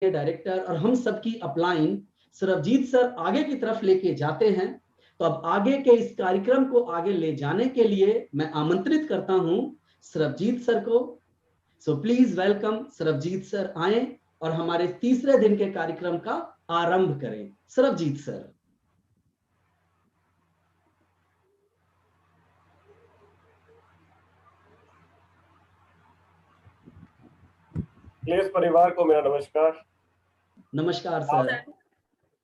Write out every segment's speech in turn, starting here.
के डायरेक्टर और हम सबकी अपलाइन सरबजीत सर आगे की तरफ लेके जाते हैं। तो अब आगे के इस कार्यक्रम को आगे ले जाने के लिए मैं आमंत्रित करता हूं सरबजीत सर को। So please welcome Sarabjit sir, आए और हमारे तीसरे दिन के कार्यक्रम का आरंभ करें। सरबजीत सर। क्लेश परिवार को मेरा नमस्कार। नमस्कार सर।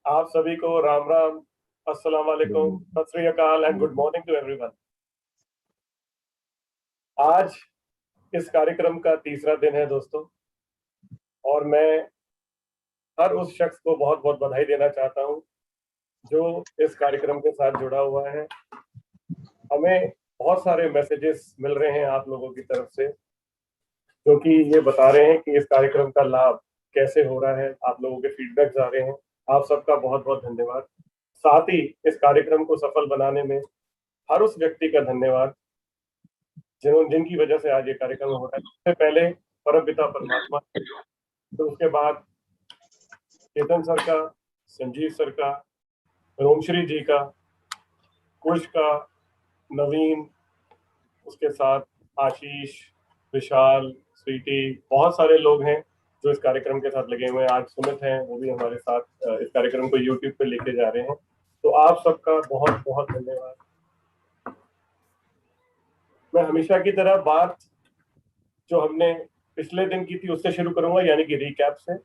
आप सभी को राम राम, अस्सलाम वालेकुम, सत श्री अकाल and good morning to everyone. आज इस कार्यक्रम का तीसरा दिन है दोस्तों, और मैं हर उस शख्स को बहुत बहुत बधाई देना चाहता हूं जो इस कार्यक्रम के साथ जुड़ा हुआ है। हमें बहुत सारे मैसेजेस मिल रहे हैं आप लोगों की तरफ से, जो कि ये बता रहे हैं कि इस कार्यक्रम का लाभ कैसे हो रहा है। आप लोगों के फीडबैक्स आ रहे हैं, आप सबका बहुत बहुत धन्यवाद। साथ ही इस कार्यक्रम को सफल बनाने में हर उस व्यक्ति का धन्यवाद जिनकी वजह से आज ये कार्यक्रम हो रहा है। सबसे पहले परमपिता परमात्मा, तो उसके बाद चेतन सर का, संजीव सर का, रोमश्री जी का, कुश का, नवीन, उसके साथ आशीष, विशाल, स्वीटी, बहुत सारे लोग हैं जो इस कार्यक्रम के साथ लगे हुए हैं। आज सुमित हैं, वो भी हमारे साथ इस कार्यक्रम को यूट्यूब पे लेके जा रहे हैं। तो आप सबका बहुत बहुत धन्यवाद। मैं हमेशा की तरह बात जो हमने पिछले दिन की थी उससे शुरू करूंगा, यानी कि रिकैप से।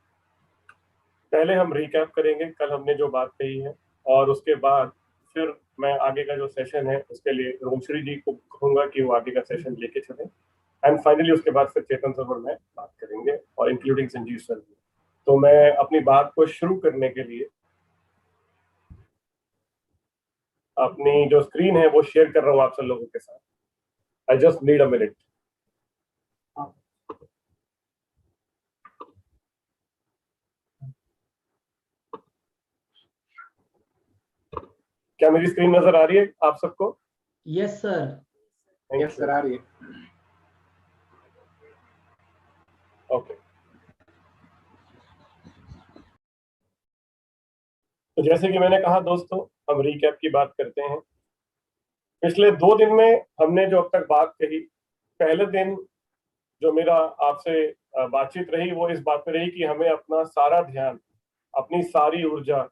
पहले हम रिकैप करेंगे कल हमने जो बात कही है, और उसके बाद फिर मैं आगे का जो सेशन है उसके लिए रोमश्री जी को कहूंगा कि वो आगे का सेशन लेके चले, एंड फाइनली उसके बाद फिर चेतन सर और मैं बात करेंगे, और इंक्लूडिंग संजीव सर भी। तो मैं अपनी बात को शुरू करने के लिए अपनी जो स्क्रीन है वो शेयर कर रहा हूँ आप सब लोगों के साथ। I just need a minute. क्या मेरी स्क्रीन नजर आ रही है आप सबको? Yes sir. यस सर, आ रही है। ओके, तो जैसे कि मैंने कहा दोस्तों, हम रिकैप की बात करते हैं। पिछले 2 दिन में हमने जो अब तक बात कही, पहले दिन जो मेरा आपसे बातचीत रही वो इस बात पे रही कि हमें अपना सारा ध्यान, अपनी सारी ऊर्जा,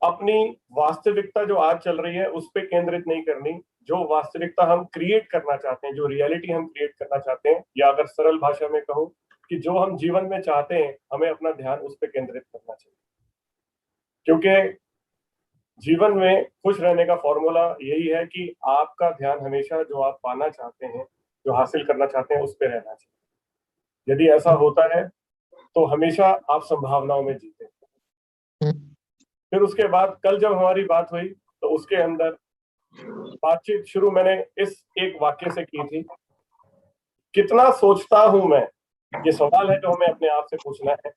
अपनी वास्तविकता जो आज चल रही है उस पर केंद्रित नहीं करनी। जो वास्तविकता हम क्रिएट करना चाहते हैं, जो रियलिटी हम क्रिएट करना चाहते हैं, या अगर सरल भाषा में कहूं कि जो हम जीवन में चाहते हैं, हमें अपना ध्यान उस पर केंद्रित करना चाहिए। क्योंकि जीवन में खुश रहने का फॉर्मूला यही है कि आपका ध्यान हमेशा जो आप पाना चाहते हैं, जो हासिल करना चाहते हैं, उस पर रहना चाहिए। यदि ऐसा होता है तो हमेशा आप संभावनाओं में जीते। फिर उसके बाद कल जब हमारी बात हुई तो उसके अंदर बातचीत शुरू मैंने इस एक वाक्य से की थी, कितना सोचता हूं मैं। ये सवाल है जो हमें अपने आप से पूछना है।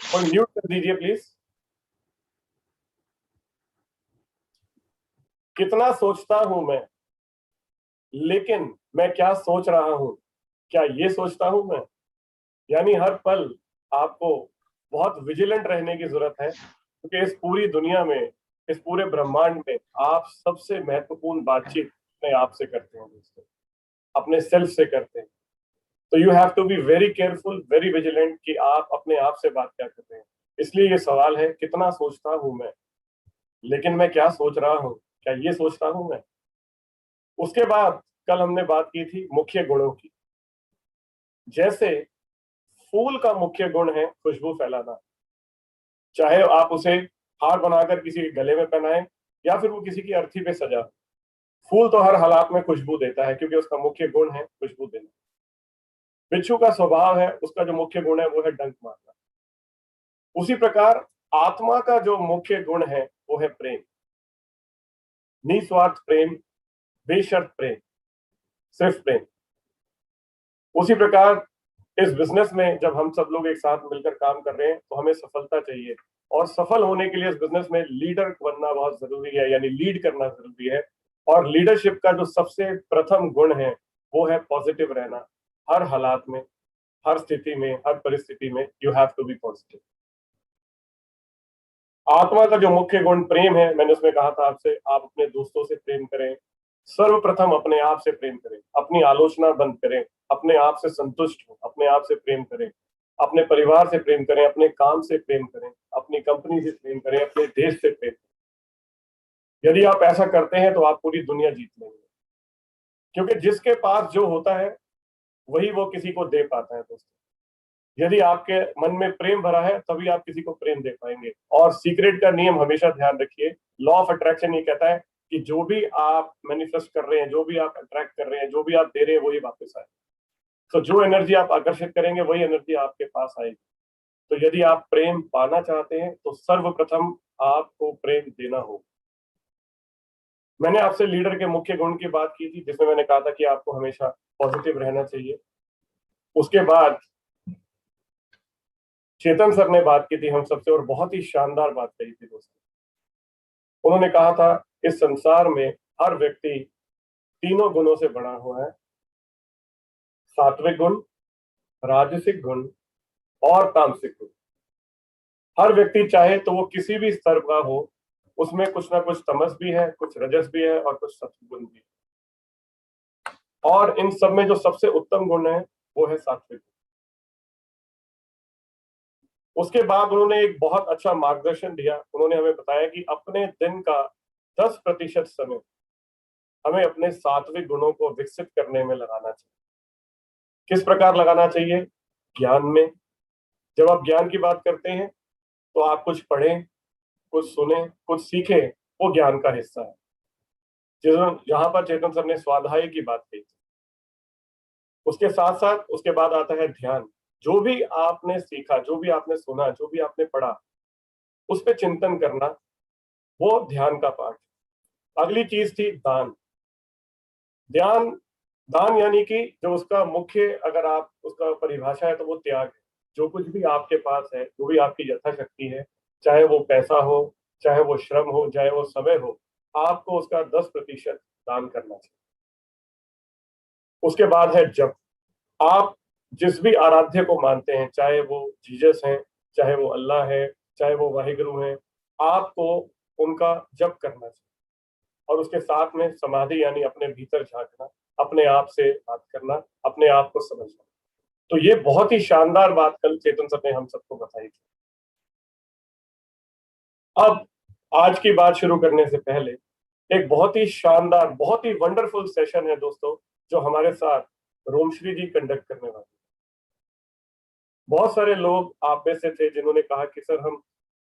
और म्यूट कर दीजिए प्लीज। कितना सोचता हूं मैं, लेकिन मैं क्या सोच रहा हूं, क्या ये सोचता हूं मैं? यानी हर पल आपको बहुत विजिलेंट रहने की जरूरत है, क्योंकि इस पूरी दुनिया में, इस पूरे ब्रह्मांड में आप सबसे महत्वपूर्ण बातचीत अपने आप से करते हैं दोस्तों, अपने सेल्फ से करते हैं। तो you have to be very careful, very vigilant कि आप अपने आप से बात क्या कर रहे हैं। इसलिए ये सवाल है, कितना सोचता हूं मैं, लेकिन मैं क्या सोच रहा हूं, क्या ये सोचता हूं मैं? उसके बाद कल हमने बात की थी मुख्य गुणों की। जैसे फूल का मुख्य गुण है खुशबू फैलाना, चाहे आप उसे हार बनाकर किसी के गले में पहनाएं या फिर वो किसी की अर्थी पे सजा। फूल तो हर हालात में खुशबू देता है, क्योंकि उसका मुख्य गुण है खुशबू देना। बिच्छू का स्वभाव है, उसका जो मुख्य गुण है वो है डंक मारना। उसी प्रकार आत्मा का जो मुख्य गुण है वो है प्रेम, निस्वार्थ प्रेम, बेशर्त प्रेम, सिर्फ प्रेम। उसी प्रकार इस बिजनेस में जब हम सब लोग एक साथ मिलकर काम कर रहे हैं तो हमें सफलता चाहिए, और सफल होने के लिए इस बिजनेस में लीडर बनना बहुत जरूरी है, यानी लीड करना जरूरी है। और लीडरशिप का जो सबसे प्रथम गुण है वो है पॉजिटिव रहना, हर हालात में, हर स्थिति में, हर परिस्थिति में you have to be positive. आत्मा का जो मुख्य गुण प्रेम है, मैंने उसमें कहा था आपसे, आप अपने दोस्तों से प्रेम करें, सर्वप्रथम अपने आप से प्रेम करें, अपनी आलोचना बंद करें, अपने आप से संतुष्ट हो, अपने आप से प्रेम करें, अपने परिवार से प्रेम करें, अपने काम से प्रेम करें, अपनी कंपनी से प्रेम करें, अपने देश से प्रेम करें। यदि आप ऐसा करते हैं तो आप पूरी दुनिया जीत लेंगे, क्योंकि जिसके पास जो होता है वही वो किसी को दे पाता है दोस्तों। यदि आपके मन में प्रेम भरा है तभी आप किसी को प्रेम दे पाएंगे। और सीक्रेट का नियम हमेशा ध्यान रखिए, लॉ ऑफ अट्रैक्शन ये कहता है कि जो भी आप मैनिफेस्ट कर रहे हैं, जो भी आप अट्रैक्ट कर रहे हैं, जो भी आप दे रहे हैं, वही वापस आए। तो जो एनर्जी आप आकर्षित करेंगे वही एनर्जी आपके पास आएगी। तो यदि आप प्रेम पाना चाहते हैं तो सर्वप्रथम आपको प्रेम देना होगा। मैंने आपसे लीडर के मुख्य गुण की बात की थी, जिसमें मैंने कहा था कि आपको हमेशा पॉजिटिव रहना चाहिए। उसके बाद चेतन सर ने बात की थी हम सबसे, और बहुत ही शानदार बात कही थी दोस्तों। उन्होंने कहा था इस संसार में हर व्यक्ति तीनों गुणों से बना हुआ है, सात्विक गुण, राजसिक गुण और तामसिक गुण। हर व्यक्ति चाहे तो वो किसी भी स्तर का हो, उसमें कुछ ना कुछ तमस भी है, कुछ रजस भी है और कुछ सत्व गुण भी है। और इन सब में जो सबसे उत्तम गुण है वो है सात्विक गुण। उसके बाद उन्होंने एक बहुत अच्छा मार्गदर्शन दिया। उन्होंने हमें बताया कि अपने दिन का 10% समय हमें अपने सात्विक गुणों को विकसित करने में लगाना चाहिए। किस प्रकार लगाना चाहिए? ज्ञान में। जब आप ज्ञान की बात करते हैं तो आप कुछ पढ़ें, कुछ सुने, कुछ सीखें, वो ज्ञान का हिस्सा है। जहां पर चेतन सर ने स्वाध्याय की बात कही, उसके साथ साथ उसके बाद आता है ध्यान। जो भी आपने सीखा, जो भी आपने सुना, जो भी आपने पढ़ा, उस पर चिंतन करना, वो ध्यान का पार्ट। अगली चीज थी दान। दान यानी कि जो उसका मुख्य, अगर आप उसका परिभाषा है तो वो त्याग है। जो कुछ भी आपके पास है, जो भी आपकी यथाशक्ति है, चाहे वो पैसा हो, चाहे वो श्रम हो, चाहे वो समय हो, आपको उसका 10% दान करना चाहिए। उसके बाद है जप। आप जिस भी आराध्य को मानते हैं, चाहे वो जीसस हैं, चाहे वो अल्लाह है, चाहे वो वाहिगुरु हैं, आपको उनका जप करना चाहिए। और उसके साथ में समाधि, यानी अपने भीतर झांकना, अपने आप से बात करना, अपने आप को समझना। तो ये बहुत ही शानदार बात कल चेतन सर ने हम सबको बताई थी। अब आज की बात शुरू करने से पहले एक बहुत ही शानदार, बहुत ही वंडरफुल सेशन है दोस्तों, जो हमारे साथ रोमश्री जी कंडक्ट करने वाले। बहुत सारे लोग आप में से थे जिन्होंने कहा कि सर हम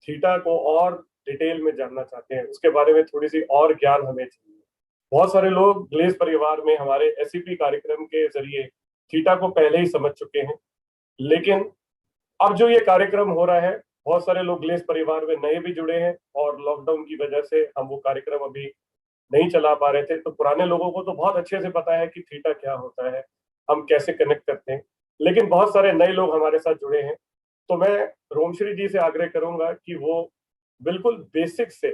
थीटा को और डिटेल में जानना चाहते हैं, उसके बारे में थोड़ी सी और ज्ञान हमें चाहिए। बहुत सारे लोग ग्लेस परिवार में हमारे एससीपी कार्यक्रम के जरिए थीटा को पहले ही समझ चुके हैं, लेकिन अब जो ये कार्यक्रम हो रहा है, बहुत सारे लोग ग्लेस परिवार में नए भी जुड़े हैं, और लॉकडाउन की वजह से हम वो कार्यक्रम अभी नहीं चला पा रहे थे। तो पुराने लोगों को तो बहुत अच्छे से पता है कि थीटा क्या होता है, हम कैसे कनेक्ट करते हैं, लेकिन बहुत सारे नए लोग हमारे साथ जुड़े हैं। तो मैं रोमश्री जी से आग्रह करूंगा कि वो बिल्कुल बेसिक से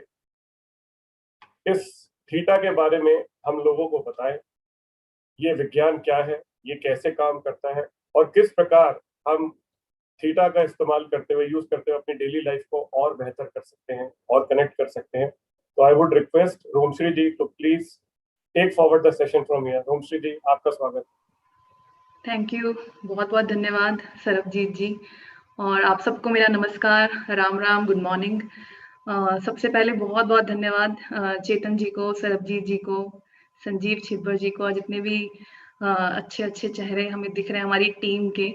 इस थीटा के बारे में हम लोगों को बताएं। ये विज्ञान क्या है, ये कैसे काम करता है, और किस प्रकार हम थीटा का इस्तेमाल करते हुए, यूज करते हुए अपनी डेली लाइफ को और बेहतर कर सकते हैं और कनेक्ट कर सकते हैं। तो I would request Romshree ji to please take forward the session from here. Romshree ji, आपका स्वागत। थैंक यू, बहुत बहुत धन्यवाद सरबजीत जी, और आप सबको मेरा नमस्कार, राम राम, गुड मॉर्निंग। सबसे पहले बहुत बहुत धन्यवाद चेतन जी को, सरबजीत जी को, संजीव छिब्बर जी को, और जितने भी अच्छे अच्छे चेहरे हमें दिख रहे हैं हमारी टीम के।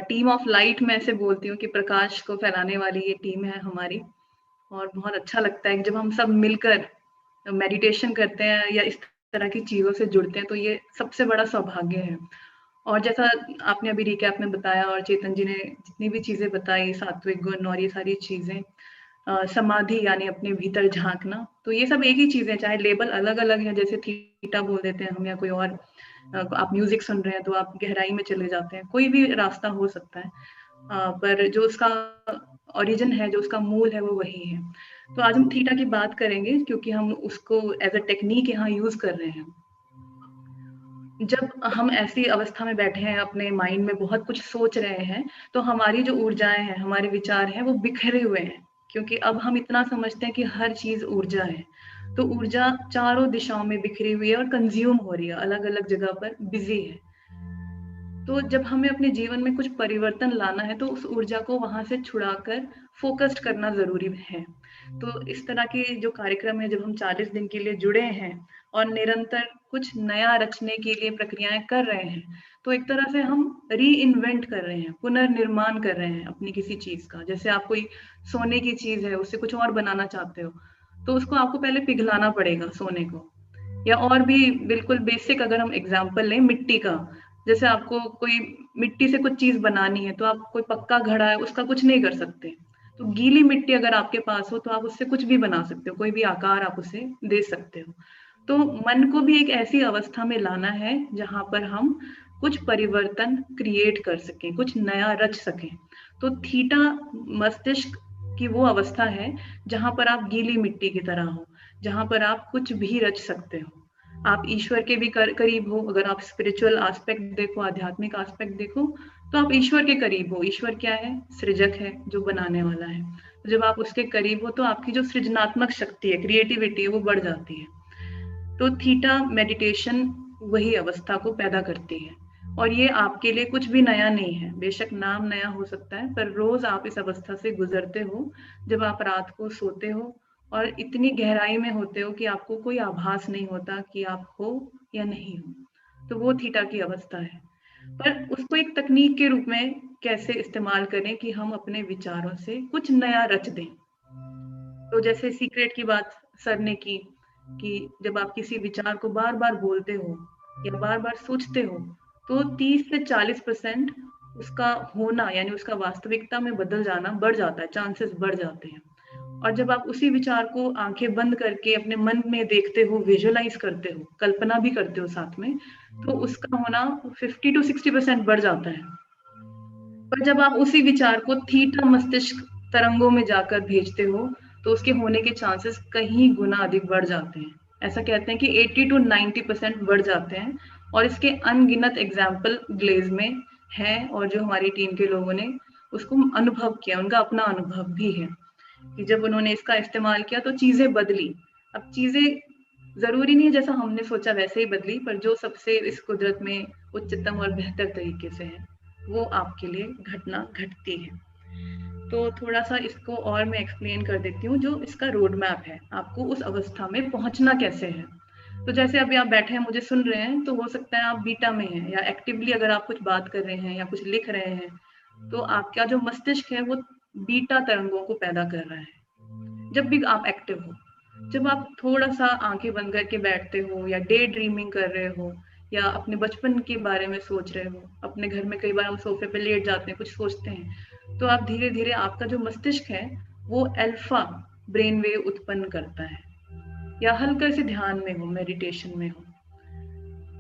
टीम ऑफ लाइट मैं ऐसे बोलती हूँ कि प्रकाश को फैलाने वाली ये टीम है हमारी। और बहुत अच्छा लगता है जब हम सब मिलकर मेडिटेशन करते हैं या इस तरह की चीज़ों से जुड़ते हैं, तो ये सबसे बड़ा सौभाग्य है। और जैसा आपने अभी रिकैप में बताया और चेतन जी ने जितनी भी चीज़ें बताई, सात्विक गुण और ये सारी चीज़ें, समाधि यानी अपने भीतर झांकना, तो ये सब एक ही चीज़ है, चाहे लेबल अलग अलग है, जैसे थीटा बोल देते हैं हम, या कोई और आप म्यूजिक सुन रहे हैं तो आप गहराई में चले जाते हैं, कोई भी रास्ता हो सकता है, पर जो उसका ओरिजिन है, जो उसका मूल है, वो वही है। तो आज हम थीटा की बात करेंगे क्योंकि हम उसको एज अ टेक्निक यहाँ यूज कर रहे हैं। जब हम ऐसी अवस्था में बैठे हैं, अपने माइंड में बहुत कुछ सोच रहे हैं, तो हमारी जो ऊर्जाएं हैं, हमारे विचार हैं, वो बिखरे हुए हैं, क्योंकि अब हम इतना समझते हैं कि हर चीज ऊर्जा है। तो ऊर्जा चारों दिशाओं में बिखरी हुई है और कंज्यूम हो रही है, अलग अलग जगह पर बिजी है। तो जब हमें अपने जीवन में कुछ परिवर्तन लाना है, तो उस ऊर्जा को वहां से छुड़ाकर फोकस्ड करना जरूरी है। तो इस तरह के जो कार्यक्रम है, जब हम 40 दिन के लिए जुड़े हैं और निरंतर कुछ नया रचने के लिए प्रक्रियाएं कर रहे हैं, तो एक तरह से हम री इन्वेंट कर रहे हैं, पुनर्निर्माण कर रहे हैं अपनी किसी चीज का। जैसे आप कोई सोने की चीज है, उससे कुछ और बनाना चाहते हो, तो उसको आपको पहले पिघलाना पड़ेगा सोने को। या और भी बिल्कुल बेसिक अगर हम एग्जाम्पल लें मिट्टी का, जैसे आपको कोई मिट्टी से कुछ चीज बनानी है, तो आप कोई पक्का घड़ा है, उसका कुछ नहीं कर सकते। तो गीली मिट्टी अगर आपके पास हो, तो आप उससे कुछ भी बना सकते हो, कोई भी आकार आप उसे दे सकते हो। तो मन को भी एक ऐसी अवस्था में लाना है जहां पर हम कुछ परिवर्तन क्रिएट कर सकें, कुछ नया रच सकें। तो थीटा मस्तिष्क की वो अवस्था है जहां पर आप गीली मिट्टी की तरह हो, जहां पर आप कुछ भी रच सकते हो। आप ईश्वर के भी करीब हो। अगर आप स्पिरिचुअल एस्पेक्ट देखो, आध्यात्मिक एस्पेक्ट देखो, तो आप ईश्वर के करीब हो। ईश्वर क्या है? सृजक है, जो बनाने वाला है। तो जब आप उसके करीब हो, तो आपकी जो सृजनात्मक शक्ति है, क्रिएटिविटी है, वो बढ़ जाती है। तो थीटा मेडिटेशन वही अवस्था को पैदा करती है। और ये आपके लिए कुछ भी नया नहीं है, बेशक नाम नया हो सकता है, पर रोज आप इस अवस्था से गुजरते हो, जब आप रात को सोते हो और इतनी गहराई में होते हो कि आपको कोई आभास नहीं होता कि आप हो या नहीं हो। तो वो थीटा की अवस्था है। पर उसको एक तकनीक के रूप में कैसे इस्तेमाल करें कि हम अपने विचारों से कुछ नया रच दें। तो जैसे सीक्रेट की बात सर ने की, कि जब आप किसी विचार को बार बार बोलते हो या बार बार सोचते हो, तो 30 से 40% उसका होना, यानी उसका वास्तविकता में बदल जाना बढ़ जाता है, चांसेस बढ़ जाते हैं। और जब आप उसी विचार को आंखें बंद करके अपने मन में देखते हो, विजुअलाइज करते हो, कल्पना भी करते हो साथ में, तो उसका होना 50 to 60% बढ़ जाता है। पर जब आप उसी विचार को थीटा मस्तिष्क तरंगों में जाकर भेजते हो, तो उसके होने के चांसेस कहीं गुना अधिक बढ़ जाते हैं। ऐसा कहते हैं कि 80 to 90% बढ़ जाते हैं। और इसके अनगिनत एग्जाम्पल ग्लेज में है, और जो हमारी टीम के लोगों ने उसको अनुभव किया, उनका अपना अनुभव भी है कि जब उन्होंने इसका इस्तेमाल किया तो चीजें बदली। अब चीजें जरूरी नहीं है जैसा हमने सोचा वैसे ही बदली, पर जो सबसे इस कुदरत में उच्चतम और बेहतर तरीके से है, वो आपके लिए घटना घटती है। तो थोड़ा सा इसको और मैं एक्सप्लेन कर देती हूँ, जो इसका रोड मैप है, आपको उस अवस्था में पहुंचना कैसे है। तो जैसे अभी आप बैठे हैं, मुझे सुन रहे हैं, तो हो सकता है आप बीटा में हैं, या एक्टिवली अगर आप कुछ बात कर रहे हैं या कुछ लिख रहे हैं, तो आपका जो मस्तिष्क है वो बीटा तरंगों को पैदा कर रहा है जब भी आप एक्टिव हो। जब आप थोड़ा सा आंखें बंद करके बैठते हो, या डे ड्रीमिंग कर रहे हो, या अपने बचपन के बारे में सोच रहे हो, अपने घर में कई बार हम सोफे पे लेट जाते हैं, कुछ सोचते हैं, तो आप धीरे धीरे आपका जो मस्तिष्क है वो अल्फा ब्रेन वेव उत्पन्न करता है। या हल्का से ध्यान में हो, मेडिटेशन में हो।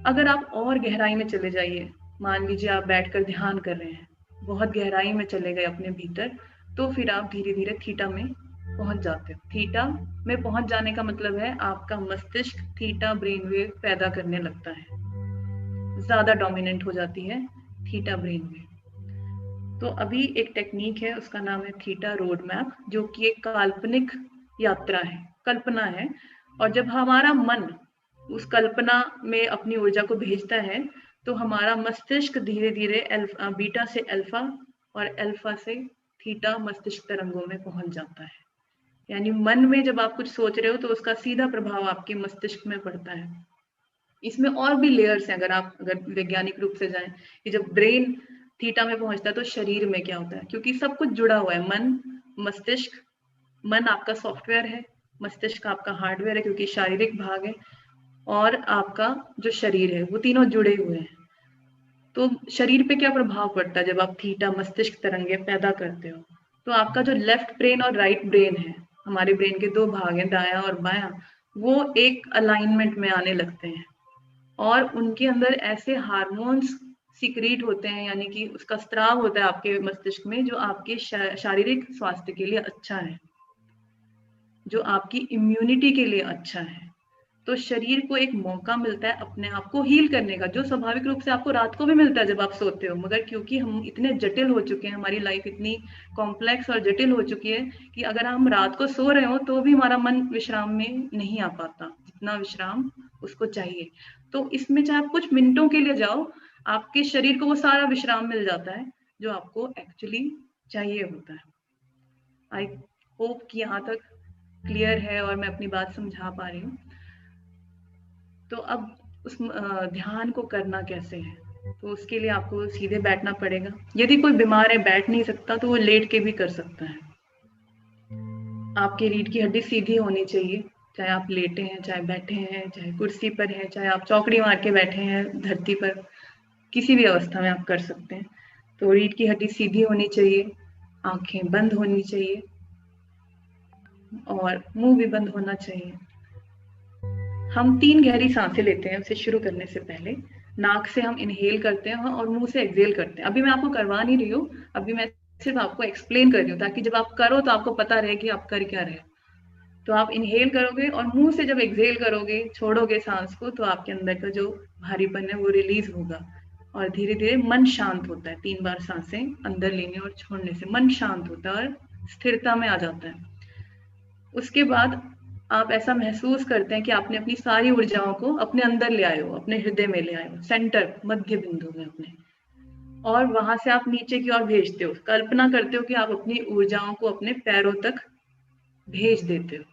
अगर आप और गहराई में चले जाइए, मान लीजिए आप बैठकर ध्यान कर रहे हैं, बहुत गहराई में चले गए अपने भीतर, तो फिर आप धीरे धीरे थीटा में पहुंच जाते हो। थीटा में पहुंच जाने का मतलब है आपका मस्तिष्क थीटा ब्रेन वेव पैदा करने लगता है, ज्यादा डोमिनेंट हो जाती है थीटा ब्रेन वेव। तो अभी एक टेक्निक है, उसका नाम है थीटा रोड मैप, जो कि एक काल्पनिक यात्रा है, कल्पना है। और जब हमारा मन उस कल्पना में अपनी ऊर्जा को भेजता है, तो हमारा मस्तिष्क धीरे धीरे बीटा से अल्फा और अल्फा से थीटा मस्तिष्क तरंगों में पहुंच जाता है। यानी मन में जब आप कुछ सोच रहे हो, तो उसका सीधा प्रभाव आपके मस्तिष्क में पड़ता है। इसमें और भी लेयर्स हैं, अगर वैज्ञानिक रूप से जाएं, कि जब ब्रेन थीटा में पहुंचता है तो शरीर में क्या होता है, क्योंकि सब कुछ जुड़ा हुआ है। मन, मस्तिष्क, मन आपका सॉफ्टवेयर है, मस्तिष्क आपका हार्डवेयर है क्योंकि शारीरिक भाग है, और आपका जो शरीर है, वो तीनों जुड़े हुए हैं। तो शरीर पे क्या प्रभाव पड़ता है जब आप थीटा मस्तिष्क तरंगे पैदा करते हो? तो आपका जो लेफ्ट ब्रेन और राइट ब्रेन है, हमारे ब्रेन के दो भाग हैं, दायां और बायां, वो एक अलाइनमेंट में आने लगते हैं, और उनके अंदर ऐसे हार्मोन्स सिक्रीट होते हैं, यानी कि उसका स्त्राव होता है आपके मस्तिष्क में, जो आपके शारीरिक स्वास्थ्य के लिए अच्छा है, जो आपकी इम्यूनिटी के लिए अच्छा है। तो शरीर को एक मौका मिलता है अपने आप को हील करने का, जो स्वाभाविक रूप से आपको रात को भी मिलता है जब आप सोते हो। मगर क्योंकि हम इतने जटिल हो चुके हैं, हमारी लाइफ इतनी कॉम्प्लेक्स और जटिल हो चुकी है कि अगर हम रात को सो रहे हो तो भी हमारा मन विश्राम में नहीं आ पाता जितना विश्राम उसको चाहिए। तो इसमें चाहे आप कुछ मिनटों के लिए जाओ, आपके शरीर को वो सारा विश्राम मिल जाता है जो आपको एक्चुअली चाहिए होता है। आई होप कि यहाँ तक क्लियर है और मैं अपनी बात समझा पा रही हूँ। तो अब उस ध्यान को करना कैसे है, तो उसके लिए आपको सीधे बैठना पड़ेगा। यदि कोई बीमार है, बैठ नहीं सकता, तो वो लेट के भी कर सकता है। आपकी रीढ़ की हड्डी सीधी होनी चाहिए, चाहे आप लेटे हैं, चाहे बैठे हैं, चाहे कुर्सी पर हैं, चाहे आप चौकड़ी मार के बैठे हैं धरती पर, किसी भी अवस्था में आप कर सकते हैं। तो रीढ़ की हड्डी सीधी होनी चाहिए, आंखें बंद होनी चाहिए और मुंह भी बंद होना चाहिए। हम 3 गहरी सांसें लेते हैं उसे शुरू करने से पहले। नाक से हम इनहेल करते हैं और मुंह से एक्सहेल करते हैं। अभी मैं आपको करवा नहीं रही हूँ, अभी मैं सिर्फ आपको एक्सप्लेन कर रही हूँ ताकि जब आप करो तो आपको पता रहे कि आप कर क्या रहे। तो आप इनहेल करोगे और मुंह से जब एक्सहेल करोगे, छोड़ोगे सांस को, तो आपके अंदर का जो भारीपन है वो रिलीज होगा और धीरे धीरे मन शांत होता है। 3 बार सांसें अंदर लेने और छोड़ने से मन शांत होता है और स्थिरता में आ जाता है। उसके बाद आप ऐसा महसूस करते हैं कि आपने अपनी सारी ऊर्जाओं को अपने अंदर ले आए हो, अपने हृदय में ले आए हो, सेंटर, मध्य बिंदु में अपने, और वहां से आप नीचे की ओर भेजते हो। कल्पना करते हो कि आप अपनी ऊर्जाओं को अपने पैरों तक भेज देते हो।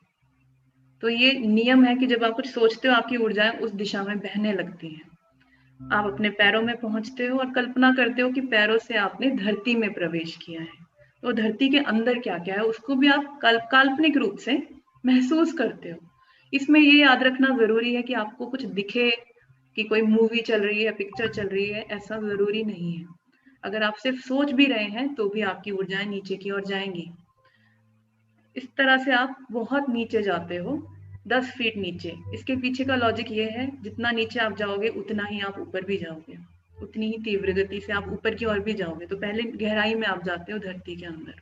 तो ये नियम है कि जब आप कुछ सोचते हो आपकी ऊर्जाएं उस दिशा में बहने लगती हैं। आप अपने पैरों में पहुंचते हो और कल्पना करते हो कि पैरों से आपने धरती में प्रवेश किया है। तो धरती के अंदर क्या क्या है उसको भी आप काल्पनिक रूप से महसूस करते हो। इसमें ये याद रखना जरूरी है कि आपको कुछ दिखे, कि कोई मूवी चल रही है, पिक्चर चल रही है, ऐसा जरूरी नहीं है। अगर आप सिर्फ सोच भी रहे हैं तो भी आपकी ऊर्जाएं नीचे की ओर जाएंगी। इस तरह से आप बहुत नीचे जाते हो, 10 फीट नीचे। इसके पीछे का लॉजिक ये है, जितना नीचे आप जाओगे उतना ही आप ऊपर भी जाओगे, उतनी ही तीव्र गति से आप ऊपर की ओर भी जाओगे। तो पहले गहराई में आप जाते हो धरती के अंदर,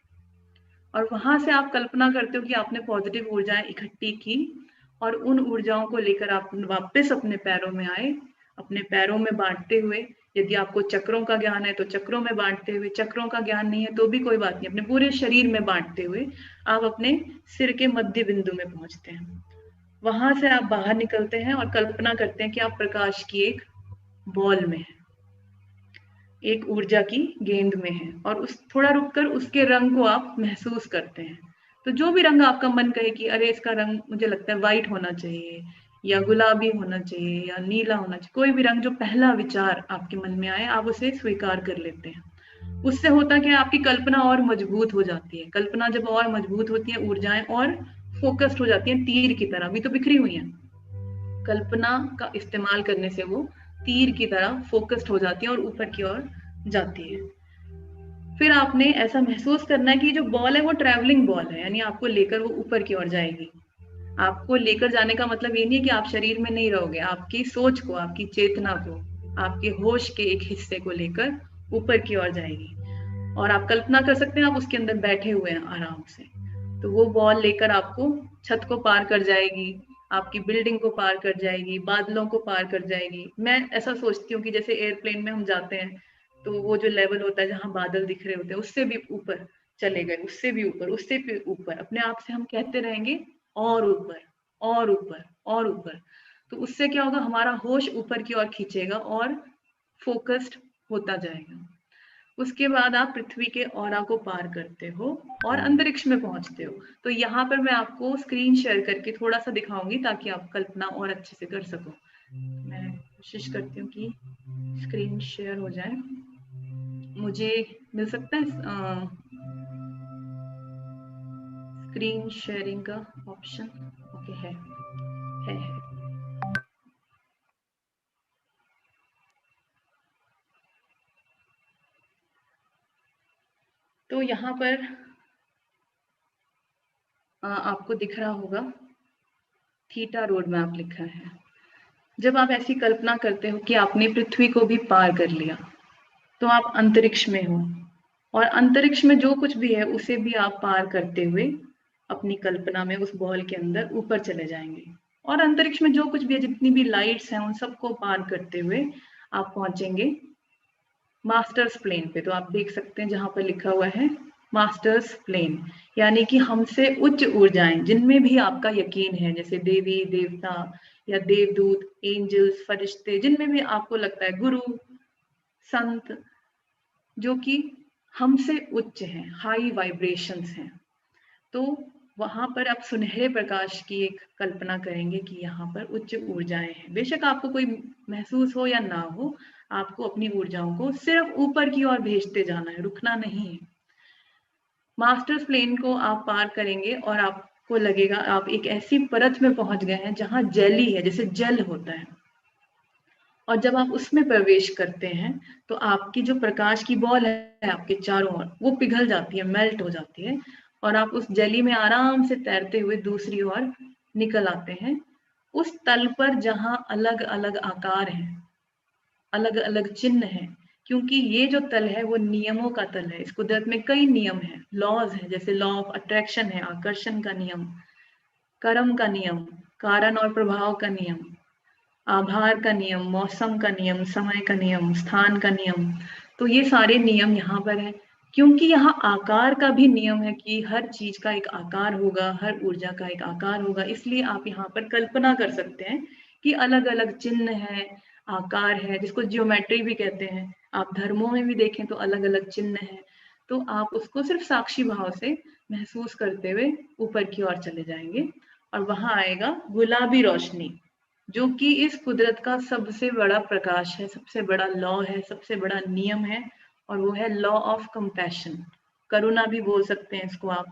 और वहां से आप कल्पना करते हो कि आपने पॉजिटिव ऊर्जाएं इकट्ठी की और उन ऊर्जाओं को लेकर आप वापस अपने पैरों में आए, अपने पैरों में बांटते हुए। यदि आपको चक्रों का ज्ञान है तो चक्रों में बांटते हुए, चक्रों का ज्ञान नहीं है तो भी कोई बात नहीं, अपने पूरे शरीर में बांटते हुए आप अपने सिर के मध्य बिंदु में पहुंचते हैं। वहां से आप बाहर निकलते हैं और कल्पना करते हैं कि आप प्रकाश की एक बॉल में हैं, एक ऊर्जा की गेंद में है, और उस थोड़ा रुककर उसके रंग को आप महसूस करते हैं। तो जो भी रंग आपका मन कहे कि अरे इसका रंग मुझे लगता है वाइट होना चाहिए, या गुलाबी होना चाहिए, या नीला होना चाहिए, कोई भी रंग जो पहला विचार आपके मन में आए आप उसे स्वीकार कर लेते हैं। उससे होता क्या है, आपकी कल्पना और मजबूत हो जाती है। कल्पना जब और मजबूत होती है, ऊर्जाएं और फोकस्ड हो जाती हैं, तीर की तरह। अभी तो बिखरी हुई हैं, कल्पना का इस्तेमाल करने से वो तीर की तरह फोकस्ड हो जाती है और ऊपर की ओर जाती है। फिर आपने ऐसा महसूस करना है कि जो बॉल है वो ट्रैवलिंग बॉल है, यानी आपको लेकर वो ऊपर की ओर जाएगी। आपको लेकर जाने का मतलब ये नहीं है कि आप शरीर में नहीं रहोगे, आपकी सोच को, आपकी चेतना को, आपके होश के एक हिस्से को लेकर ऊपर की ओर जाएगी। और आप कल्पना कर सकते हैं आप उसके अंदर बैठे हुए हैं आराम से। तो वो बॉल लेकर आपको छत को पार कर जाएगी, आपकी बिल्डिंग को पार कर जाएगी, बादलों को पार कर जाएगी। मैं ऐसा सोचती हूँ कि जैसे एयरप्लेन में हम जाते हैं तो वो जो लेवल होता है जहां बादल दिख रहे होते हैं उससे भी ऊपर चले गए, उससे भी ऊपर, उससे भी ऊपर। अपने आप से हम कहते रहेंगे और ऊपर और ऊपर और ऊपर। तो उससे क्या होगा, हमारा होश ऊपर की ओर खींचेगा और फोकस्ड होता जाएगा। उसके बाद आप पृथ्वी के ऑरा को पार करते हो और अंतरिक्ष में पहुंचते हो। तो यहाँ पर मैं आपको स्क्रीन शेयर करके थोड़ा सा दिखाऊंगी ताकि आप कल्पना और अच्छे से कर सको। मैं कोशिश करती हूँ कि स्क्रीन शेयर हो जाए। मुझे मिल सकता है स्क्रीन शेयरिंग का ऑप्शन? ओके, है। तो यहाँ पर आपको दिख रहा होगा थीटा रोड मैप लिखा है। जब आप ऐसी कल्पना करते हो कि आपने पृथ्वी को भी पार कर लिया, तो आप अंतरिक्ष में हो, और अंतरिक्ष में जो कुछ भी है उसे भी आप पार करते हुए अपनी कल्पना में उस बॉल के अंदर ऊपर चले जाएंगे। और अंतरिक्ष में जो कुछ भी है, जितनी भी लाइट्स हैं, उन सबको पार करते हुए आप पहुंचेंगे मास्टर्स प्लेन पे। तो आप देख सकते हैं जहां पर लिखा हुआ है मास्टर्स प्लेन, यानी कि हमसे उच्च ऊर्जाएं जिनमें भी आपका यकीन है, जैसे देवी देवता या देवदूत, एंजल्स, फरिश्ते, जिनमें भी आपको लगता है, गुरु, संत, जो कि हमसे उच्च हैं, हाई वाइब्रेशंस हैं। तो वहां पर आप सुनहरे प्रकाश की एक कल्पना करेंगे कि यहाँ पर उच्च ऊर्जाएं हैं। बेशक आपको कोई महसूस हो या ना हो, आपको अपनी ऊर्जाओं को सिर्फ ऊपर की ओर भेजते जाना है, रुकना नहीं है। मास्टर्स प्लेन को आप पार करेंगे और आपको लगेगा आप एक ऐसी परत में पहुंच गए हैं जहां जैली है, जैसे जल होता है। और जब आप उसमें प्रवेश करते हैं तो आपकी जो प्रकाश की बॉल है आपके चारों ओर, वो पिघल जाती है, मेल्ट हो जाती है, और आप उस जली में आराम से तैरते हुए दूसरी ओर निकल आते हैं, उस तल पर जहां अलग अलग आकार हैं, अलग अलग चिन्ह हैं। क्योंकि ये जो तल है वो नियमों का तल है। इस कुदरत में कई नियम हैं, लॉज है, जैसे लॉ ऑफ अट्रैक्शन है, आकर्षण का नियम, कर्म का नियम, कारण और प्रभाव का नियम, आभार का नियम, मौसम का नियम, समय का नियम, स्थान का नियम। तो ये सारे नियम यहाँ पर है। क्योंकि यहाँ आकार का भी नियम है कि हर चीज का एक आकार होगा, हर ऊर्जा का एक आकार होगा, इसलिए आप यहाँ पर कल्पना कर सकते हैं कि अलग अलग चिन्ह है, आकार है, जिसको जियोमेट्री भी कहते हैं। आप धर्मों में भी देखें तो अलग अलग चिन्ह है। तो आप उसको सिर्फ साक्षी भाव से महसूस करते हुए ऊपर की ओर चले जाएंगे और वहां आएगा गुलाबी रोशनी, जो कि इस कुदरत का सबसे बड़ा प्रकाश है, सबसे बड़ा लॉ है, सबसे बड़ा नियम है, और वो है लॉ ऑफ कंपैशन। करुणा भी बोल सकते हैं इसको आप,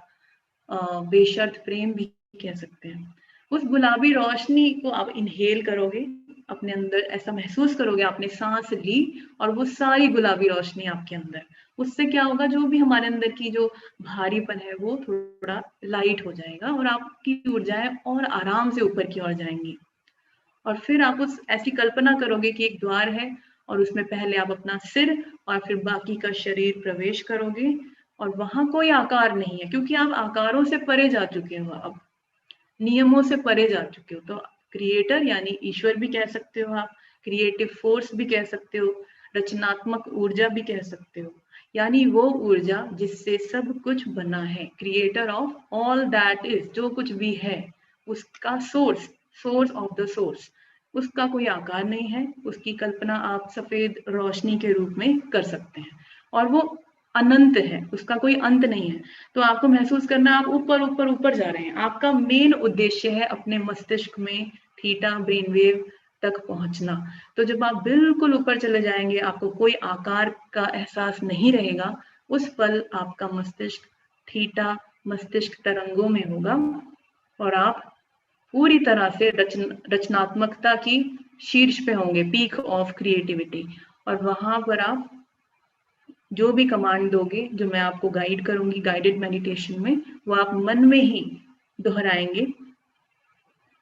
बेशर्त प्रेम भी कह सकते हैं। उस गुलाबी रोशनी को आप इनहेल करोगे, अपने अंदर ऐसा महसूस करोगे आपने सांस ली और वो सारी गुलाबी रोशनी आपके अंदर। उससे क्या होगा, जो भी हमारे अंदर की जो भारीपन है वो थोड़ा लाइट हो जाएगा और आपकी ऊर्जाएं और आराम से ऊपर की ओर जाएंगी। और फिर आप उस ऐसी कल्पना करोगे कि एक द्वार है और उसमें पहले आप अपना सिर और फिर बाकी का शरीर प्रवेश करोगे, और वहां कोई आकार नहीं है, क्योंकि आप आकारों से परे जा चुके हो, अब नियमों से परे जा चुके हो। तो क्रिएटर यानी ईश्वर भी कह सकते हो आप, क्रिएटिव फोर्स भी कह सकते हो, रचनात्मक ऊर्जा भी कह सकते हो, यानी वो ऊर्जा जिससे सब कुछ बना है, creator of all that is, जो कुछ भी है उसका source, source of the source. उसका कोई आकार नहीं है, उसकी कल्पना आप सफेद रोशनी के रूप में कर सकते हैं, और वो अनंत है, उसका कोई अंत नहीं है। तो आपको महसूस करना आप ऊपर ऊपर ऊपर जा रहे हैं। आपका मेन उद्देश्य है अपने मस्तिष्क में थीटा ब्रेन वेव तक पहुंचना। तो जब आप बिल्कुल ऊपर चले जाएंगे, आपको कोई आकार का एहसास नहीं रहेगा, उस पल आपका मस्तिष्क थीटा मस्तिष्क तरंगों में होगा और आप पूरी तरह से रचनात्मकता की शीर्ष पे होंगे, पीक ऑफ क्रिएटिविटी। और वहां पर आप जो भी कमांड दोगे, जो मैं आपको गाइड करूंगी गाइडेड मेडिटेशन में, वो आप मन में ही दोहराएंगे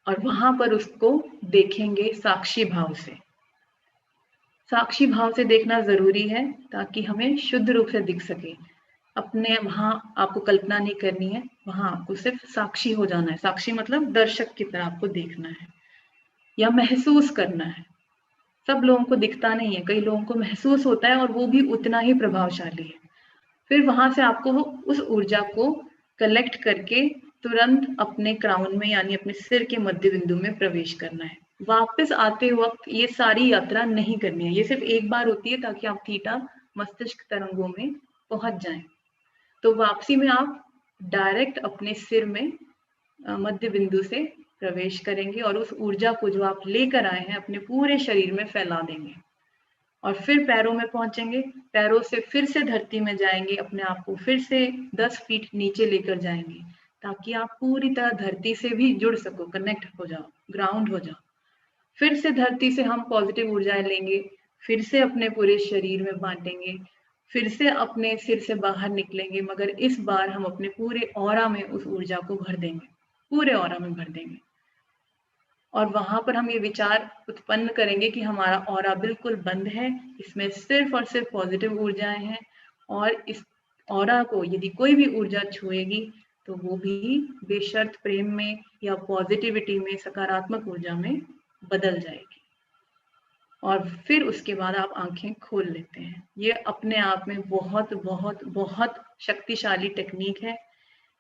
और वहां पर उसको देखेंगे साक्षी भाव से। साक्षी भाव से देखना जरूरी है ताकि हमें शुद्ध रूप से दिख सके। अपने वहां आपको कल्पना नहीं करनी है, वहां आपको सिर्फ साक्षी हो जाना है। साक्षी मतलब दर्शक की तरह आपको देखना है या महसूस करना है। सब लोगों को दिखता नहीं है, कई लोगों को महसूस होता है और वो भी उतना ही प्रभावशाली है। फिर वहां से आपको उस ऊर्जा को कलेक्ट करके तुरंत अपने क्राउन में यानी अपने सिर के मध्य बिंदु में प्रवेश करना है। वापस आते वक्त ये सारी यात्रा नहीं करनी है, ये सिर्फ एक बार होती है ताकि आप थीटा मस्तिष्क तरंगों में पहुंच जाएं। तो वापसी में आप डायरेक्ट अपने सिर में मध्य बिंदु से प्रवेश करेंगे और उस ऊर्जा को जो आप लेकर आए हैं अपने पूरे शरीर में फैला देंगे। और फिर पैरों में पहुंचेंगे, पैरों से फिर से धरती में जाएंगे, अपने आप को फिर से 10 फीट नीचे लेकर जाएंगे ताकि आप पूरी तरह धरती से भी जुड़ सको, कनेक्ट हो जाओ, ग्राउंड हो जाओ। फिर से धरती से हम पॉजिटिव ऊर्जाएं लेंगे, फिर से अपने पूरे शरीर में बांटेंगे, फिर से अपने सिर से बाहर निकलेंगे, मगर इस बार हम अपने पूरे ऑरा में उस ऊर्जा को भर देंगे, पूरे ऑरा में भर देंगे। और वहां पर हम ये विचार उत्पन्न करेंगे कि हमारा ऑरा बिल्कुल बंद है, इसमें सिर्फ और सिर्फ पॉजिटिव ऊर्जाएं हैं, और इस ऑरा को यदि कोई भी ऊर्जा छुएगी तो वो भी बेशर्त प्रेम में या पॉजिटिविटी में, सकारात्मक ऊर्जा में बदल जाएगी। और फिर उसके बाद आप आंखें खोल लेते हैं। ये अपने आप में बहुत बहुत बहुत शक्तिशाली टेक्निक है।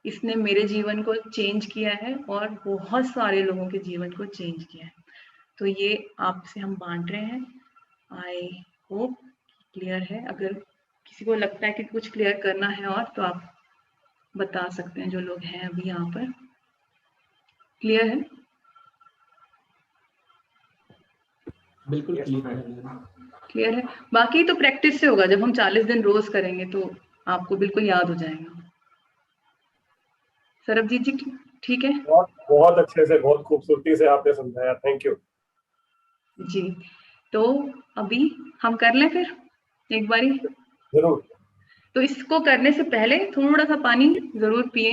इसने मेरे जीवन को चेंज किया है और बहुत सारे लोगों के जीवन को चेंज किया है। तो ये आपसे हम बांट रहे हैं। आई होप क्लियर है। अगर किसी को लगता है कि कुछ क्लियर करना है और तो आप बता सकते हैं, जो लोग हैं अभी यहाँ पर। क्लियर है? बिल्कुल क्लियर है। क्लियर है। बाकी तो प्रैक्टिस से होगा। जब हम 40 दिन रोज करेंगे तो आपको बिल्कुल याद हो जाएगा। सरबजीत जी ठीक है? बहुत बहुत अच्छे से, बहुत खूबसूरती से आपने समझाया, थैंक यू जी। तो अभी हम कर लें फिर एक बारी। जरूर। तो इसको करने से पहले थोड़ा सा पानी जरूर पिए,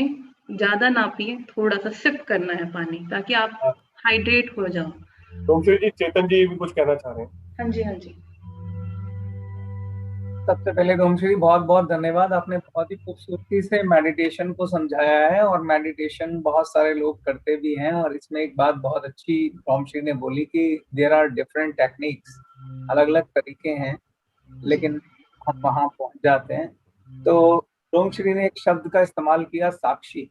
ज्यादा ना पिए, थोड़ा सा सिप करना है पानी, ताकि आप हाइड्रेट हो जाओ। डोमश्री जी, चेतन जी भी कुछ कहना चाह रहे हैं। हाँ जी, हाँ जी। सबसे पहले डोमश्री बहुत बहुत धन्यवाद। आपने बहुत ही खूबसूरती से मेडिटेशन को समझाया है, और मेडिटेशन बहुत सारे लोग करते भी हैं। और इसमें एक बात बहुत अच्छी डोमश्री ने बोली कि देयर आर डिफरेंट टेक्निक्स, अलग अलग तरीके हैं, लेकिन हम वहां पहुंच जाते हैं। तो डोमश्री ने एक शब्द का इस्तेमाल किया, साक्षी।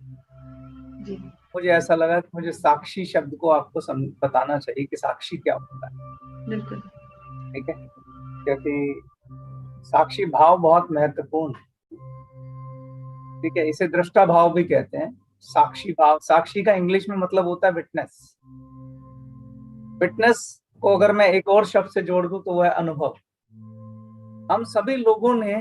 जी। मुझे ऐसा लगा कि मुझे साक्षी शब्द को आपको बताना चाहिए कि साक्षी क्या होता है। बिल्कुल। ठीक है, क्योंकि साक्षी भाव बहुत महत्वपूर्ण है। ठीक है, इसे दृष्टा भाव भी कहते हैं। साक्षी भाव, साक्षी का इंग्लिश में मतलब होता है विटनेस। विटनेस को अगर मैं एक और शब्द से जोड़ दूं तो वह अनुभव। हम सभी लोगों ने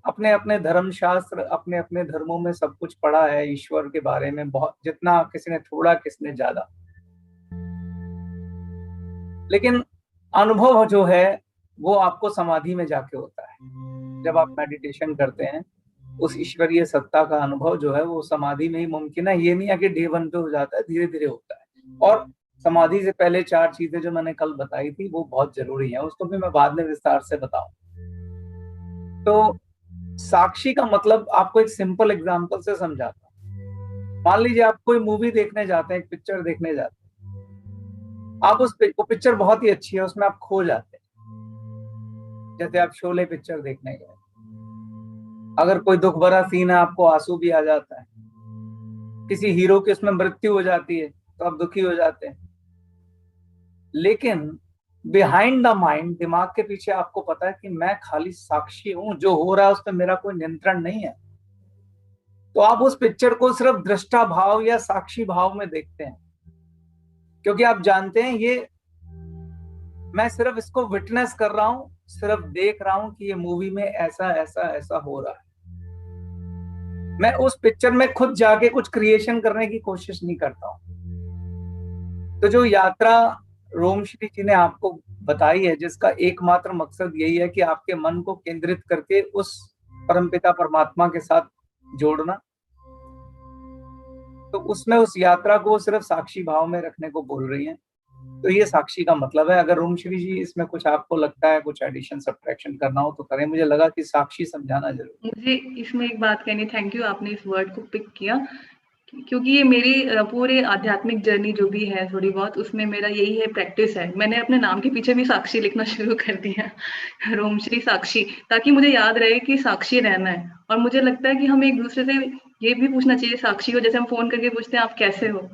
अपने अपने धर्मशास्त्र, अपने अपने धर्मों में सब कुछ पढ़ा है ईश्वर के बारे में, बहुत, जितना किसी ने थोड़ा, किसी ने ज्यादा। लेकिन अनुभव जो है वो आपको समाधि में जाके होता है। जब आप मेडिटेशन करते हैं, उस ईश्वरीय सत्ता का अनुभव जो है वो समाधि में ही मुमकिन है। ये नहीं है कि डे 1 पे हो जाता है, धीरे धीरे होता है। और समाधि से पहले 4 चीजें जो मैंने कल बताई थी वो बहुत जरूरी है, उसको भी मैं बाद में विस्तार से बताऊं। तो साक्षी का मतलब आपको एक सिंपल एग्जांपल से समझाता हूं। मान लीजिए आप कोई मूवी देखने जाते हैं, एक पिक्चर देखने जाते हैं, आप वो पिक्चर बहुत ही अच्छी है, उसमें आप खो जाते हैं। जैसे आप शोले पिक्चर देखने गए, अगर कोई दुख भरा सीन है, आपको आंसू भी आ जाता है। किसी हीरो की उसमें मृत्यु हो जाती है तो आप दुखी हो जाते हैं। लेकिन बिहाइंड द माइंड, दिमाग के पीछे आपको पता है कि मैं खाली साक्षी हूं, जो हो रहा है उस पर मेरा कोई नियंत्रण नहीं है। तो आप उस पिक्चर को सिर्फ दृष्टा भाव या साक्षी भाव में देखते हैं, क्योंकि आप जानते हैं ये मैं सिर्फ इसको विटनेस कर रहा हूं, सिर्फ देख रहा हूं कि ये मूवी में ऐसा ऐसा ऐसा हो रहा है। मैं उस पिक्चर में खुद जाके कुछ क्रिएशन करने की कोशिश नहीं करता हूं। तो जो यात्रा रोमश्री जी ने आपको बताई है, जिसका एकमात्र मकसद यही है कि आपके मन को केंद्रित करके उस परमपिता परमात्मा के साथ जोड़ना, तो उसमें उस यात्रा को सिर्फ साक्षी भाव में रखने को बोल रही हैं। तो ये साक्षी का मतलब है। अगर रोमश्री जी इसमें कुछ आपको लगता है कुछ एडिशन सब्ट्रैक्शन करना हो तो करें। मुझे लगा कि साक्षी समझाना जरूरी। मुझे इसमें एक बात कहनी, थैंक यू, आपने इस वर्ड को पिक किया, क्योंकि ये मेरी पूरे आध्यात्मिक जर्नी जो भी है थोड़ी बहुत, उसमें मेरा यही है, प्रैक्टिस है। मैंने अपने नाम के पीछे भी साक्षी लिखना शुरू कर दिया, रोमश्री साक्षी, ताकि मुझे याद रहे कि साक्षी रहना है। और मुझे लगता है कि हमें एक दूसरे से ये भी पूछना चाहिए, साक्षी हो, जैसे हम फोन करके पूछते हैं आप कैसे हो,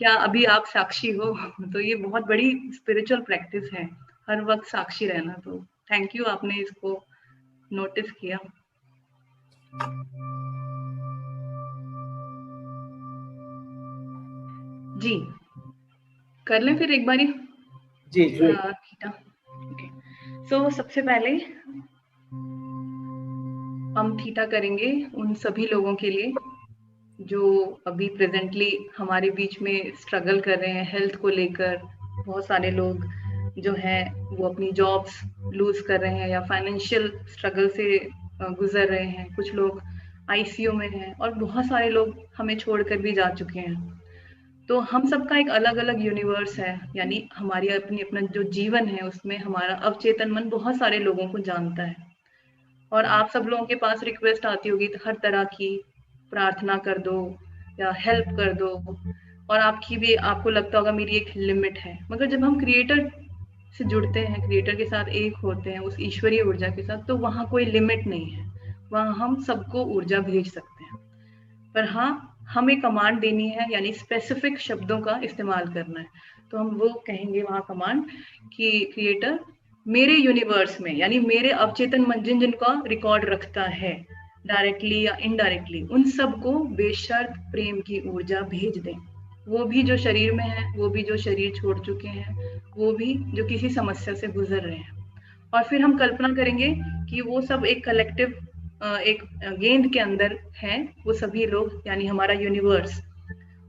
क्या अभी आप साक्षी हो? तो ये बहुत बड़ी स्पिरिचुअल प्रैक्टिस है, हर वक्त साक्षी रहना। तो थैंक यू, आपने इसको नोटिस किया। जी, कर लें फिर एक बारी? जी जी। थीटा। ओके, सो सबसे पहले हम थीटा करेंगे उन सभी लोगों के लिए जो अभी प्रेजेंटली हमारे बीच में स्ट्रगल कर रहे हैं हेल्थ को लेकर। बहुत सारे लोग जो हैं वो अपनी जॉब्स लूज कर रहे हैं या फाइनेंशियल स्ट्रगल से गुजर रहे हैं। कुछ लोग आईसीयू में हैं और बहुत सारे लोग हमें छोड़कर भी जा चुके हैं। तो हम सबका एक अलग अलग यूनिवर्स है, यानी हमारी अपना जो जीवन है उसमें हमारा अवचेतन मन बहुत सारे लोगों को जानता है। और आप सब लोगों के पास रिक्वेस्ट आती होगी हर तरह की, प्रार्थना कर दो या हेल्प कर दो, और आपको लगता होगा मेरी एक लिमिट है। मगर जब हम क्रिएटर से जुड़ते हैं, क्रिएटर के साथ एक होते हैं, उस ईश्वरीय ऊर्जा के साथ, तो वहाँ कोई लिमिट नहीं है, वहाँ हम सबको ऊर्जा भेज सकते हैं। पर हाँ, हमें कमांड देनी है, यानी स्पेसिफिक शब्दों का इस्तेमाल करना है। तो हम वो कहेंगे वहाँ कमांड कि क्रिएटर मेरे यूनिवर्स में, यानी मेरे अवचेतन मन जिनका रिकॉर्ड रखता है डायरेक्टली या इनडायरेक्टली, उन सबको बेशर्त प्रेम की ऊर्जा भेज दें। वो भी जो शरीर में है, वो भी जो शरीर छोड़ चुके हैं, वो भी जो किसी समस्या से गुजर रहे हैं। और फिर हम कल्पना करेंगे कि वो सब एक कलेक्टिव, एक गेंद के अंदर हैं, वो सभी लोग, यानी हमारा यूनिवर्स,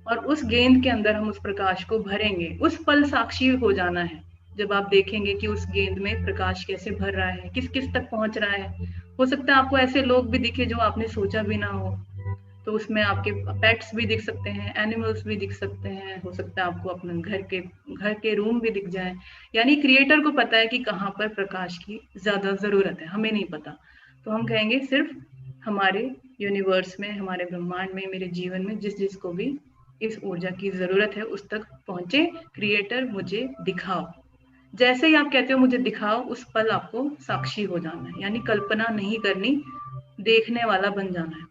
और उस गेंद के अंदर हम उस प्रकाश को भरेंगे। उस पल साक्षी हो जाना है, जब आप देखेंगे कि उस गेंद में प्रकाश कैसे भर रहा है, किस किस तक पहुंच रहा है। हो सकता है आपको ऐसे लोग भी दिखे जो आपने सोचा भी ना हो, तो उसमें आपके पेट्स भी दिख सकते हैं, एनिमल्स भी दिख सकते हैं, हो सकता है आपको अपने घर के रूम भी दिख जाए। यानी क्रिएटर को पता है कि कहाँ पर प्रकाश की ज्यादा जरूरत है, हमें नहीं पता। तो हम कहेंगे सिर्फ हमारे यूनिवर्स में, हमारे ब्रह्मांड में, मेरे जीवन में जिस जिसको भी इस ऊर्जा की जरूरत है उस तक पहुंचे, क्रिएटर मुझे दिखाओ। जैसे ही आप कहते हो मुझे दिखाओ, उस पल आपको साक्षी हो जाना है, यानी कल्पना नहीं करनी, देखने वाला बन जाना है।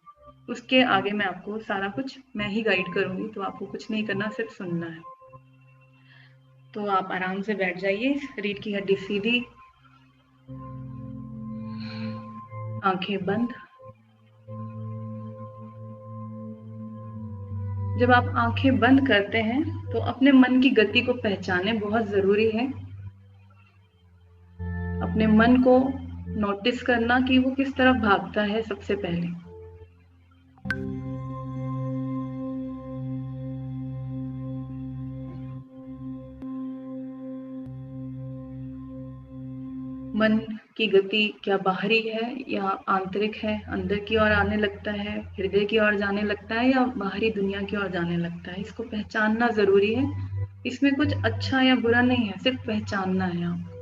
उसके आगे मैं आपको सारा कुछ मैं ही गाइड करूंगी, तो आपको कुछ नहीं करना, सिर्फ सुनना है। तो आप आराम से बैठ जाइए, रीढ़ की हड्डी सीधी, आंखें बंद। जब आप आंखें बंद करते हैं तो अपने मन की गति को पहचाने, बहुत जरूरी है अपने मन को नोटिस करना कि वो किस तरफ भागता है। सबसे पहले मन की गति क्या बाहरी है या आंतरिक है, अंदर की ओर आने लगता है, हृदय की ओर जाने लगता है, या बाहरी दुनिया की ओर जाने लगता है। इसको पहचानना जरूरी है। इसमें कुछ अच्छा या बुरा नहीं है, सिर्फ पहचानना है आपको।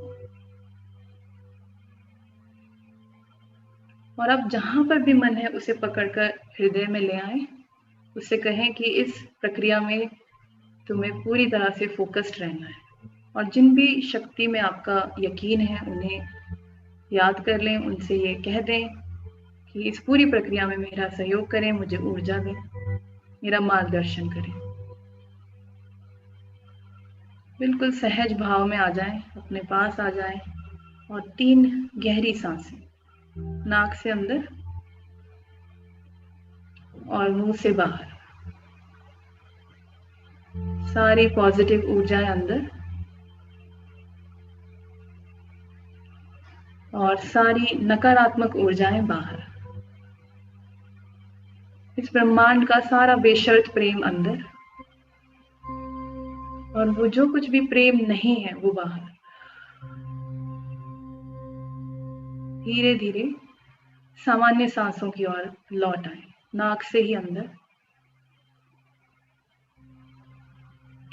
और अब जहां पर भी मन है उसे पकड़कर हृदय में ले आए, उससे कहें कि इस प्रक्रिया में तुम्हें पूरी तरह से फोकस्ड रहना है। और जिन भी शक्ति में आपका यकीन है उन्हें याद कर लें, उनसे ये कह दें कि इस पूरी प्रक्रिया में मेरा सहयोग करें, मुझे ऊर्जा दें, मेरा मार्गदर्शन करें। बिल्कुल सहज भाव में आ जाएं, अपने पास आ जाएं, और 3 गहरी सांसें, नाक से अंदर और मुंह से बाहर। सारी पॉजिटिव ऊर्जाएं अंदर और सारी नकारात्मक ऊर्जाएं बाहर। इस ब्रह्मांड का सारा बेशर्त प्रेम अंदर, और वो जो कुछ भी प्रेम नहीं है वो बाहर। धीरे धीरे सामान्य सांसों की ओर लौट आए, नाक से ही अंदर,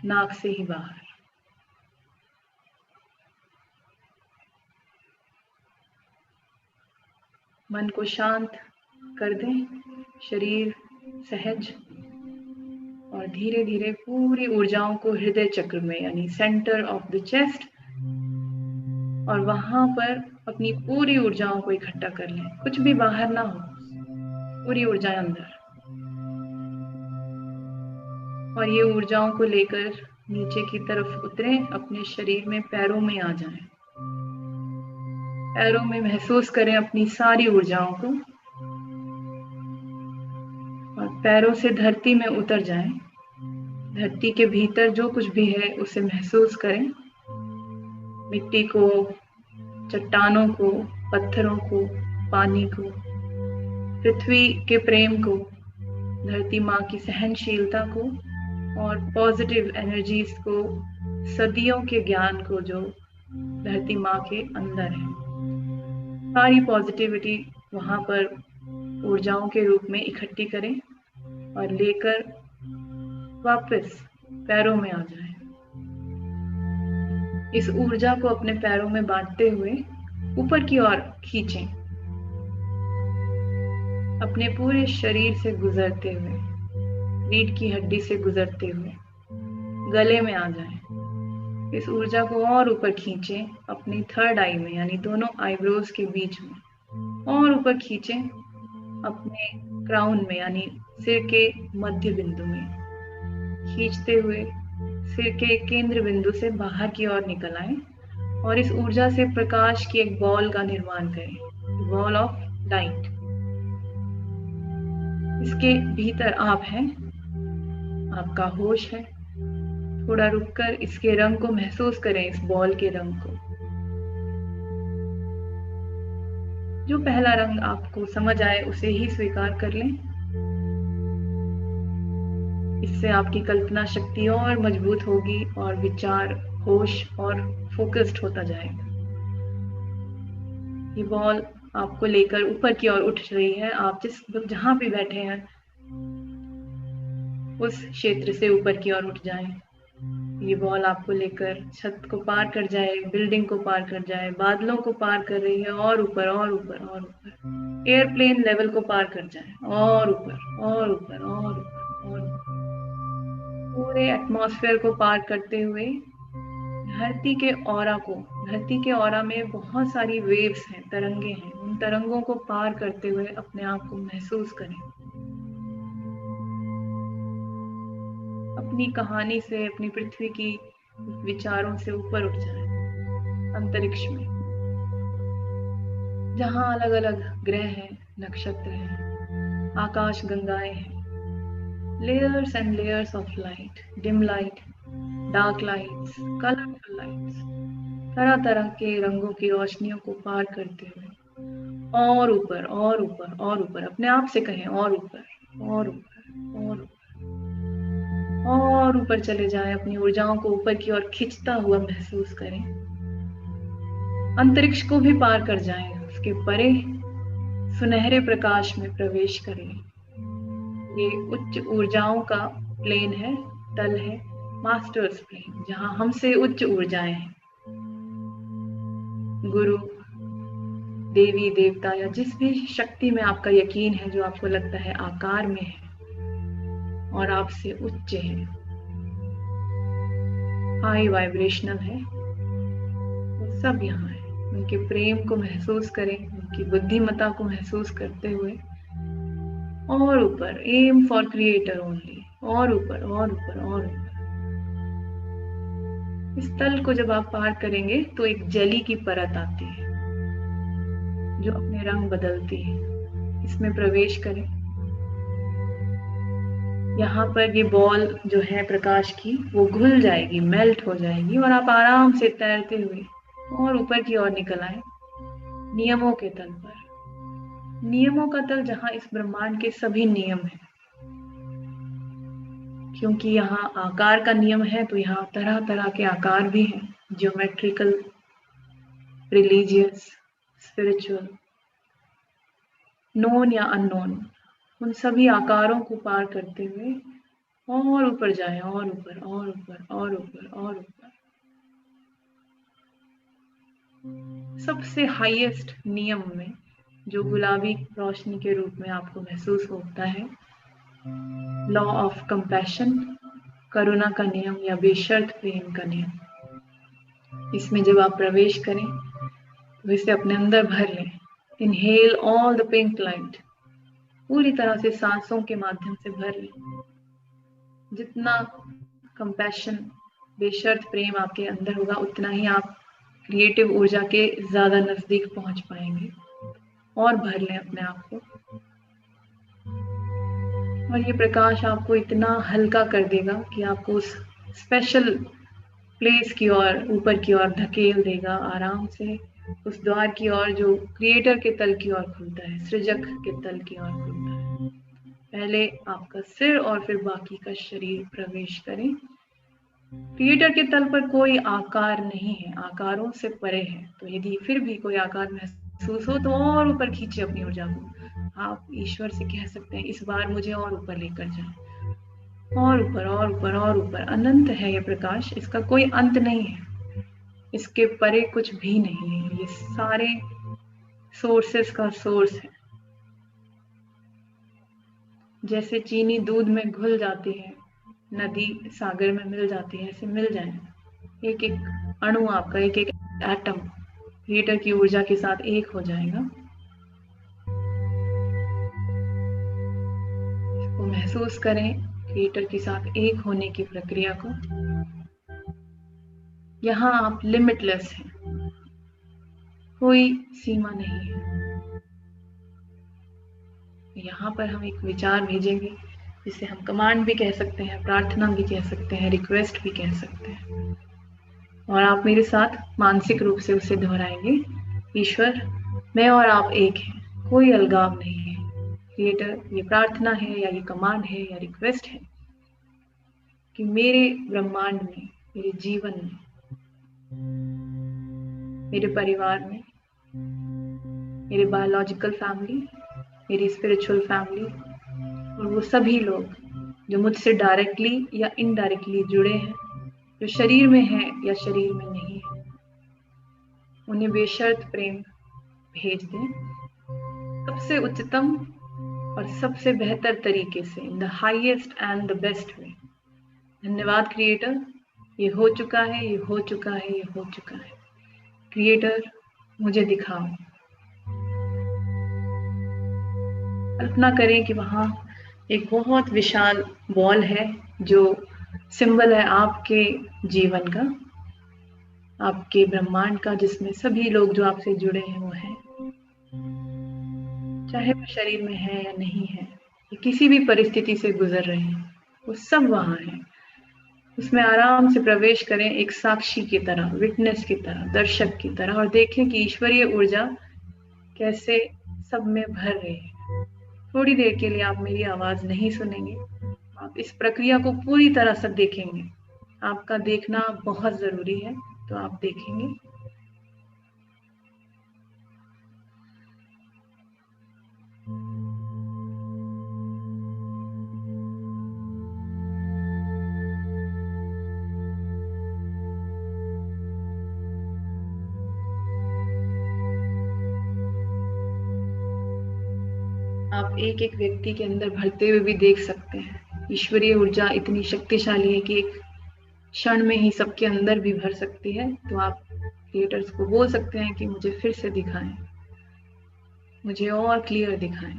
नाक से ही बाहर। मन को शांत कर दें, शरीर सहज, और धीरे धीरे पूरी ऊर्जाओं को हृदय चक्र में, यानी सेंटर ऑफ द चेस्ट, और वहां पर अपनी पूरी ऊर्जाओं को इकट्ठा कर लें। कुछ भी बाहर ना हो, पूरी ऊर्जा अंदर। और ये ऊर्जाओं को लेकर नीचे की तरफ उतरें, अपने शरीर में, पैरों में आ जाएं। पैरों में महसूस करें अपनी सारी ऊर्जाओं को, और पैरों से धरती में उतर जाएं। धरती के भीतर जो कुछ भी है उसे महसूस करें, मिट्टी को, चट्टानों को, पत्थरों को, पानी को, पृथ्वी के प्रेम को, धरती माँ की सहनशीलता को, और पॉजिटिव एनर्जीज को, सदियों के ज्ञान को जो धरती माँ के अंदर है। सारी पॉजिटिविटी वहां पर ऊर्जाओं के रूप में इकट्ठी करें और लेकर वापस पैरों में आ जाएं। इस ऊर्जा को अपने पैरों में बांटते हुए ऊपर की ओर खींचें। अपने पूरे शरीर से गुजरते हुए, रीढ़ की हड्डी से गुजरते हुए गले में आ जाए। इस ऊर्जा को और ऊपर खींचें अपनी थर्ड आई में, यानी दोनों आईब्रोज के बीच में, और ऊपर खींचें अपने क्राउन में, यानी सिर के मध्य बिंदु में। खींचते हुए सिर के केंद्र बिंदु से बाहर की ओर निकल आए और इस ऊर्जा से प्रकाश की एक बॉल का निर्माण करें, बॉल ऑफ लाइट। इसके भीतर आप हैं, आपका होश है। थोड़ा रुककर इसके रंग को महसूस करें, इस बॉल के रंग को। जो पहला रंग आपको समझ आए उसे ही स्वीकार कर लें। इससे आपकी कल्पना शक्ति और मजबूत होगी और विचार, होश और फोकस्ड होता जाएगा। ये बॉल आपको लेकर ऊपर की ओर उठ रही है। आप जहां भी बैठे हैं उस क्षेत्र से ऊपर की ओर उठ जाएं। ये बॉल आपको लेकर छत को पार कर जाए, बिल्डिंग को पार कर जाए, बादलों को पार कर रही है, और ऊपर और ऊपर और ऊपर, एयरप्लेन लेवल को पार कर जाए, और ऊपर और ऊपर और ऊपर और ऊपर, पूरे एटमॉस्फेयर को पार करते हुए धरती के ऑरा में बहुत सारी वेव्स हैं, तरंगे हैं। उन तरंगों को पार करते हुए अपने आप को महसूस करें। अपनी कहानी से, अपनी पृथ्वी की विचारों से ऊपर उठ जाए अंतरिक्ष में, जहां अलग अलग ग्रह हैं, नक्षत्र हैं, आकाश गंगाएं हैं, layers and layers of light, dim light, dark lights, colorful lights, तरह तरह के रंगों की रोशनियों को पार करते हुए और ऊपर और ऊपर और ऊपर, अपने आप से कहें और ऊपर और ऊपर और और ऊपर चले जाएं। अपनी ऊर्जाओं को ऊपर की ओर खींचता हुआ महसूस करें। अंतरिक्ष को भी पार कर जाएं, उसके परे सुनहरे प्रकाश में प्रवेश करें। ये उच्च ऊर्जाओं का प्लेन है, तल है, मास्टर्स प्लेन, जहां हमसे उच्च ऊर्जाएं हैं। गुरु, देवी, देवता या जिस भी शक्ति में आपका यकीन है, जो आपको लगता है आकार में है और आपसे उच्च है, हाई वाइब्रेशनल है, वो सब यहाँ है। उनके प्रेम को महसूस करें, उनकी बुद्धिमत्ता को महसूस करते हुए और ऊपर, एम फॉर क्रिएटर ओनली, और ऊपर और ऊपर और ऊपर। इस तल को जब आप पार करेंगे तो एक जली की परत आती है जो अपने रंग बदलती है। इसमें प्रवेश करें। यहाँ पर ये बॉल जो है प्रकाश की, वो घुल जाएगी, मेल्ट हो जाएगी, और आप आराम से तैरते हुए और ऊपर की ओर निकल आए नियमों के तल पर। नियमों का तल, जहां इस ब्रह्मांड के सभी नियम हैं। क्योंकि यहाँ आकार का नियम है, तो यहाँ तरह तरह के आकार भी हैं, ज्योमेट्रिकल, रिलीजियस, स्पिरिचुअल, नोन या अननोन। उन सभी आकारों को पार करते हुए और ऊपर जाएं, और ऊपर और ऊपर और ऊपर और ऊपर। सबसे हाईएस्ट नियम में, जो गुलाबी रोशनी के रूप में आपको महसूस होता है, लॉ ऑफ कंपैशन, करुणा का नियम या बेशर्त प्रेम का नियम। इसमें जब आप प्रवेश करें तो इसे अपने अंदर भर लें। Inhale all the pink light, पूरी तरह से सांसों के माध्यम से भर लें। जितना कंपैशन, बेशर्त प्रेम आपके अंदर होगा, उतना ही आप क्रिएटिव ऊर्जा के ज्यादा नजदीक पहुंच पाएंगे। और भर लें अपने आप को, और ये प्रकाश आपको इतना हल्का कर देगा कि आपको उस स्पेशल प्लेस की ओर, ऊपर की ओर धकेल देगा, आराम से उस द्वार की ओर जो क्रिएटर के तल की ओर खुलता है, सृजक के तल की ओर खुलता है। पहले आपका सिर और फिर बाकी का शरीर प्रवेश करें। क्रिएटर के तल पर कोई आकार नहीं है, आकारों से परे है। तो यदि फिर भी कोई आकार महसूस हो तो और ऊपर खींचे अपनी ऊर्जा को। आप ईश्वर से कह सकते हैं, इस बार मुझे और ऊपर लेकर जाए, और ऊपर और ऊपर और ऊपर। अनंत है ये प्रकाश, इसका कोई अंत नहीं है, इसके परे कुछ भी नहीं है। ये सारे सोर्सेस का सोर्स है। जैसे चीनी दूध में घुल जाती है, नदी सागर में मिल जाती है, ऐसे मिल जाए एक एक अणु आपका, एक एक एटम क्रिएटर की ऊर्जा के साथ एक हो जाएगा। इसको महसूस करें, क्रिएटर के साथ एक होने की प्रक्रिया को। यहाँ आप लिमिटलेस हैं, कोई सीमा नहीं है। यहाँ पर हम एक विचार भेजेंगे जिसे हम कमांड भी कह सकते हैं, प्रार्थना भी कह सकते हैं, रिक्वेस्ट भी कह सकते हैं, और आप मेरे साथ मानसिक रूप से उसे दोहराएंगे। ईश्वर, मैं और आप एक हैं, कोई अलगाव नहीं है। क्रिएटर, ये प्रार्थना है या ये कमांड है या रिक्वेस्ट है कि मेरे ब्रह्मांड में, मेरे जीवन में, मेरे परिवार में, मेरे बायोलॉजिकल फैमिली, मेरी स्पिरिचुअल फैमिली और वो सभी लोग जो मुझसे डायरेक्टली या इनडायरेक्टली जुड़े हैं, जो शरीर में है या शरीर में नहीं है, उन्हें बेशर्त प्रेम भेज दें, सबसे उच्चतम और सबसे बेहतर तरीके से, in the highest and the best way. धन्यवाद क्रिएटर, ये हो चुका है, ये हो चुका है, ये हो चुका है। क्रिएटर, मुझे दिखाओ। कल्पना करें कि वहां एक बहुत विशाल बॉल है जो सिंबल है आपके जीवन का, आपके ब्रह्मांड का, जिसमें सभी लोग जो आपसे जुड़े हैं वो हैं, चाहे वो शरीर में है या नहीं है, या किसी भी परिस्थिति से गुजर रहे हैं, वो सब वहां है। उसमें आराम से प्रवेश करें, एक साक्षी की तरह, विटनेस की तरह, दर्शक की तरह, और देखें कि ईश्वरीय ऊर्जा कैसे सब में भर रही है। थोड़ी देर के लिए आप मेरी आवाज नहीं सुनेंगे, आप इस प्रक्रिया को पूरी तरह से देखेंगे। आपका देखना बहुत जरूरी है, तो आप देखेंगे। आप एक एक व्यक्ति के अंदर भरते हुए भी देख सकते हैं। ईश्वरीय ऊर्जा इतनी शक्तिशाली है कि एक क्षण में ही सबके अंदर भी भर सकती है। तो आप क्रिएटर्स को बोल सकते हैं कि मुझे फिर से दिखाएं, मुझे और क्लियर दिखाएं।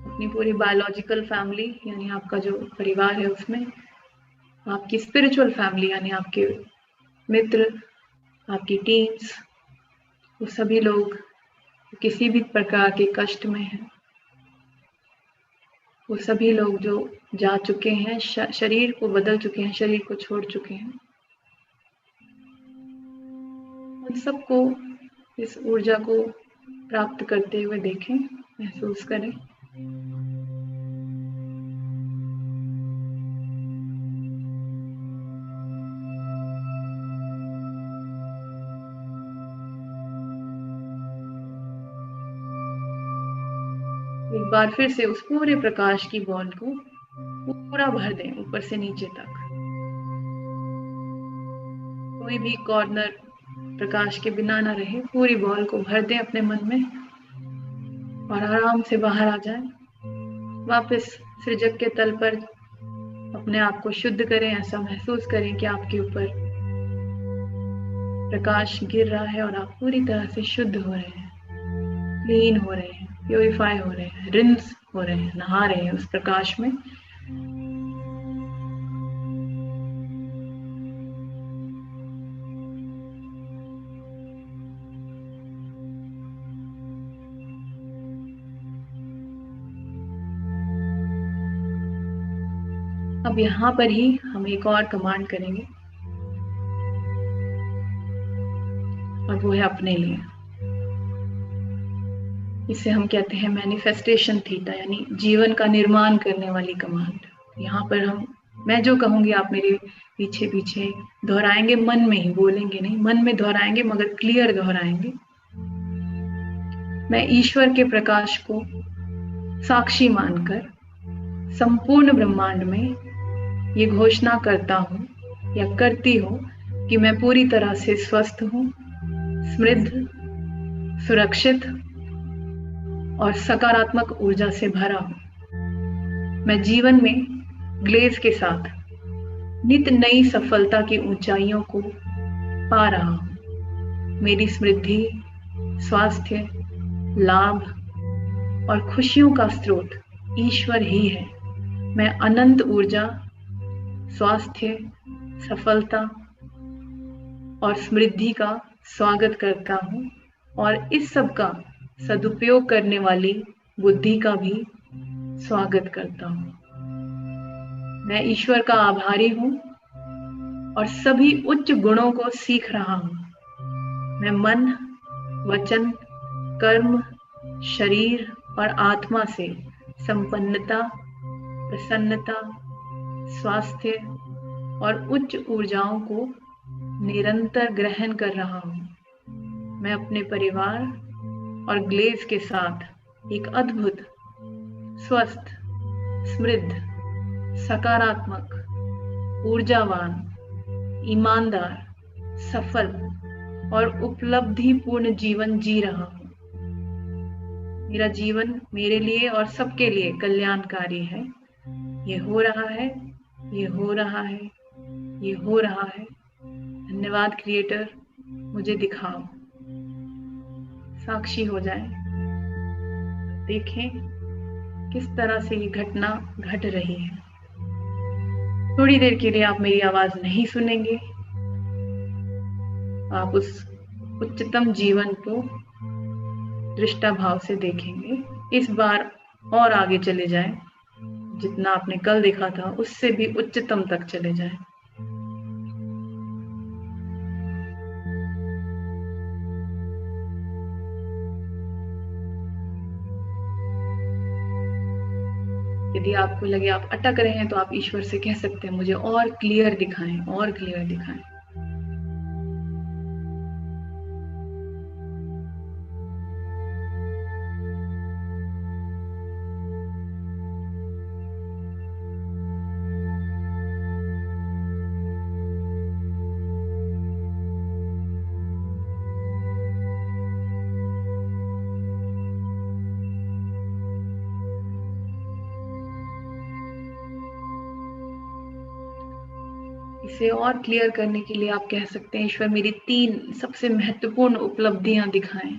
अपनी पूरी बायोलॉजिकल फैमिली यानी आपका जो परिवार है, उसमें आपकी स्पिरिचुअल फैमिली यानी आपके मित्र, आपकी टीम्स, वो सभी लोग किसी भी प्रकार के कष्ट में हैं, वो सभी लोग जो जा चुके हैं, शरीर को बदल चुके हैं, शरीर को छोड़ चुके हैं, उन सबको इस ऊर्जा को प्राप्त करते हुए देखें, महसूस करें। एक बार फिर से उस पूरे प्रकाश की बॉल को पूरा भर दें, ऊपर से नीचे तक। कोई भी कॉर्नर प्रकाश के बिना ना रहे, पूरी बॉल को भर दें अपने मन में और आराम से बाहर आ जाएं। वापस सृजक के तल पर अपने आप को शुद्ध करें। ऐसा महसूस करें कि आपके ऊपर प्रकाश गिर रहा है और आप पूरी तरह से शुद्ध हो रहे हैं, क्लीन हो रहे हैं, प्योरीफाई हो रहे हैं, रिंस हो रहे हैं, नहा रहे हैं उस प्रकाश में। अब यहाँ पर ही हम एक और कमांड करेंगे और वो है अपने लिए। इसे हम कहते हैं मैनिफेस्टेशन थीटा, यानी जीवन का निर्माण करने वाली कमांड। यहाँ पर मैं जो कहूंगी आप मेरे पीछे पीछे दोहराएंगे, मन में ही, बोलेंगे नहीं, मन में दोहराएंगे, मगर क्लियर दोहराएंगे। मैं ईश्वर के प्रकाश को साक्षी मानकर संपूर्ण ब्रह्मांड में ये घोषणा करता हूँ या करती हूँ कि मैं पूरी तरह से स्वस्थ हूँ, समृद्ध, सुरक्षित और सकारात्मक ऊर्जा से भरा हूँ। मैं जीवन में ग्लेज के साथ नित नई सफलता की ऊंचाइयों को पा रहा हूँ। मेरी समृद्धि, स्वास्थ्य, लाभ और खुशियों का स्रोत ईश्वर ही है। मैं अनंत ऊर्जा, स्वास्थ्य, सफलता और समृद्धि का स्वागत करता हूँ और इस सब का सदुपयोग करने वाली बुद्धि का भी स्वागत करता हूँ। मैं ईश्वर का आभारी हूँ और सभी उच्च गुणों को सीख रहा हूँ। मैं मन, वचन, कर्म, शरीर और आत्मा से संपन्नता, प्रसन्नता, स्वास्थ्य और उच्च ऊर्जाओं को निरंतर ग्रहण कर रहा हूँ। मैं अपने परिवार और ग्लेज के साथ एक अद्भुत, स्वस्थ, समृद्ध, सकारात्मक, ऊर्जावान, ईमानदार, सफल और उपलब्धिपूर्ण जीवन जी रहा हूँ। मेरा जीवन मेरे लिए और सबके लिए कल्याणकारी है। ये हो रहा है, ये हो रहा है, ये हो रहा है। धन्यवाद क्रिएटर, मुझे दिखाओ। साक्षी हो जाए, देखें किस तरह से ये घटना घट रही है। थोड़ी देर के लिए आप मेरी आवाज नहीं सुनेंगे, आप उस उच्चतम जीवन को दृष्टा भाव से देखेंगे। इस बार और आगे चले जाएं, जितना आपने कल देखा था उससे भी उच्चतम तक चले जाएं। यदि आपको लगे आप अटक रहे हैं तो आप ईश्वर से कह सकते हैं मुझे और क्लियर दिखाएं, और क्लियर दिखाएं। इसे और क्लियर करने के लिए आप कह सकते हैं ईश्वर मेरी 3 सबसे महत्वपूर्ण उपलब्धियां दिखाएं।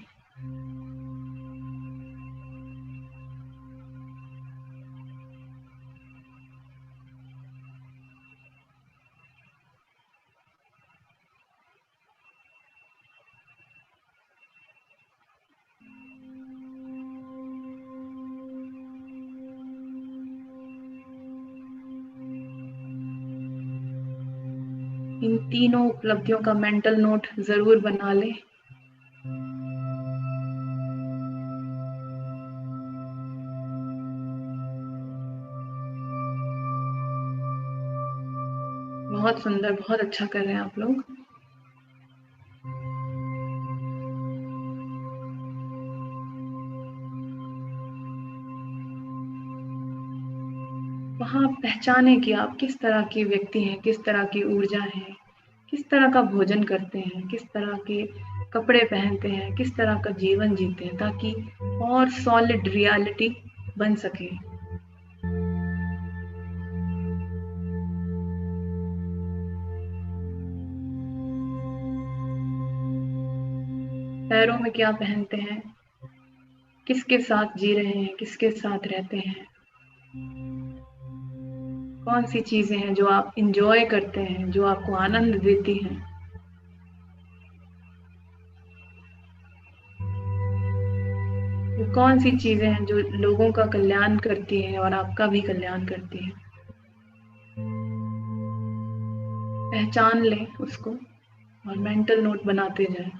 इन तीनों उपलब्धियों का मेंटल नोट जरूर बना लें। बहुत सुंदर, बहुत अच्छा कर रहे हैं आप लोग। वहां पहचाने कि आप किस तरह के व्यक्ति हैं, किस तरह की ऊर्जा है, किस तरह का भोजन करते हैं, किस तरह के कपड़े पहनते हैं, किस तरह का जीवन जीते हैं, ताकि और सॉलिड रियलिटी बन सके। पैरों में क्या पहनते हैं, किसके साथ जी रहे हैं, किसके साथ रहते हैं, कौन सी चीजें हैं जो आप इंजॉय करते हैं, जो आपको आनंद देती हैं। वो कौन सी चीजें हैं जो लोगों का कल्याण करती हैं और आपका भी कल्याण करती हैं। पहचान लें उसको और मेंटल नोट बनाते जाएं।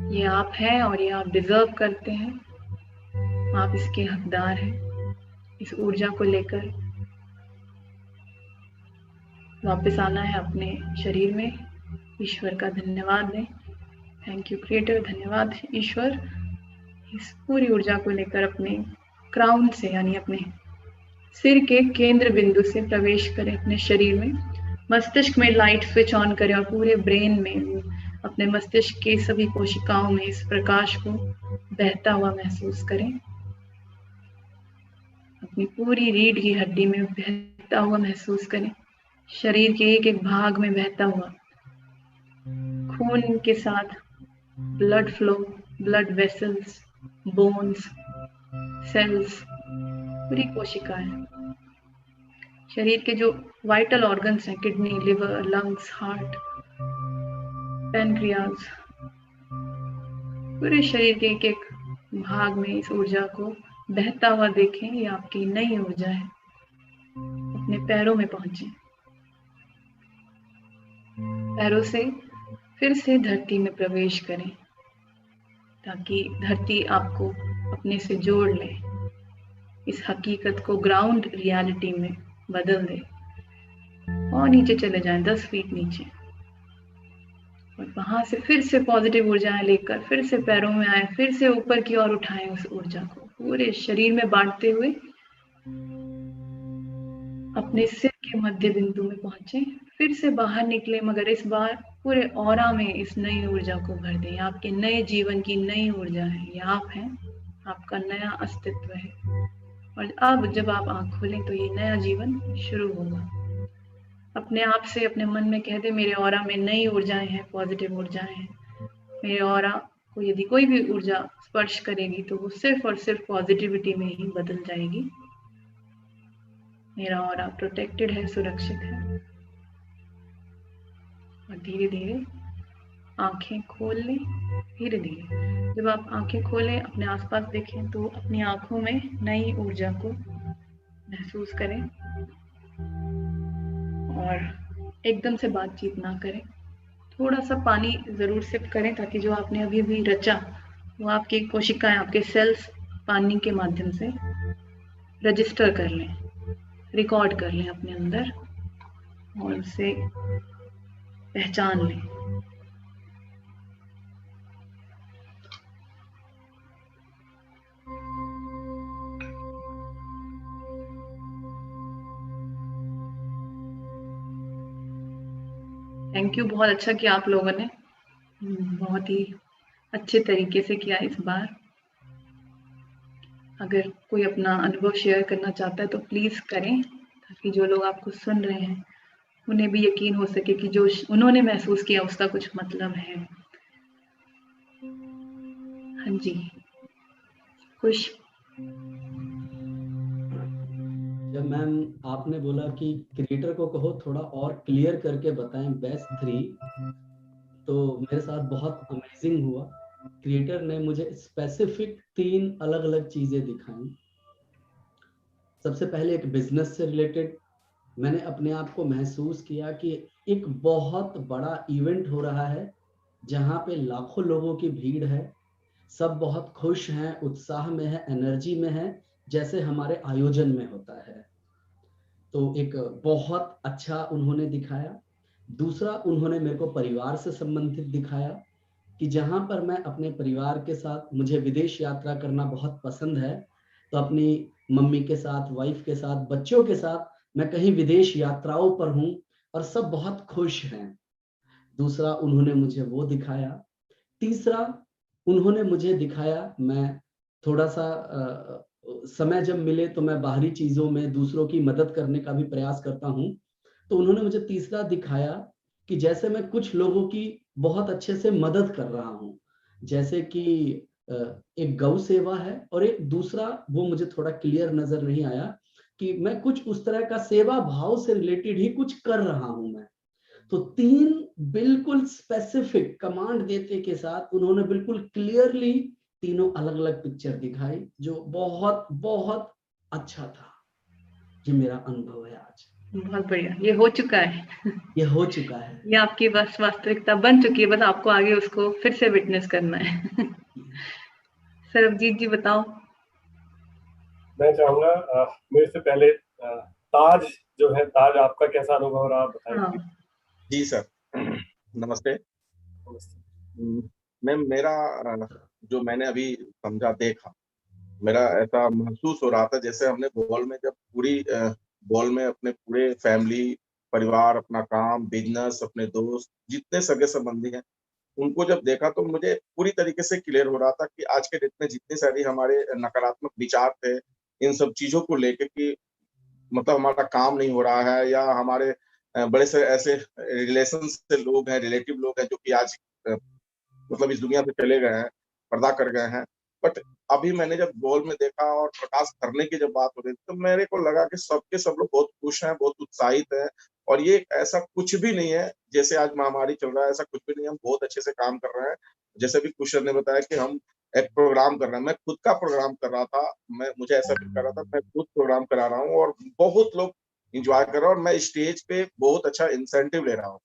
ये आप हैं और ये आप डिजर्व करते हैं। आप इसके हकदार हैं। इस ऊर्जा को लेकर वापस आना है अपने शरीर में ईश्वर का धन्यवाद दें। थैंक यू क्रिएटर, धन्यवाद ईश्वर। इस पूरी ऊर्जा को लेकर अपने क्राउन से यानी अपने सिर के केंद्र बिंदु से प्रवेश करें अपने शरीर में। मस्तिष्क में लाइट स्विच ऑन करें और पूरे ब्रेन में, अपने मस्तिष्क के सभी कोशिकाओं में इस प्रकाश को बहता हुआ महसूस करें। अपनी पूरी रीढ़ की हड्डी में बहता हुआ महसूस करें, शरीर के एक एक भाग में बहता हुआ, खून के साथ blood flow, blood vessels, bones, cells, पूरी कोशिकाएं, शरीर के जो वाइटल ऑर्गन्स हैं, kidney, liver, lungs, heart, pancreas, पूरे शरीर के एक एक भाग में इस ऊर्जा को बहता हुआ देखें। ये आपकी नई ऊर्जा है। अपने पैरों में पहुंचे, पैरों से फिर से धरती में प्रवेश करें ताकि धरती आपको अपने से जोड़ ले, इस हकीकत को ग्राउंड रियलिटी में बदल दे। और नीचे चले जाएं 10 फीट नीचे, और वहां से फिर से पॉजिटिव ऊर्जाएं लेकर फिर से पैरों में आए, फिर से ऊपर की ओर उठाएं उस ऊर्जा को, पूरे शरीर में बांटते हुए अपने सिर के मध्य बिंदु में पहुंचे। फिर से बाहर निकले, मगर इस बार पूरे ऑरा में इस नई ऊर्जा को भर दें। आपके नए जीवन की नई ऊर्जा है, ये आप हैं, आपका नया अस्तित्व है। और अब जब आप आंख खोलें तो ये नया जीवन शुरू होगा। अपने आप से, अपने मन में कह दे, मेरे ऑरा में नई ऊर्जाएं हैं, पॉजिटिव ऊर्जाएं हैं। मेरे ऑरा को यदि कोई भी ऊर्जा स्पर्श करेगी तो वो सिर्फ और सिर्फ पॉजिटिविटी में ही बदल जाएगी। मेरा ऑरा प्रोटेक्टेड है, सुरक्षित है। और धीरे धीरे आंखें खोल लें। धीरे धीरे जब आप आंखें खोलें, अपने आसपास देखें तो अपनी आंखों में नई ऊर्जा को महसूस करें और एकदम से बातचीत ना करें। थोड़ा सा पानी जरूर सिप करें ताकि जो आपने अभी अभी रचा वो आपकी कोशिकाएं, आपके सेल्स पानी के माध्यम से रजिस्टर कर लें, रिकॉर्ड कर लें अपने अंदर और उसे पहचान लें। थैंक यू, बहुत अच्छा किया आप लोगों ने, बहुत ही अच्छे तरीके से किया इस बार। अगर कोई अपना अनुभव शेयर करना चाहता है तो प्लीज करें ताकि जो लोग आपको सुन रहे हैं उन्हें भी यकीन हो सके कि जो उन्होंने महसूस किया उसका कुछ मतलब है। हाँ जी, खुश। जब मैम आपने बोला कि क्रिएटर को कहो थोड़ा और क्लियर करके बताएं बेस्ट 3, तो मेरे साथ बहुत अमेजिंग हुआ। क्रिएटर ने मुझे स्पेसिफिक 3 अलग अलग चीजें दिखाई। सबसे पहले एक बिजनेस से रिलेटेड, मैंने अपने आप को महसूस किया कि एक बहुत बड़ा इवेंट हो रहा है जहाँ पे लाखों लोगों की भीड़ है, सब बहुत खुश हैं, उत्साह में है, एनर्जी में है, जैसे हमारे आयोजन में होता है। तो एक बहुत अच्छा उन्होंने दिखाया। दूसरा, उन्होंने मेरे को परिवार से संबंधित दिखाया कि जहां पर मैं अपने परिवार के साथ, मुझे विदेश यात्रा करना बहुत पसंद है, तो अपनी मम्मी के साथ, वाइफ के साथ, बच्चों के साथ मैं कहीं विदेश यात्राओं पर हूं और सब बहुत खुश हैं। दूसरा, उन्होंने मुझे वो दिखाया। तीसरा, उन्होंने मुझे दिखाया, मैं थोड़ा सा समय जब मिले तो मैं बाहरी चीजों में दूसरों की मदद करने का भी प्रयास करता हूं। तो उन्होंने मुझे तीसरा दिखाया कि जैसे मैं कुछ लोगों की बहुत अच्छे से मदद कर रहा हूं, जैसे कि एक गौ सेवा है, और एक दूसरा वो मुझे थोड़ा क्लियर नजर नहीं आया कि मैं कुछ उस तरह का सेवा भाव से रिलेटेड ही कुछ कर रहा हूं मैं। तो 3 बिल्कुल स्पेसिफिक कमांड देते के साथ उन्होंने बिल्कुल क्लियरली तीनों अलग अलग पिक्चर दिखाई, जो बहुत बहुत अच्छा था। ये मेरा अनुभव है आज। बहुत बढ़िया, ये हो चुका है। ये हो चुका है, ये आपकी बस वास्तविकता बन चुकी है, बस आपको आगे उसको फिर से विटनेस करना है। सरबजीत जी बताओ। मैं चाहूंगा मेरे से पहले ताज जो है, ताज आपका कैसा अनुभव रहा, आप बताएं। हाँ। जी सर, नमस्ते। मैम, मेरा जो मैंने अभी समझा, देखा, मेरा ऐसा महसूस हो रहा था जैसे हमने बॉल में जब पूरी बॉल में अपने पूरे फैमिली, परिवार, अपना काम, बिजनेस, अपने दोस्त, जितने सगे संबंधी हैं, उनको जब देखा तो मुझे पूरी तरीके से क्लियर हो रहा था कि आज के डेट में जितनी सारी हमारे नकारात्मक विचार थे, इन सब चीज़ों को लेके कि मतलब हमारा काम नहीं हो रहा है, या हमारे बड़े से ऐसे रिलेशन से लोग हैं, रिलेटिव लोग हैं जो कि आज मतलब इस दुनिया से चले गए हैं, पर्दा कर गए हैं। बट अभी मैंने जब बॉल में देखा और प्रकाश करने की जब बात हो रही थी, तो मेरे को लगा कि सब लोग बहुत खुश हैं, बहुत उत्साहित हैं, और ये ऐसा कुछ भी नहीं है, जैसे आज महामारी चल रहा है, ऐसा कुछ भी नहीं है, हम बहुत अच्छे से काम कर रहे हैं। जैसे अभी कुश सर ने बताया कि हम एक प्रोग्राम कर रहे हैं, मैं खुद का प्रोग्राम कर रहा था, मुझे ऐसा फील कर रहा था, मैं खुद प्रोग्राम करा रहा हूँ और बहुत लोग एन्जॉय कर रहे हैं, और मैं स्टेज पे बहुत अच्छा इंसेंटिव ले रहा हूँ।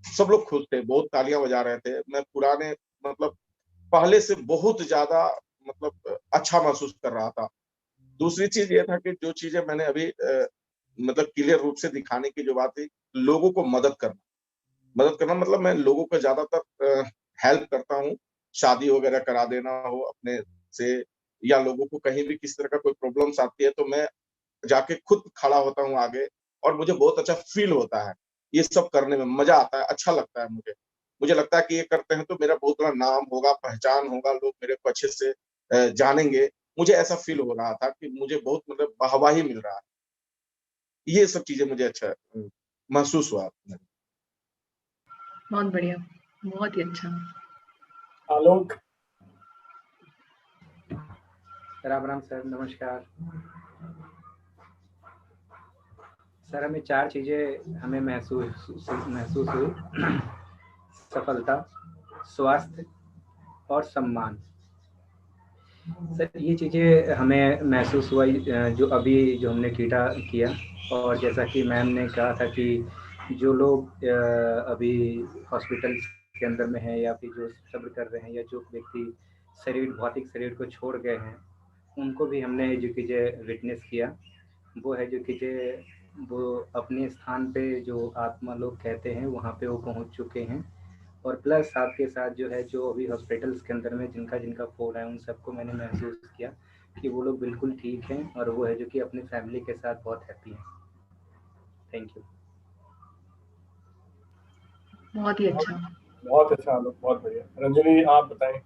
सब लोग खुश थे, बहुत तालियां बजा रहे थे। मैं पुराने मतलब पहले से बहुत ज्यादा मतलब अच्छा महसूस कर रहा था। दूसरी चीज ये था कि जो चीजें मैंने अभी मतलब क्लियर रूप से दिखाने की जो बात थी, लोगों को मदद करना मतलब मैं लोगों को ज्यादातर हेल्प करता हूँ। शादी वगैरह करा देना हो अपने से, या लोगों को कहीं भी किसी तरह का कोई प्रॉब्लम्स आती है तो मैं जाके खुद खड़ा होता हूँ आगे, और मुझे बहुत अच्छा फील होता है। ये सब करने में मजा आता है, अच्छा लगता है मुझे। मुझे लगता है कि ये करते हैं तो मेरा बहुत बड़ा नाम होगा, पहचान होगा, लोग मेरे को अच्छे से जानेंगे। मुझे ऐसा फील हो रहा था कि मुझे बहुत मतलब वाहवाही मिल रहा है। ये सब चीजें मुझे अच्छा महसूस हुआ। बहुत बढ़िया, बहुत ही अच्छा। आलोक। राम राम सर, नमस्कार सर। हमें 4 चीजें हमें महसूस हुई: सफलता, स्वास्थ्य और सम्मान। सर ये चीज़ें हमें महसूस हुआ जो अभी जो हमने किया, और जैसा कि मैम ने कहा था कि जो लोग अभी हॉस्पिटल के अंदर में हैं, या फिर जो सब्र कर रहे हैं, या जो व्यक्ति भौतिक शरीर को छोड़ गए हैं, उनको भी हमने जो चीज़ें विटनेस किया, वो है जो चीज़ें वो अपने स्थान पे जो आत्मा लोग कहते हैं वहाँ पे वो पहुँच चुके हैं। और प्लस साथ के साथ जो है, जो अभी हॉस्पिटल्स के अंदर में जिनका फोन है, उन सबको मैंने महसूस किया कि वो लोग बिल्कुल ठीक हैं, और वो है जो कि अपनी फैमिली के साथ बहुत हैप्पी हैं। Thank you. बहुत ही अच्छा। बहुत अच्छा आलोक, बहुत बढ़िया। रंजनी, आप बताएं।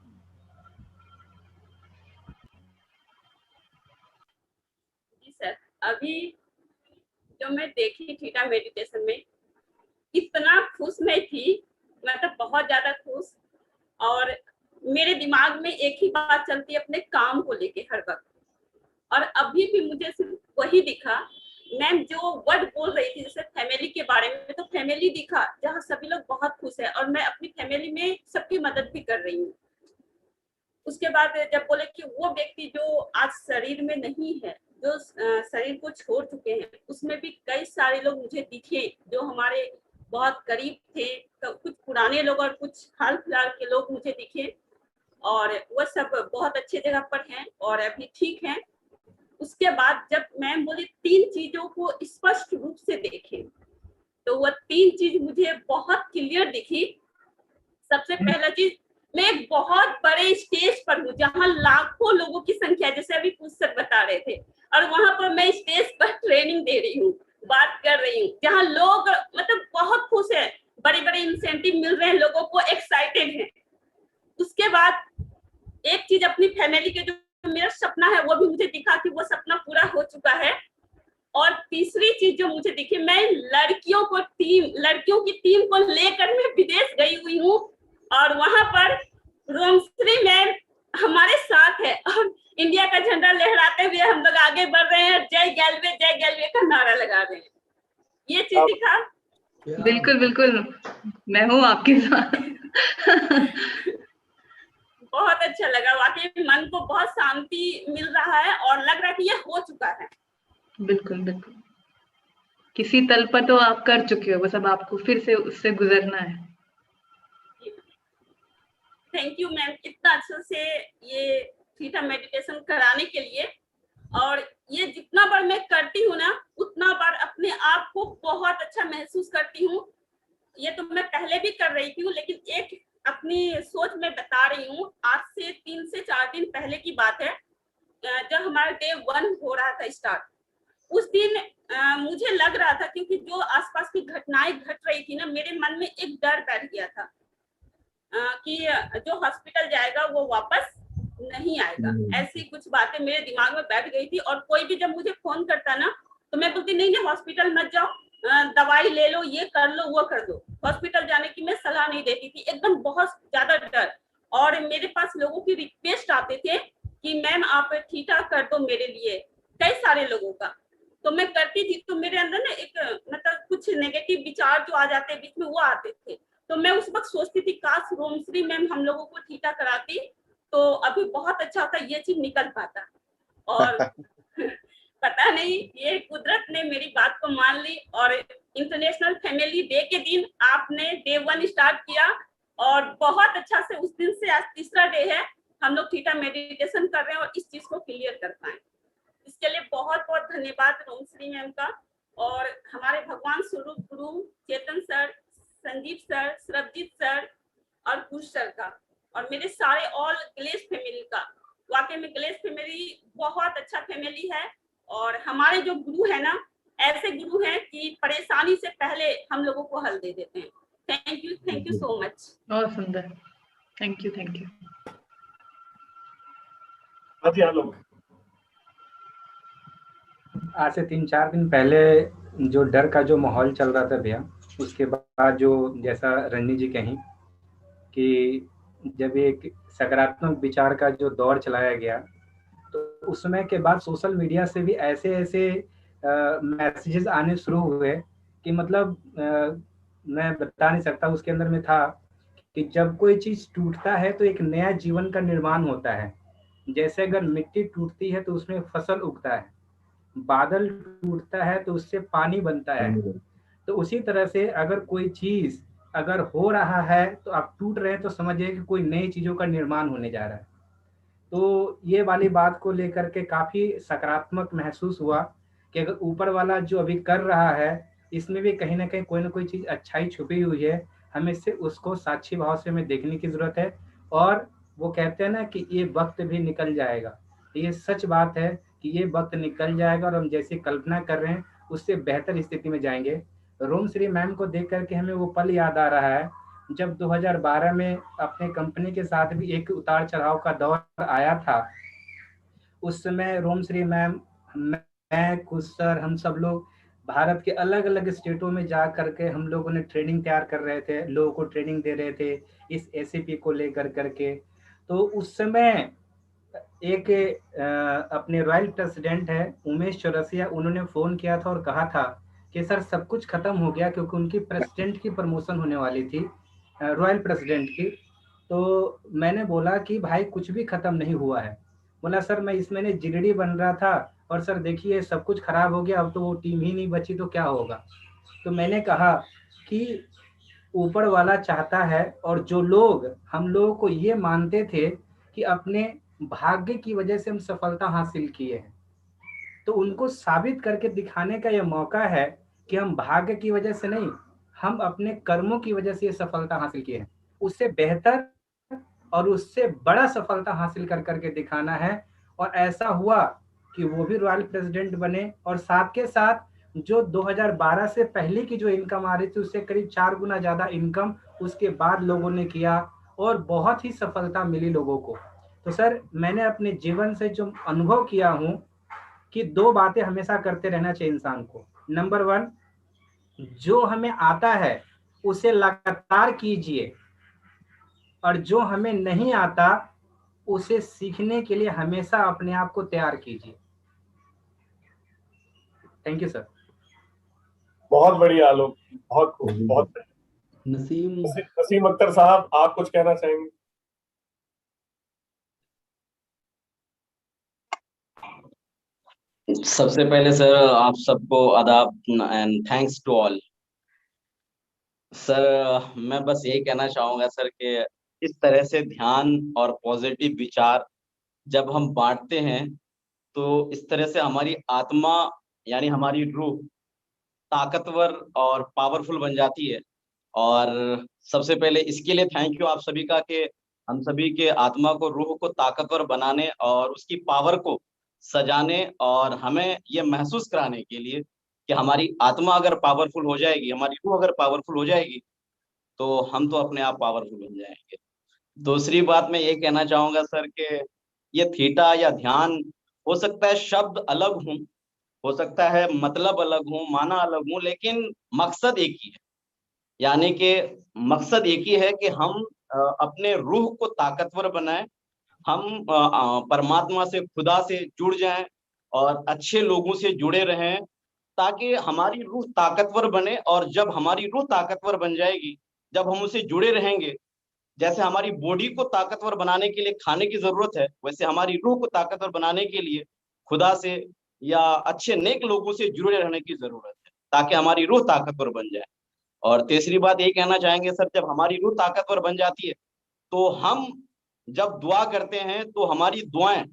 जी सर, अभी जो मैं देखी थीटा मेडिटेशन में, इतना खुश मैं थी, मतलब बहुत ज्यादा खुश। और मेरे दिमाग में एक ही बात चलती है अपने काम को लेके हर वक्त, और अभी भी मुझे सिर्फ वही दिखा। मैम जो वर्ड बोल रही थी जैसे फैमिली के बारे में, तो फैमिली दिखा जहाँ सभी लोग बहुत खुश है, और मैं अपनी फैमिली में सबकी मदद भी कर रही हूँ। उसके बाद जब बोले कि वो व्यक्ति जो आज शरीर में नहीं है, जो शरीर को छोड़ चुके हैं, उसमें भी कई सारे लोग मुझे दिखे जो हमारे बहुत करीब थे। तो कुछ पुराने लोग और कुछ हाल फिलहाल के लोग मुझे दिखे, और वो सब बहुत अच्छे जगह पर हैं और अभी ठीक हैं। उसके बाद जब मैम बोली 3 चीजों को स्पष्ट रूप से देखें, तो वह 3 चीज मुझे बहुत क्लियर दिखी। सबसे पहला चीज, मैं एक बहुत बड़े स्टेज पर हूँ जहाँ लाखों लोगों की संख्या, जैसे अभी कुछ सर बता रहे थे, और वहां पर मैं स्टेज पर ट्रेनिंग दे रही हूँ, बात कर रही हूँ, जहाँ लोग मतलब बहुत खुश है, बड़े बड़े इंसेंटिव मिल रहे हैं, लोगों को एक्साइटेड है। उसके बाद एक चीज, अपनी फैमिली के जो मेरा सपना है वो भी मुझे दिखा कि वो सपना पूरा हो चुका है। और तीसरी चीज जो मुझे दिखी, मैं लड़कियों की टीम को लेकर मैं विदेश गई हुई हूँ, और वहां पर रोमश्री मैम हमारे साथ है, और इंडिया का झंडा लहराते हुए हम लोग आगे बढ़ रहे हैं, जय गैलवे का नारा लगा रहे हैं। ये चीज दिखा। बिल्कुल बिल्कुल, मैं हूँ आपके साथ। बहुत अच्छा लगा, वाकई मन को बहुत शांति मिल रहा है, और लग रहा है कि ये हो चुका है। बिल्कुल बिल्कुल, किसी तल पर तो आप कर चुके हो, बस अब आपको फिर से उससे गुजरना है। थैंक यू मैम, इतना अच्छे से ये थीटा मेडिटेशन कराने के लिए। और ये जितना बार मैं करती हूँ ना, उतना बार अपने आप को बहुत अच्छा महसूस करती हूँ। ये तो मैं पहले भी कर रही थी, लेकिन एक अपनी सोच में बता रही हूँ। आज से 3 से 4 दिन पहले की बात है, जब हमारा डे 1 हो रहा था स्टार्ट, उस दिन मुझे लग रहा था, क्योंकि जो आसपास की घटनाएं घट रही थी ना, मेरे मन में एक डर बैठ गया था कि जो हॉस्पिटल जाएगा वो वापस नहीं आएगा। ऐसी कुछ बातें मेरे दिमाग में बैठ गई थी। और कोई भी जब मुझे फोन करता ना, तो मैं बोलती नहीं नहीं हॉस्पिटल मत जाओ, दवाई ले लो, ये कर लो वो कर दो। हॉस्पिटल जाने की मैं सलाह नहीं देती थी, एकदम बहुत ज्यादा डर। और मेरे पास लोगों की रिक्वेस्ट आते थे कि मैम आप ठीका कर दो मेरे लिए, कई सारे लोगों का। तो मैं करती थी, तो मेरे अंदर ना एक मतलब कुछ नेगेटिव विचार जो आ जाते बीच में वो आते थे। तो मैं उस वक्त सोचती थी काश रोमश्री मैम हम लोगों को ठीका कराती तो अभी बहुत अच्छा होता, ये चीज निकल पाता। और पता नहीं ये कुदरत ने मेरी बात को मान ली, और इंटरनेशनल फैमिली डे के दिन आपने डे 1 स्टार्ट किया, और बहुत अच्छा से उस दिन से आज तीसरा डे है, हम लोग थीटा मेडिटेशन कर रहे हैं और इस चीज को क्लियर कर पाए। इसके लिए बहुत बहुत धन्यवाद रोमश्री मैम का, और हमारे भगवान स्वरूप गुरु Chetan sir, Sanjeev sir, Sarabjit sir और कुश सर का, और मेरे सारे ऑल ग्लेस फैमिली का। वाकई में ग्लेस फैमिली बहुत अच्छा फैमिली है, और हमारे जो गुरु है ना, ऐसे गुरु हैं कि परेशानी से पहले हम लोगों को हल दे देते हैं। Thank you so much. बहुत सुंदर, थैंक यू। आज से 3-4 दिन पहले जो डर का जो माहौल चल रहा था भैया, उसके बाद जो जैसा रंजनी जी कहीं कि जब एक सकारात्मक विचार का जो दौर चलाया गया, तो उस समय के बाद सोशल मीडिया से भी ऐसे मैसेजेस आने शुरू हुए कि मतलब मैं बता नहीं सकता। उसके अंदर में था कि जब कोई चीज टूटता है तो एक नया जीवन का निर्माण होता है। जैसे अगर मिट्टी टूटती है तो उसमें फसल उगता है, बादल टूटता है तो उससे पानी बनता है। तो उसी तरह से अगर कोई चीज अगर हो रहा है तो आप टूट रहे हैं तो समझिए कि कोई नई चीजों का निर्माण होने जा रहा है। तो ये वाली बात को लेकर के काफी सकारात्मक महसूस हुआ कि अगर ऊपर वाला जो अभी कर रहा है इसमें भी कहीं ना कहीं कोई ना कोई चीज अच्छाई छुपी हुई है, हमें से उसको साक्षी भाव से हमें देखने की जरूरत है। और वो कहते हैं ना कि ये वक्त भी निकल जाएगा, ये सच बात है कि ये वक्त निकल जाएगा और हम जैसी कल्पना कर रहे हैं उससे बेहतर स्थिति में जाएंगे। रोमश्री मैम को देख करके हमें वो पल याद आ रहा है जब 2012 में अपने कंपनी के साथ भी एक उतार चढ़ाव का दौर आया था। उस समय रोमश्री मैम, मैं, कुछ सर, हम सब लोग भारत के अलग अलग स्टेटों में जा करके हम लोगों ने ट्रेनिंग तैयार कर रहे थे, लोगों को ट्रेनिंग दे रहे थे इस एसीपी को लेकर करके। तो उस समय एक अपने रॉयल प्रेसिडेंट है उमेश चौरसिया, उन्होंने फोन किया था और कहा था कि सर सब कुछ खत्म हो गया, क्योंकि उनकी प्रेसिडेंट की प्रमोशन होने वाली थी, रॉयल प्रेसिडेंट की। तो मैंने बोला कि भाई कुछ भी खत्म नहीं हुआ है। बोला सर मैं इस महीने जीडीडी बन रहा था और सर देखिए सब कुछ खराब हो गया, अब तो वो टीम ही नहीं बची तो क्या होगा। तो मैंने कहा कि ऊपर वाला चाहता है, और जो लोग हम लोगों को ये मानते थे कि अपने भाग्य की वजह से हम सफलता हासिल किए हैं, तो उनको साबित करके दिखाने का यह मौका है कि हम भाग्य की वजह से नहीं, हम अपने कर्मों की वजह से ये सफलता हासिल किए हैं। उससे बेहतर और उससे बड़ा सफलता हासिल कर करके दिखाना है। और ऐसा हुआ कि वो भी रॉयल प्रेसिडेंट बने, और साथ के साथ जो 2012 से पहले की जो इनकम आ रही थी उससे करीब 4 गुना ज्यादा इनकम उसके बाद लोगों ने किया, और बहुत ही सफलता मिली लोगों को। तो सर मैंने अपने जीवन से जो अनुभव किया हूं कि 2 बातें हमेशा करते रहना चाहिए इंसान को। नंबर 1, जो हमें आता है उसे लगातार कीजिए, और जो हमें नहीं आता उसे सीखने के लिए हमेशा अपने आप को तैयार कीजिए। Thank you sir. बहुत बढ़िया आलोक, बहुत खूब, बहुत नसीम अख्तर साहब, आप कुछ कहना चाहेंगे? सबसे पहले सर आप सबको आदाब and thanks to all. Sir मैं बस यही कहना चाहूंगा सर कि इस तरह से ध्यान और पॉजिटिव विचार जब हम बांटते हैं तो इस तरह से हमारी आत्मा यानी हमारी रूह ताकतवर और पावरफुल बन जाती है। और सबसे पहले इसके लिए थैंक यू आप सभी का कि हम सभी के आत्मा को, रूह को ताकतवर बनाने और उसकी पावर को सजाने और हमें ये महसूस कराने के लिए कि हमारी आत्मा अगर पावरफुल हो जाएगी, हमारी रूह अगर पावरफुल हो जाएगी, तो हम तो अपने आप पावरफुल बन जाएंगे। दूसरी बात मैं ये कहना चाहूंगा सर कि ये थीटा या ध्यान, हो सकता है शब्द अलग हों, हो सकता है मतलब अलग हो, माना अलग हो, लेकिन मकसद एक ही है। यानी कि मकसद एक ही है कि हम अपने रूह को ताकतवर बनाएं, हम परमात्मा से, खुदा से जुड़ जाएं और अच्छे लोगों से जुड़े रहें, ताकि हमारी रूह ताकतवर बने। और जब हमारी रूह ताकतवर बन जाएगी, जब हम उससे जुड़े रहेंगे, जैसे हमारी बॉडी को ताकतवर बनाने के लिए खाने की जरूरत है, वैसे हमारी रूह को ताकतवर बनाने के लिए खुदा से या अच्छे नेक लोगों से जुड़े रहने की जरूरत है, ताकि हमारी रूह ताकतवर बन जाए। और तीसरी बात ये कहना चाहेंगे सर, जब हमारी रूह ताकतवर बन जाती है तो हम जब दुआ करते हैं तो हमारी दुआएं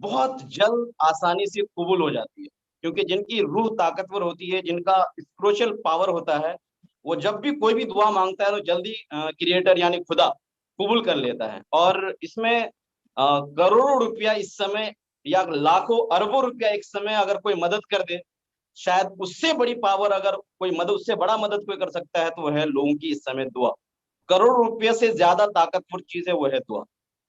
बहुत जल्द आसानी से कबूल हो जाती है, क्योंकि जिनकी रूह ताकतवर होती है, जिनका स्पिरिचुअल पावर होता है, वो जब भी कोई भी दुआ मांगता है तो जल्दी क्रिएटर यानी खुदा कबूल कर लेता है। और इसमें करोड़ों रुपया इस समय या लाखों अरबों रुपया एक समय अगर कोई मदद कर दे, शायद उससे बड़ी पावर अगर कोई मदद, उससे बड़ा मदद कोई कर सकता है तो वह है लोगों की इस समय दुआ। करोड़ रुपये से ज्यादा ताकतवर चीज है, वो है दुआ।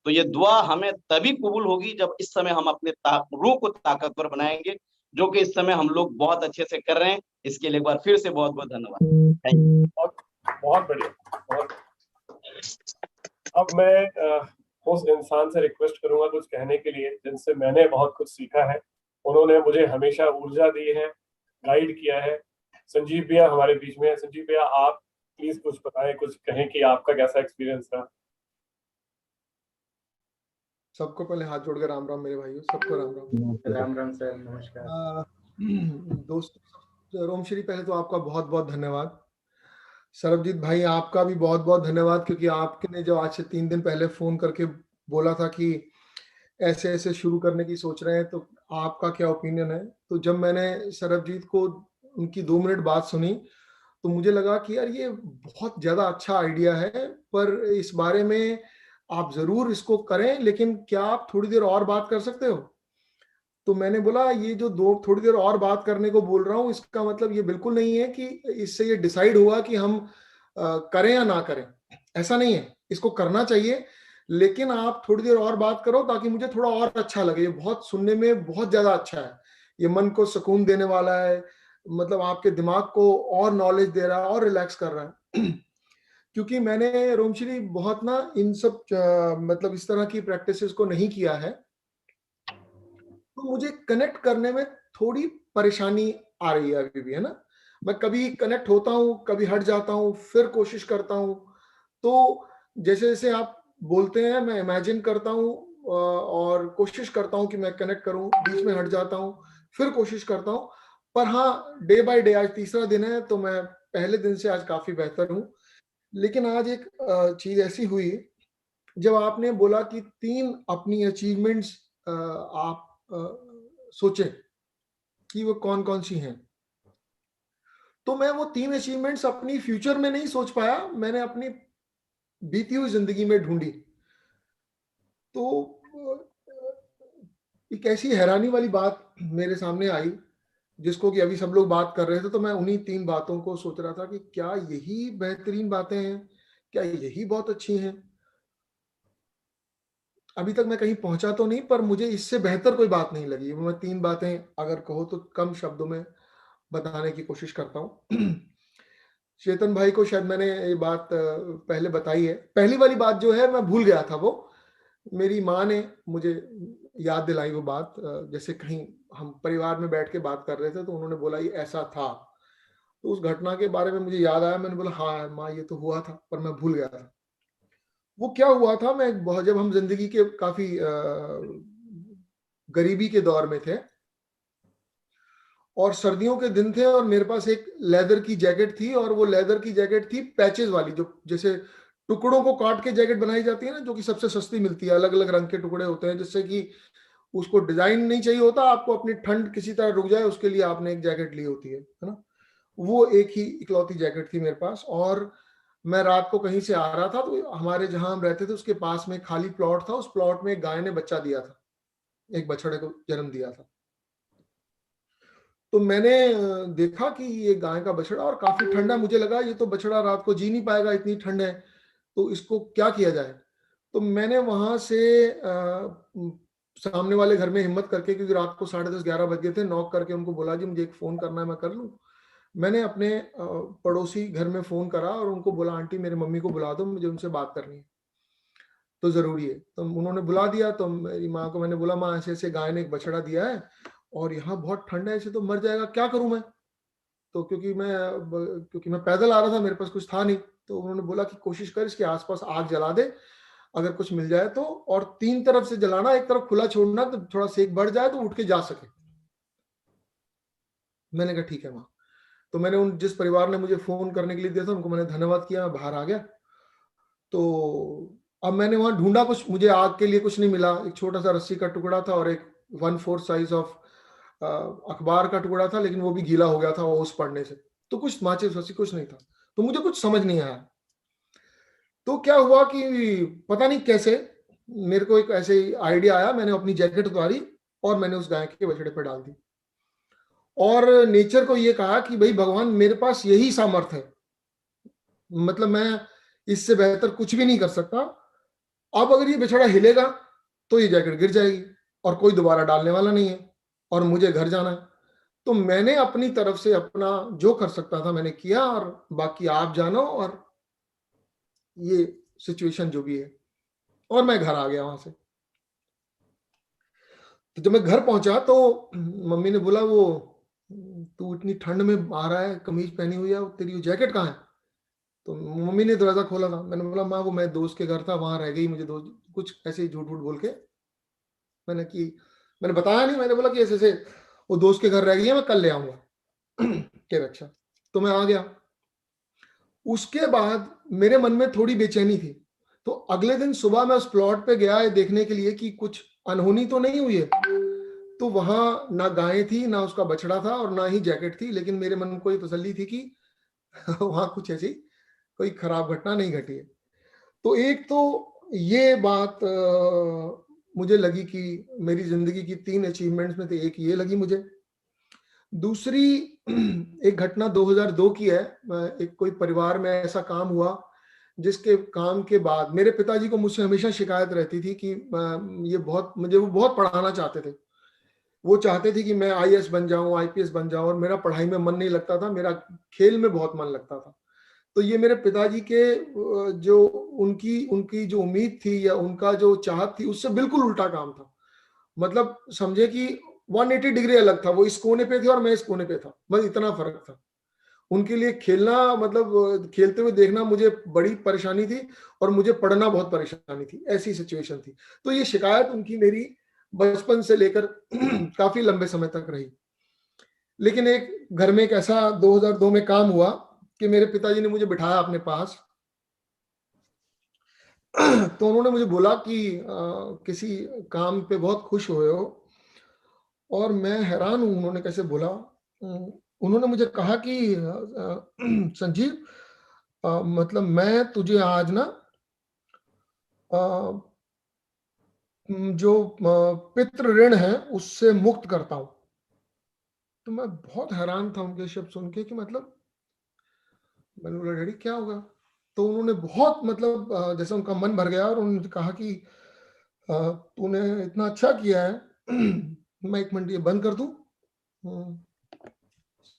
तो ये दुआ हमें तभी कबूल होगी जब इस समय हम अपने रूह को ताकतवर बनाएंगे, जो कि इस समय हम लोग बहुत अच्छे से कर रहे हैं। इसके लिए एक बार फिर से बहुत बहुत धन्यवाद। Thank you. बहुत बढ़िया, बहुत। अब मैं उस इंसान से रिक्वेस्ट करूंगा कुछ कहने के लिए जिनसे मैंने बहुत कुछ सीखा है। उन्होंने मुझे हमेशा ऊर्जा दी है, गाइड किया है। संजीव भैया हमारे बीच में है। संजीव भैया, आप प्लीज कुछ बताएं, कुछ कहें कि आपका कैसा एक्सपीरियंस रहा। सबको पहले हाथ जोड़ के राम राम मेरे भाइयों, सबको राम राम। राम राम सर, नमस्कार। दोस्तों, रोम श्री, पहले तो आपका बहुत बहुत धन्यवाद। सरबजीत भाई, आपका भी बहुत बहुत धन्यवाद, क्योंकि आपने जो आज से 3 दिन पहले फोन करके बोला था कि ऐसे ऐसे शुरू करने की सोच रहे हैं, तो आपका क्या ओपिनियन है। तो जब मैंने सरबजीत को उनकी 2 मिनट बात सुनी तो मुझे लगा कि यार ये बहुत ज्यादा अच्छा आइडिया है, पर इस बारे में आप जरूर इसको करें, लेकिन क्या आप थोड़ी देर और बात कर सकते हो। तो मैंने बोला ये जो थोड़ी देर और बात करने को बोल रहा हूँ, इसका मतलब ये बिल्कुल नहीं है कि इससे ये डिसाइड हुआ कि हम करें या ना करें। ऐसा नहीं है, इसको करना चाहिए, लेकिन आप थोड़ी देर और बात करो ताकि मुझे थोड़ा और अच्छा लगे। ये बहुत सुनने में बहुत ज्यादा अच्छा है, ये मन को सुकून देने वाला है, मतलब आपके दिमाग को और नॉलेज दे रहा है और रिलैक्स कर रहा है। क्योंकि मैंने रोमश्री बहुत ना इन सब मतलब इस तरह की प्रैक्टिसेस को नहीं किया है, तो मुझे कनेक्ट करने में थोड़ी परेशानी आ रही है अभी भी, है ना। मैं कभी कनेक्ट होता हूँ, कभी हट जाता हूँ, फिर कोशिश करता हूँ। तो जैसे जैसे आप बोलते हैं मैं इमेजिन करता हूँ और कोशिश करता हूँ कि मैं कनेक्ट करूँ, बीच में हट जाता हूँ, फिर कोशिश करता हूँ। पर हाँ, डे बाय डे, आज तीसरा दिन है तो मैं पहले दिन से आज काफी बेहतर हूँ। लेकिन आज एक चीज ऐसी हुई, जब आपने बोला कि 3 अपनी अचीवमेंट्स आप सोचें कि वो कौन कौन सी हैं, तो मैं वो 3 अचीवमेंट्स अपनी फ्यूचर में नहीं सोच पाया, मैंने अपनी बीती हुई जिंदगी में ढूंढी। तो एक ऐसी हैरानी वाली बात मेरे सामने आई, जिसको कि अभी सब लोग बात कर रहे थे, तो मैं उन्हीं 3 बातों को सोच रहा था कि क्या यही बेहतरीन बातें हैं, क्या यही बहुत अच्छी हैं। अभी तक मैं कहीं पहुंचा तो नहीं, पर मुझे इससे बेहतर कोई बात नहीं लगी। मैं 3 बातें अगर कहो तो कम शब्दों में बताने की कोशिश करता हूँ। चेतन भाई को शायद मैंने ये बात पहले बताई है। पहली वाली बात जो है मैं भूल गया था, वो मेरी माँ ने मुझे याद दिलाई वो बात। जैसे कहीं हम परिवार में बैठ के बात कर रहे थे तो उन्होंने बोला ये ऐसा था, तो उस घटना के बारे में मुझे याद आया। मैंने बोला हाँ माँ ये तो हुआ था, पर मैं भूल गया था वो क्या हुआ था। मैं जब हम जिंदगी के काफी गरीबी के दौर में थे और सर्दियों के दिन थे, और मेरे पास एक लेदर की जैकेट थी, और वो लेदर की जैकेट थी पैचेस वाली, जो जैसे टुकड़ों को काट के जैकेट बनाई जाती है ना, जो कि सबसे सस्ती मिलती है। अलग अलग रंग के टुकड़े होते हैं, जिससे कि उसको डिजाइन नहीं चाहिए होता, आपको अपनी ठंड किसी तरह रुक जाए उसके लिए आपने एक जैकेट ली होती है ना। वो एक ही इकलौती जैकेट थी मेरे पास, और मैं रात को कहीं से आ रहा था, तो हमारे जहां हम रहते थे उसके पास में खाली प्लॉट था, उस प्लॉट में एक गाय ने बच्चा दिया था, एक बछड़े को जन्म दिया था। तो मैंने देखा कि ये गाय का बछड़ा और काफी ठंडा, मुझे लगा ये तो बछड़ा रात को जी नहीं पाएगा, इतनी ठंड है, तो इसको क्या किया जाए। तो मैंने वहां से सामने वाले घर में हिम्मत करके, क्योंकि रात को 10:30-11 बज गए थे, नॉक करके उनको बोला जी मुझे एक फोन करना है, मैं कर लूं। मैंने अपने पड़ोसी घर में फोन करा और उनको बोला आंटी मेरी मम्मी को बुला दो, मुझे उनसे बात करनी है, तो जरूरी है। तो उन्होंने बुला दिया। तो मेरी माँ को मैंने बोला माँ ऐसे ऐसे गाय ने एक बछड़ा दिया है और यहाँ बहुत ठंड है, ऐसे तो मर जाएगा, क्या करूं मैं। तो क्योंकि मैं पैदल आ रहा था, मेरे पास कुछ था नहीं, तो उन्होंने बोला कि कोशिश कर इसके आसपास आग जला दे, अगर कुछ मिल जाए तो, और 3 तरफ से जलाना, एक तरफ खुला छोड़ना, तो थोड़ा सेक बढ़ जाए तो उठ के जा सके। मैंने कहा ठीक है माँ। तो मैंने उन जिस परिवार ने मुझे फोन करने के लिए दिया था उनको मैंने धन्यवाद किया, मैं बाहर आ गया। तो अब मैंने वहां ढूंढा, कुछ मुझे आग के लिए कुछ नहीं मिला। एक छोटा सा रस्सी का टुकड़ा था और एक 1/4 साइज ऑफ अखबार का टुकड़ा था, लेकिन वो भी गीला हो गया था ओस पड़ने से। तो कुछ माचिस वसी कुछ नहीं था। तो मुझे कुछ समझ नहीं आया। तो क्या हुआ कि पता नहीं कैसे मेरे को एक ऐसे आइडिया आया, मैंने अपनी जैकेट उतारी और मैंने उस गाय के बछड़े पर डाल दी और नेचर को ये कहा कि भाई भगवान मेरे पास यही सामर्थ्य है, मतलब मैं इससे बेहतर कुछ भी नहीं कर सकता। अब अगर ये बछड़ा हिलेगा तो ये जैकेट गिर जाएगी और कोई दोबारा डालने वाला नहीं है और मुझे घर जाना है। तो मैंने अपनी तरफ से अपना जो कर सकता था मैंने किया, और बाकी आप जानो, और ये सिचुएशन जो भी है। और मैं घर आ गया वहां से। तो जब मैं घर पहुंचा तो मम्मी ने बोला वो तू इतनी ठंड में आ रहा है, कमीज पहनी हुई है, तेरी जैकेट कहाँ है। तो मम्मी ने दरवाजा खोला था। मैंने बोला माँ वो मैं दोस्त के घर था, वहां रह गई, मुझे दोस्त कुछ ऐसे ही झूठ बोल के मैंने बताया नहीं। मैंने बोला कि ऐसे ऐसे वो दोस्त के घर रह गई है, मैं कल ले आऊंगा। कह अच्छा। तो मैं आ गया। उसके बाद मेरे मन में थोड़ी बेचैनी थी। तो अगले दिन सुबह मैं उस प्लॉट पे गया देखने के लिए कि कुछ अनहोनी तो नहीं हुई है। तो वहां ना गाय थी, ना उसका बछड़ा था, और ना ही जैकेट थी, लेकिन मेरे मन को ये तसल्ली थी कि वहां कुछ ऐसी कोई खराब घटना नहीं घटी है। तो एक तो ये बात मुझे लगी कि मेरी जिंदगी की 3 अचीवमेंट्स में से एक ये लगी मुझे। दूसरी एक घटना 2002 की है। एक कोई परिवार में ऐसा काम हुआ जिसके काम के बाद मेरे पिताजी को मुझसे हमेशा शिकायत रहती थी कि मुझे वो बहुत पढ़ाना चाहते थे। वो चाहते थे कि मैं आईएएस बन जाऊं, आईपीएस बन जाऊं, और मेरा पढ़ाई में मन नहीं लगता था, मेरा खेल में बहुत मन लगता था। तो ये मेरे पिताजी के जो उनकी जो उम्मीद थी या उनका जो चाहत थी उससे बिल्कुल उल्टा काम था। मतलब समझे कि 180 डिग्री अलग था। वो इस कोने पे थे और मैं इस कोने पे था, बस इतना फर्क था। उनके लिए खेलना, मतलब खेलते हुए देखना मुझे बड़ी परेशानी थी, और मुझे पढ़ना बहुत परेशानी थी। ऐसी सिचुएशन थी। तो ये शिकायत उनकी मेरी बचपन से लेकर काफी लंबे समय तक रही। लेकिन एक घर में एक ऐसा 2002 में काम हुआ कि मेरे पिताजी ने मुझे बिठाया अपने पास। तो उन्होंने मुझे बोला कि किसी काम पे बहुत खुश हुए हो, और मैं हैरान हूं उन्होंने कैसे बोला। उन्होंने मुझे कहा कि संजीव मतलब मैं तुझे आज ना जो पितृ ऋण है उससे मुक्त करता हूं। तो मैं बहुत हैरान था उनके शब्द सुन के कि मतलब, मैंने बोला डैडी क्या होगा। तो उन्होंने बहुत मतलब जैसे उनका मन भर गया और उन्होंने कहा कि तूने इतना अच्छा किया है। मैं 1 मिनट ये बंद कर दूं,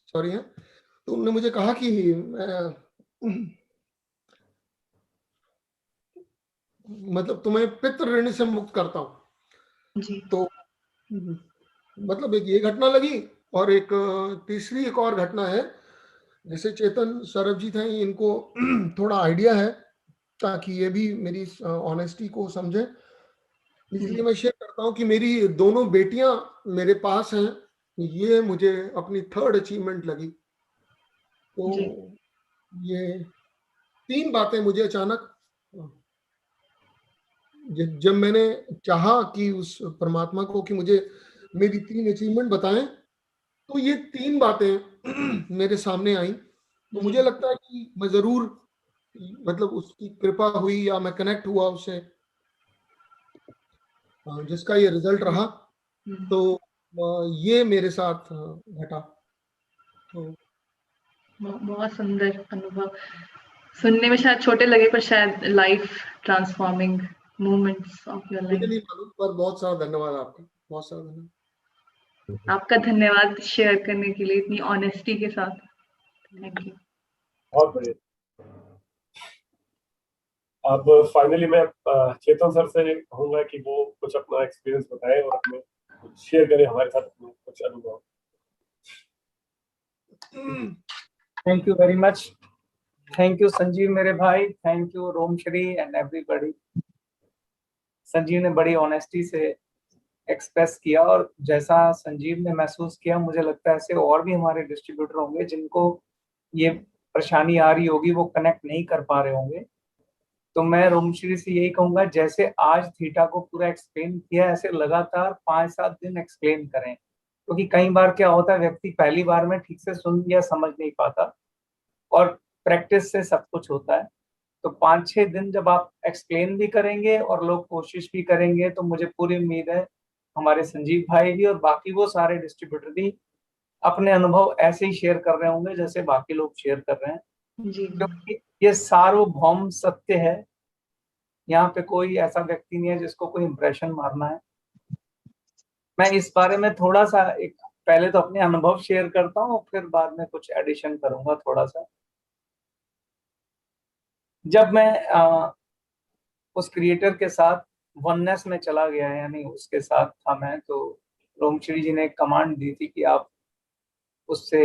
सॉरी है। तो उन्होंने मुझे कहा कि मतलब तुम्हें पितृ ऋण से मुक्त करता हूं जी। तो मतलब एक ये घटना लगी। और एक तीसरी एक और घटना है। जैसे चेतन सरबजीत हैं, इनको थोड़ा आइडिया है ताकि ये भी मेरी ऑनेस्टी को समझे, इसलिए मैं शेयर करता हूँ कि मेरी दोनों बेटियां मेरे पास हैं। ये मुझे अपनी 3rd अचीवमेंट लगी। तो ये 3 बातें मुझे अचानक, जब मैंने चाहा कि उस परमात्मा को कि मुझे मेरी 3 अचीवमेंट बताएं, तो ये 3 बातें मेरे सामने आई। तो मुझे लगता है कि मैं जरूर मतलब उसकी कृपा हुई या मैं कनेक्ट हुआ उससे, जिसका ये रिजल्ट रहा, तो ये मेरे साथ घटा। तो बहुत सुंदर अनुभव, सुनने में शायद छोटे लगे पर शायद life transforming moments of your मुझे लाइफ। नहीं मालूम, पर बहुत सारा धन्यवाद आपका, बहुत सारा धन्यवाद। आपका धन्यवाद शेयर करने के लिए इतनी ऑनेस्टी के साथ। Thank you. बहुत बढ़िया। अब फाइनली मैं चेतन सर से कहूंगा कि वो कुछ अपना एक्सपीरियंस बताएं और अपने शेयर करें हमारे साथ अपने कुछ अनुभव। Thank you very much. Thank you Sanjeev मेरे भाई, thank you Romshree and everybody. Sanjeev ने बड़ी ऑनेस्टी से एक्सप्रेस किया, और जैसा संजीव ने महसूस किया, मुझे लगता है ऐसे और भी हमारे डिस्ट्रीब्यूटर होंगे जिनको ये परेशानी आ रही होगी, वो कनेक्ट नहीं कर पा रहे होंगे। तो मैं रोमश्री से यही कहूंगा, जैसे आज थीटा को पूरा एक्सप्लेन किया, ऐसे लगातार 5-7 दिन एक्सप्लेन करें, क्योंकि कई बार क्या होता है, व्यक्ति पहली बार में ठीक से सुन या समझ नहीं पाता, और प्रैक्टिस से सब कुछ होता है। तो 5-6 दिन जब आप एक्सप्लेन भी करेंगे और लोग कोशिश भी करेंगे, तो मुझे पूरी उम्मीद है हमारे संजीव भाई भी और बाकी वो सारे डिस्ट्रीब्यूटर भी अपने अनुभव ऐसे ही शेयर कर रहे होंगे जैसे बाकी लोग शेयर कर रहे हैं, जी क्योंकि ये सार्वभौम सत्य है। यहाँ पे कोई ऐसा व्यक्ति नहीं है जिसको कोई इंप्रेशन मारना है। मैं इस बारे में थोड़ा सा एक पहले तो अपने अनुभव शेयर करता हूँ, फिर बाद में कुछ एडिशन करूंगा थोड़ा सा। जब मैं उस क्रिएटर के साथ वननेस में चला गया, यानी उसके साथ था मैं, तो रोमश्री जी ने एक कमांड दी थी कि आप उससे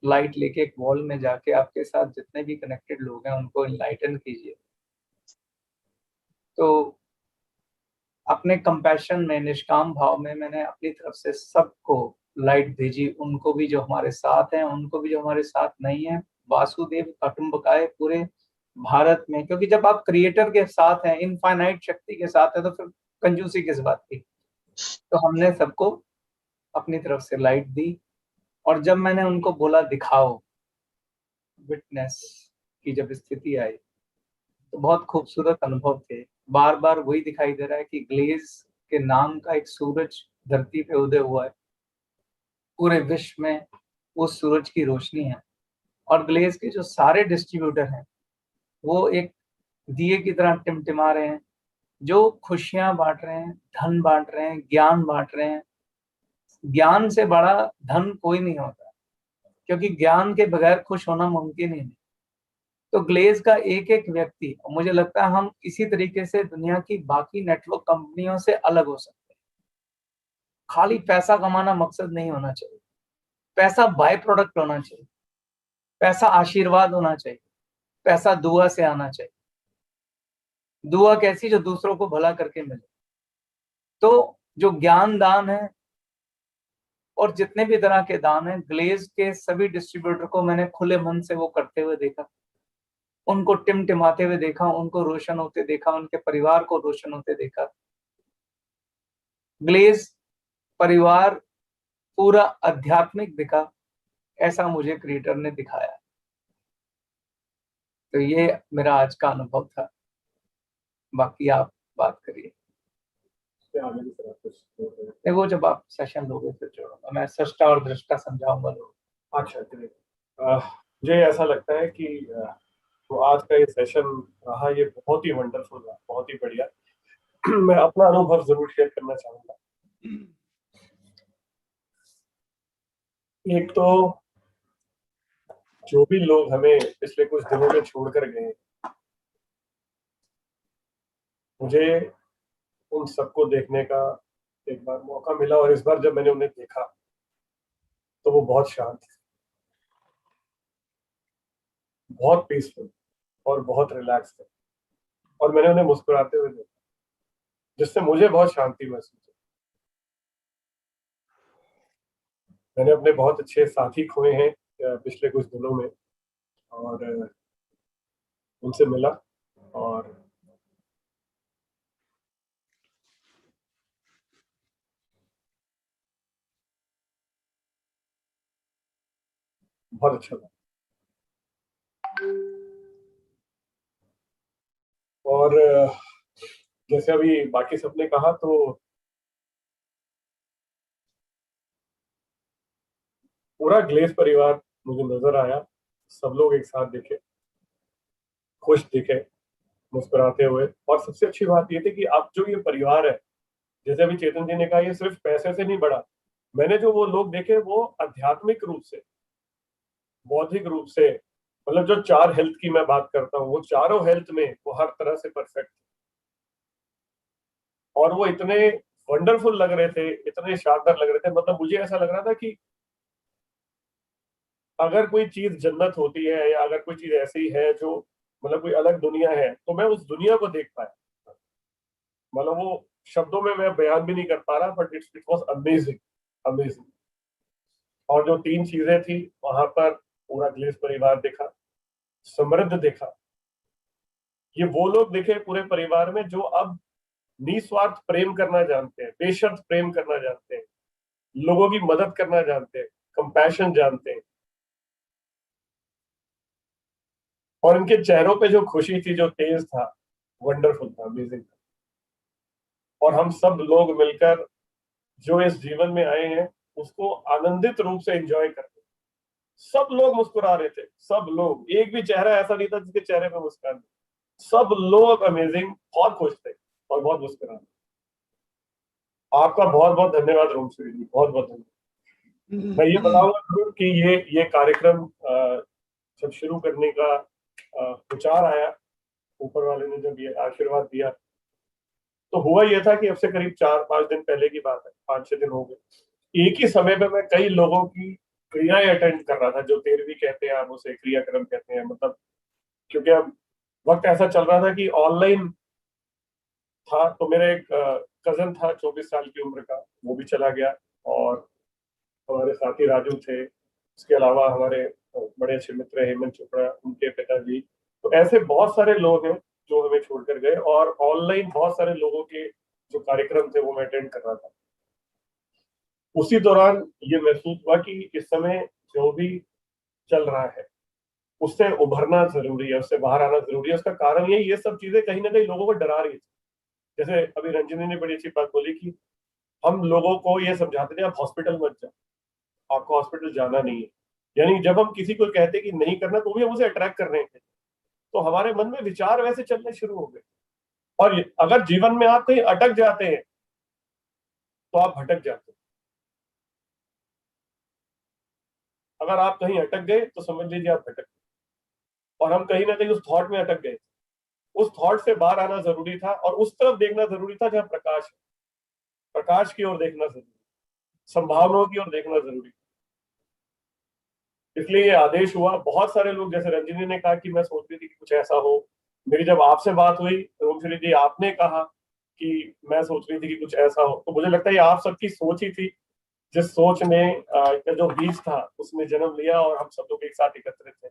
लाइट लेके एक वॉल में जाके आपके साथ जितने भी कनेक्टेड लोग हैं उनको इनलाइटन कीजिए। तो अपने कंपैशन में, निष्काम भाव में, मैंने अपनी तरफ से सबको लाइट भेजी, उनको भी जो हमारे साथ हैं, उनको भी जो हमारे साथ नहीं है, वासुदेव कुटुंबकाय पूरे भारत में। क्योंकि जब आप क्रिएटर के साथ हैं, इनफाइनाइट शक्ति के साथ है, तो फिर कंजूसी किस बात की। तो हमने सबको अपनी तरफ से लाइट दी, और जब मैंने उनको बोला दिखाओ विटनेस की जब स्थिति आई, तो बहुत खूबसूरत अनुभव थे। बार बार वही दिखाई दे रहा है कि ग्लेज के नाम का एक सूरज धरती पे उदय हुआ है, पूरे विश्व में उस सूरज की रोशनी है। और ग्लेज के जो सारे डिस्ट्रीब्यूटर हैं वो एक दिए की तरह टिमटिमा रहे हैं, जो खुशियां बांट रहे हैं, धन बांट रहे हैं, ज्ञान बांट रहे हैं। ज्ञान से बड़ा धन कोई नहीं होता, क्योंकि ज्ञान के बगैर खुश होना मुमकिन ही नहीं। तो ग्लेज का एक एक व्यक्ति, मुझे लगता है हम इसी तरीके से दुनिया की बाकी नेटवर्क कंपनियों से अलग हो सकते हैं। खाली पैसा कमाना मकसद नहीं होना चाहिए, पैसा बाय प्रोडक्ट होना चाहिए, पैसा आशीर्वाद होना चाहिए, पैसा दुआ से आना चाहिए। दुआ कैसी, जो दूसरों को भला करके मिले। तो जो ज्ञान दान है और जितने भी तरह के दान हैं, ग्लेज के सभी डिस्ट्रीब्यूटर को मैंने खुले मन से वो करते हुए देखा, उनको टिमटिमाते हुए देखा, उनको रोशन होते देखा, उनके परिवार को रोशन होते देखा। ग्लेज परिवार पूरा आध्यात्मिक दिखा, ऐसा मुझे क्रिएटर ने दिखाया। तो ये मेरा आज का अनुभव था। बाकी आप बात करिए। वो जब आप सेशन लोगे फिर जोड़ूंगा, मैं सृष्टा और दृष्टा समझाऊंगा लोग। अच्छा, मुझे ऐसा लगता है कि तो आज का ये सेशन रहा, ये बहुत ही वंडरफुल रहा, बहुत ही बढ़िया। मैं अपना अनुभव जरूर शेयर करना चाहूंगा। एक तो जो भी लोग हमें पिछले कुछ दिनों में छोड़कर गए, मुझे उन सबको देखने का एक बार मौका मिला, और इस बार जब मैंने उन्हें देखा तो वो बहुत शांत, बहुत पीसफुल और बहुत रिलैक्स थे, और मैंने उन्हें मुस्कुराते हुए देखा, जिससे मुझे बहुत शांति महसूस हुई। मैंने अपने बहुत अच्छे साथी खोए हैं पिछले कुछ दिनों में, और उनसे मिला और बहुत अच्छा लगा। और जैसे अभी बाकी सबने कहा, तो पूरा ग्लेस परिवार मुझे नजर आया। सब लोग एक साथ दिखे, खुश दिखे, मुस्कुराते हुए। और सबसे अच्छी बात ये थी कि अब जो ये परिवार है, जैसे अभी चेतन जी ने कहा, ये सिर्फ पैसे से नहीं बढ़ा। मैंने जो वो लोग देखे वो आध्यात्मिक रूप से, बौद्धिक रूप से, मतलब जो 4 हेल्थ की मैं बात करता हूँ, वो चारों हेल्थ में वो हर तरह से परफेक्ट। और वो इतने वंडरफुल लग रहे थे, इतने शानदार लग रहे थे। मतलब मुझे ऐसा लग रहा था कि अगर कोई चीज जन्नत होती है, या अगर कोई चीज ऐसी है जो मतलब कोई अलग दुनिया है, तो मैं उस दुनिया को देख पाया। मतलब वो शब्दों में मैं बयान भी नहीं कर पा रहा, but it was amazing, amazing. और जो 3 चीजें थी वहां पर, पूरा ग्लेस परिवार दिखा, समृद्ध दिखा। ये वो लोग दिखे पूरे परिवार में जो अब निस्वार्थ प्रेम करना जानते हैं, बेशर्त प्रेम करना जानते हैं, लोगों की मदद करना जानते हैं, कंपैशन जानते हैं। और इनके चेहरों पे जो खुशी थी, जो तेज था, वंडरफुल था, अमेजिंग था। और हम सब लोग मिलकर जो इस जीवन में आए हैं उसको आनंदित रूप से एंजॉय करते हैं। सब लोग मुस्कुरा रहे थे, सब लोग, एक भी चेहरा ऐसा नहीं था जिसके चेहरे पे मुस्कान नहीं। सब लोग अमेजिंग, बहुत खुश थे और बहुत मुस्कुरा रहे। आपका बहुत बहुत धन्यवाद रोमश्री जी, बहुत बहुत धन्यवाद। मैं ये बताऊंगा कि ये कार्यक्रम जब शुरू करने का विचार आया, ऊपर वाले ने जब ये आशीर्वाद दिया, तो हुआ ये था कि अब से करीब 4-5 दिन पहले की बात है, 5-6 दिन हो गए। एक ही समय पे मैं कई लोगों की क्रियाएं अटेंड कर रहा था, जो 13वीं कहते हैं, आप उसे क्रियाक्रम कहते हैं। मतलब क्योंकि अब वक्त ऐसा चल रहा था कि ऑनलाइन था, तो मेरा एक कजन था 24 साल की उम्र का, वो भी चला गया। और हमारे साथी राजू थे, उसके अलावा हमारे बड़े अच्छे मित्र हेमंत चोपड़ा, उनके पिताजी। तो ऐसे बहुत सारे लोग हैं जो हमें छोड़कर गए। और ऑनलाइन बहुत सारे लोगों के जो कार्यक्रम थे वो मैं अटेंड कर रहा था। उसी दौरान ये महसूस हुआ कि इस समय जो भी चल रहा है उससे उभरना जरूरी है, उससे बाहर आना जरूरी है। उसका कारण ये सब चीजें कहीं ना कहीं लोगों को डरा रही थी। जैसे अभी रंजनी ने बड़ी अच्छी बात बोली कि हम लोगों को ये समझाते थे आप हॉस्पिटल मत जाओ, आपको हॉस्पिटल जाना नहीं है। यानी जब हम किसी को कहते कि नहीं करना, तो भी हम उसे अट्रैक्ट कर रहे थे। तो हमारे मन में विचार वैसे चलने शुरू हो गए। और अगर जीवन में आप कहीं अटक जाते हैं तो आप भटक जाते हैं। अगर आप कहीं अटक गए तो समझ लीजिए आप भटक गए। और हम कहीं ना कहीं उस थॉट में अटक गए। उस थॉट से बाहर आना जरूरी था और उस तरफ देखना जरूरी था जहां प्रकाश है। प्रकाश की ओर देखना जरूरी, संभावनाओं की ओर देखना जरूरी। इसलिए ये आदेश हुआ। बहुत सारे लोग, जैसे रंजनी ने कहा कि मैं सोच रही थी कि कुछ ऐसा हो। मेरी जब आपसे बात हुई रोमश्री जी, आपने कहा कि मैं सोच रही थी कि कुछ ऐसा हो, तो मुझे लगता है ये आप सबकी सोच ही थी, जिस सोच ने का जो बीज था उसने जन्म लिया और हम सब लोग एक साथ एकत्रित थे।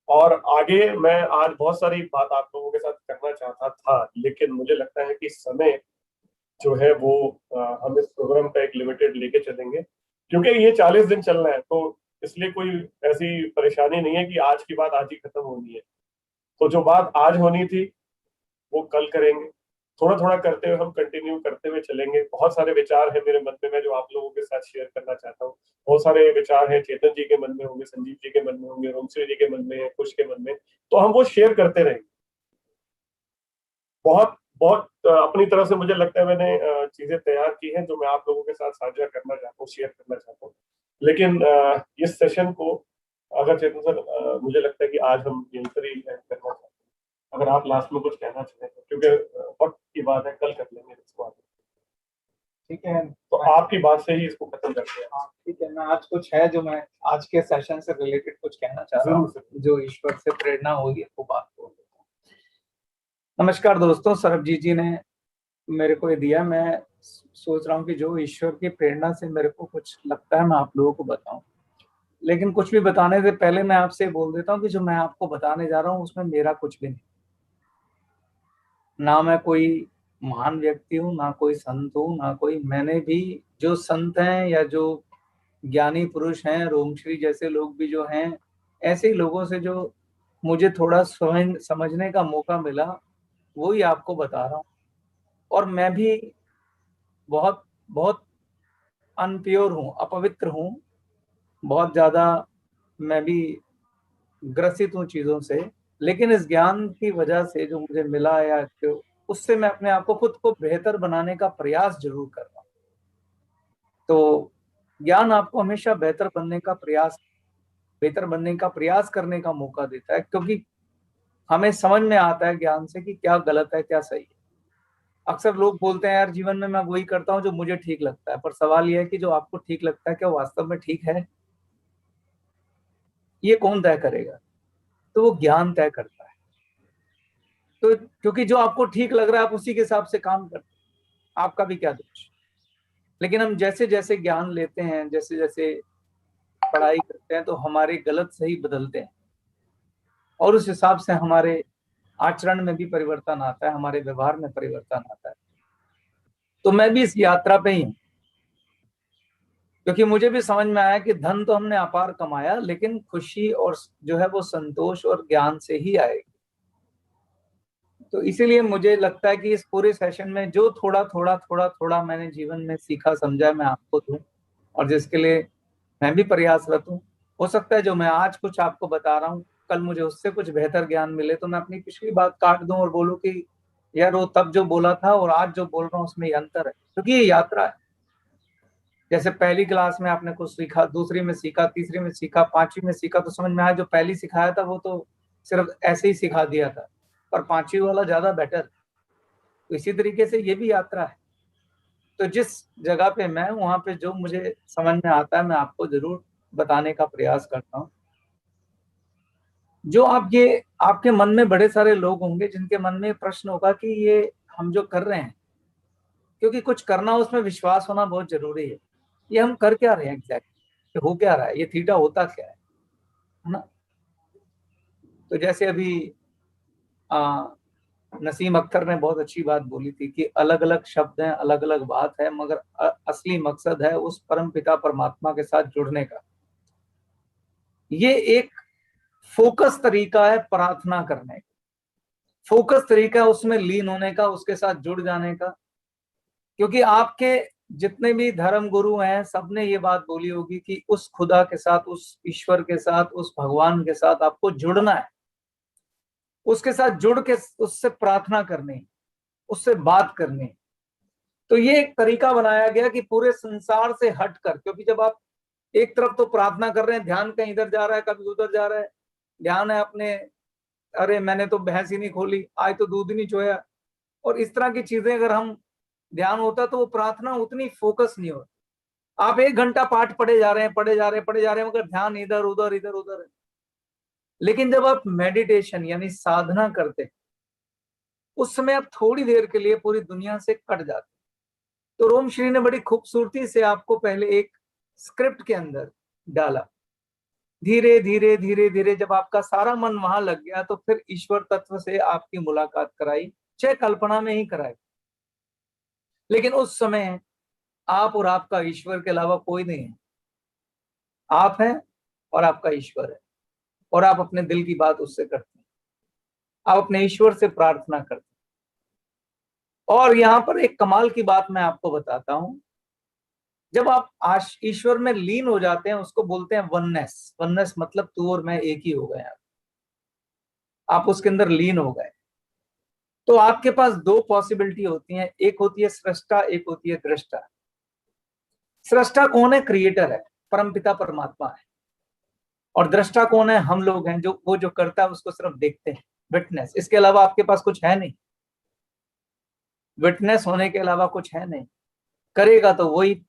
और आगे मैं आज बहुत सारी बात आप लोगों के साथ करना चाहता था, लेकिन मुझे लगता है कि समय जो है वो हम इस प्रोग्राम का एक लिमिटेड लेके चलेंगे, क्योंकि ये 40 दिन चलना है। तो इसलिए कोई ऐसी परेशानी नहीं है कि आज की बात आज ही खत्म होनी है। तो जो बात आज होनी थी वो कल करेंगे। थोड़ा थोड़ा करते हुए हम कंटिन्यू करते हुए चलेंगे। बहुत सारे विचार हैं मेरे मन में, मैं जो आप लोगों के साथ शेयर करना चाहता हूँ। बहुत सारे विचार हैं, चेतन जी के मन में होंगे, संजीव जी के मन में होंगे, रोमश्री जी के मन में, खुश के मन में। तो हम वो शेयर करते रहेंगे। बहुत बहुत अपनी तरफ से मुझे लगता है मैंने चीजें तैयार की हैं जो मैं आप लोगों के साथ साझा करना चाहता हूँ, शेयर करना चाहता हूँ। लेकिन इस सेशन को अगर चेतन सर, मुझे लगता है कि आज हम यहीं पर ही एंड करना चाहते हैं। अगर आप लास्ट में कुछ कहना चाहें, क्योंकि वक्त की बात है, कल कर लेंगे इसको आगे। ठीक है, तो आपकी बात से ही इसको खत्म करते हैं। ठीक है, मैं आज कुछ है जो मैं आज के सेशन से रिलेटेड कुछ कहना चाह रहा हूँ, जो ईश्वर से प्रेरणा हुई है वो बात बोल देता हूँ। नमस्कार दोस्तों, सरबजीत जी ने मेरे को ये दिया। मैं सोच रहा हूँ कि जो ईश्वर की प्रेरणा से मेरे को कुछ लगता है मैं आप लोगों को बताऊं। लेकिन कुछ भी बताने से पहले मैं आपसे बोल देता हूँ कि जो मैं आपको बताने जा रहा हूँ उसमें मेरा कुछ भी नहीं। ना मैं कोई महान व्यक्ति हूँ, ना कोई संत हूँ, ना कोई, मैंने भी जो संत हैं या जो ज्ञानी पुरुष हैं, रोमश्री जैसे लोग भी जो हैं, ऐसे ही लोगों से जो मुझे थोड़ा समझने का मौका मिला, वो ही आपको बता रहा हूँ। और मैं भी बहुत बहुत अनप्योर हूँ, अपवित्र हूँ, बहुत ज्यादा मैं भी ग्रसित हूँ चीजों से, लेकिन इस ज्ञान की वजह से जो मुझे मिला या जो उससे मैं अपने आप को खुद को बेहतर बनाने का प्रयास जरूर कर रहा हूँ। तो ज्ञान आपको हमेशा बेहतर बनने का प्रयास करने का मौका देता है, क्योंकि हमें समझ में आता है ज्ञान से कि क्या गलत है क्या सही है। अक्सर लोग बोलते हैं यार जीवन में मैं वही करता हूँ जो मुझे ठीक लगता है, पर सवाल यह है कि जो आपको ठीक लगता है क्या वास्तव में ठीक है? ये कौन तय करेगा? तो वो ज्ञान तय करता है। तो क्योंकि जो आपको ठीक लग रहा है आप उसी के हिसाब से काम करते हैं, आपका भी क्या दोष। लेकिन हम जैसे जैसे ज्ञान लेते हैं, जैसे जैसे पढ़ाई करते हैं, तो हमारे गलत सही बदलते हैं और उस हिसाब से हमारे आचरण में भी परिवर्तन आता है, हमारे व्यवहार में परिवर्तन आता है। तो मैं भी इस यात्रा पे ही हूँ, क्योंकि मुझे भी समझ में आया कि धन तो हमने अपार कमाया, लेकिन खुशी और जो है वो संतोष और ज्ञान से ही आएगी। तो इसीलिए मुझे लगता है कि इस पूरे सेशन में जो थोड़ा थोड़ा थोड़ा थोड़ा मैंने जीवन में सीखा समझा मैं आपको दूं, और जिसके लिए मैं भी प्रयासरत हूँ। हो सकता है जो मैं आज कुछ आपको बता रहा हूँ कल मुझे उससे कुछ बेहतर ज्ञान मिले, तो मैं अपनी पिछली बात काट दूं और बोलूं कि यार वो तब जो बोला था और आज जो बोल रहा हूँ उसमें ये अंतर है। क्योंकि ये यात्रा है। जैसे पहली क्लास में आपने कुछ सीखा, दूसरी में सीखा, तीसरी में सीखा, पांचवी में सीखा, तो समझ में आया जो पहली सिखाया था वो तो सिर्फ ऐसे ही सिखा दिया था, पर पांचवी वाला ज्यादा बेटर। तो इसी तरीके से ये भी यात्रा है। तो जिस जगह पे मैं हूं वहां पे जो मुझे समझ में आता है मैं आपको जरूर बताने का प्रयास करता हूँ। जो आपके मन में बड़े सारे लोग होंगे जिनके मन में प्रश्न होगा कि ये हम जो कर रहे हैं, क्योंकि कुछ करना उसमें विश्वास होना बहुत जरूरी है, ये हम कर क्या रहे हैं एग्जैक्टली, हो क्या रहा है, ये थीटा होता क्या है ना। तो जैसे अभी नसीम अख्तर ने बहुत अच्छी बात बोली थी कि अलग अलग शब्द हैं, अलग अलग बात है, मगर असली मकसद है उस परम पिता परमात्मा के साथ जुड़ने का। ये एक फोकस तरीका है प्रार्थना करने का, फोकस तरीका है उसमें लीन होने का, उसके साथ जुड़ जाने का। क्योंकि आपके जितने भी धर्म गुरु हैं सबने ये बात बोली होगी कि उस खुदा के साथ, उस ईश्वर के साथ, उस भगवान के साथ आपको जुड़ना है, उसके साथ जुड़ के उससे प्रार्थना करनी, उससे बात करनी। तो ये एक तरीका बनाया गया कि पूरे संसार से हटकर, क्योंकि जब आप एक तरफ तो प्रार्थना कर रहे हैं, ध्यान कहीं इधर जा रहा है कभी उधर जा रहा है, ध्यान है अपने अरे मैंने तो भैंस ही नहीं खोली, आज तो दूध ही नहीं चोया, और इस तरह की चीजें अगर हम ध्यान होता तो वो प्रार्थना उतनी फोकस नहीं होती। आप 1 घंटा पाठ पढ़े जा रहे हैं मगर ध्यान इधर उधर इधर उधर है। लेकिन जब आप मेडिटेशन यानी साधना करते हैं उस समय आप थोड़ी देर के लिए पूरी दुनिया से कट जाते। तो रोम श्री ने बड़ी खूबसूरती से आपको पहले एक स्क्रिप्ट के अंदर डाला, धीरे धीरे धीरे धीरे जब आपका सारा मन वहां लग गया तो फिर ईश्वर तत्व से आपकी मुलाकात कराई, चाहे कल्पना में ही कराई। लेकिन उस समय आप और आपका ईश्वर के अलावा कोई नहीं है। आप हैं और आपका ईश्वर है, और आप अपने दिल की बात उससे करते हैं, आप अपने ईश्वर से प्रार्थना करते हैं। और यहाँ पर एक कमाल की बात मैं आपको बताता हूं, जब आप ईश्वर में लीन हो जाते हैं उसको बोलते हैं वननेस। वननेस मतलब तू और मैं एक ही हो गए, आप उसके अंदर लीन हो गए। तो आपके पास 2 पॉसिबिलिटी होती हैं, एक होती है सृष्टा, एक होती है दृष्टा। सृष्टा कौन है? क्रिएटर है, परमपिता परमात्मा है। और दृष्टा कौन है? हम लोग हैं, जो वो जो करता है उसको सिर्फ देखते हैं, विटनेस। इसके अलावा आपके पास कुछ है नहीं, विटनेस होने के अलावा कुछ है नहीं। करेगा तो वही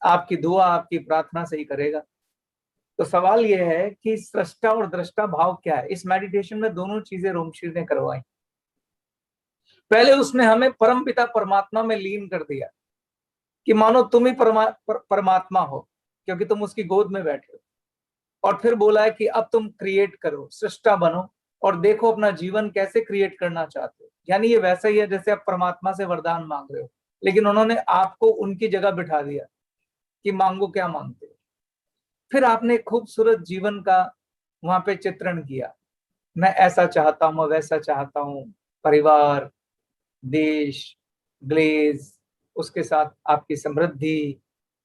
आपकी दुआ, आपकी प्रार्थना से ही करेगा। तो सवाल यह है कि सृष्टा और दृष्टा भाव क्या है। इस मेडिटेशन में दोनों चीजें रोमश्री ने करवाई। पहले उसने हमें परमपिता परमात्मा में लीन कर दिया कि मानो तुम ही परमात्मा हो, क्योंकि तुम उसकी गोद में बैठे हो। और फिर बोला है कि अब तुम क्रिएट करो, सृष्टा बनो और देखो अपना जीवन कैसे क्रिएट करना चाहते हो। यानी ये वैसा ही है जैसे आप परमात्मा से वरदान मांग रहे हो, लेकिन उन्होंने आपको उनकी जगह बिठा दिया कि मांगो क्या मांगते हो। फिर आपने खूबसूरत जीवन का वहां पे चित्रण किया, मैं ऐसा चाहता हूँ, वैसा चाहता हूँ, परिवार, देश, ग्लेज, उसके साथ आपकी समृद्धि,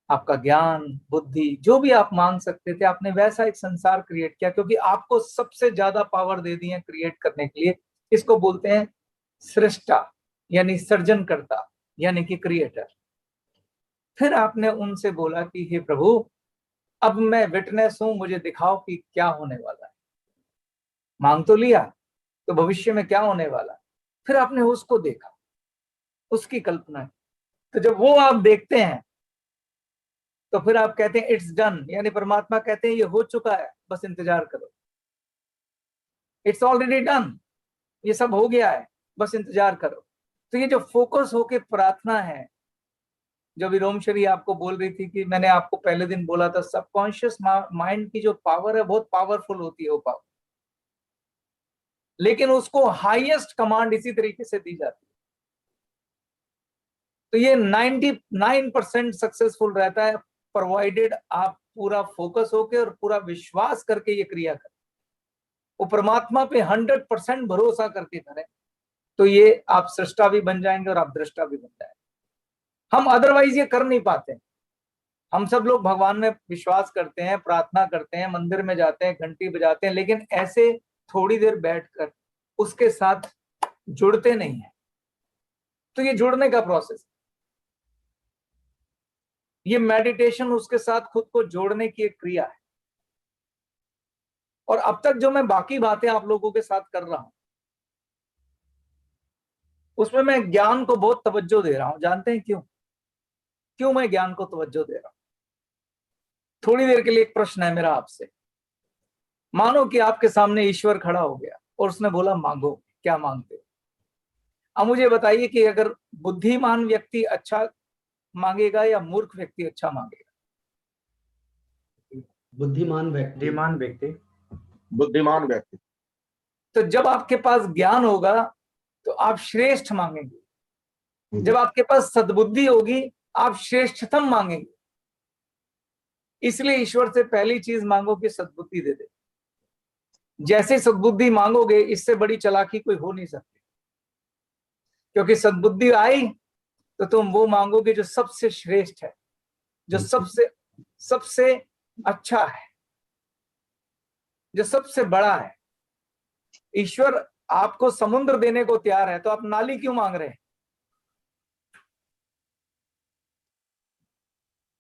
आपका ज्ञान, बुद्धि, जो भी आप मांग सकते थे, आपने वैसा एक संसार क्रिएट किया, क्योंकि आपको सबसे ज्यादा पावर दे दी है क्रिएट करने के लिए। इसको बोलते हैं सृष्टा, यानी सर्जनकर्ता, यानी कि क्रिएटर। फिर आपने उनसे बोला कि हे प्रभु, अब मैं विटनेस हूं, मुझे दिखाओ कि क्या होने वाला है। मांग तो लिया, तो भविष्य में क्या होने वाला है। फिर आपने उसको देखा, उसकी कल्पना। तो जब वो आप देखते हैं तो फिर आप कहते हैं इट्स डन, यानी परमात्मा कहते हैं ये हो चुका है, बस इंतजार करो। इट्स ऑलरेडी डन, ये सब हो गया है, बस इंतजार करो। तो ये जो फोकस होके प्रार्थना है, जो भी रोमशरी आपको बोल रही थी कि मैंने आपको पहले दिन बोला था, सबकॉन्शियस माइंड की जो पावर है बहुत पावरफुल होती है वो पावर, लेकिन उसको हाईएस्ट कमांड इसी तरीके से दी जाती है। तो ये 99% सक्सेसफुल रहता है, प्रोवाइडेड आप पूरा फोकस होके और पूरा विश्वास करके ये क्रिया करें, वो परमात्मा पे 100% भरोसा करके करें, तो ये आप सृष्टा भी बन जाएंगे और आप दृष्टा भी बन जाएंगे। हम अदरवाइज ये कर नहीं पाते। हम सब लोग भगवान में विश्वास करते हैं, प्रार्थना करते हैं, मंदिर में जाते हैं, घंटी बजाते हैं, लेकिन ऐसे थोड़ी देर बैठकर उसके साथ जुड़ते नहीं है। तो ये जुड़ने का प्रोसेस, ये मेडिटेशन उसके साथ खुद को जोड़ने की एक क्रिया है। और अब तक जो मैं बाकी बातें आप लोगों के साथ कर रहा हूं, उसमें मैं ज्ञान को बहुत तवज्जो दे रहा हूं। जानते हैं क्यों मैं ज्ञान को तवज्जो दे रहा हूं? थोड़ी देर के लिए एक प्रश्न है मेरा आपसे। मानो कि आपके सामने ईश्वर खड़ा हो गया और उसने बोला मांगो, क्या मांगते हो? अब मुझे बताइए कि अगर बुद्धिमान व्यक्ति अच्छा मांगेगा या मूर्ख व्यक्ति अच्छा मांगेगा? बुद्धिमान व्यक्ति। बुद्धिमान व्यक्ति। तो जब आपके पास ज्ञान होगा तो आप श्रेष्ठ मांगेंगे। जब आपके पास सद्बुद्धि होगी आप श्रेष्ठतम मांगेंगे। इसलिए ईश्वर से पहली चीज मांगो कि सद्बुद्धि दे दे। जैसे सद्बुद्धि मांगोगे, इससे बड़ी चालाकी कोई हो नहीं सकती, क्योंकि सद्बुद्धि आई तो तुम वो मांगोगे जो सबसे श्रेष्ठ है, जो सबसे अच्छा है, जो सबसे बड़ा है। ईश्वर आपको समुद्र देने को तैयार है, तो आप नाली क्यों मांग रहे हैं?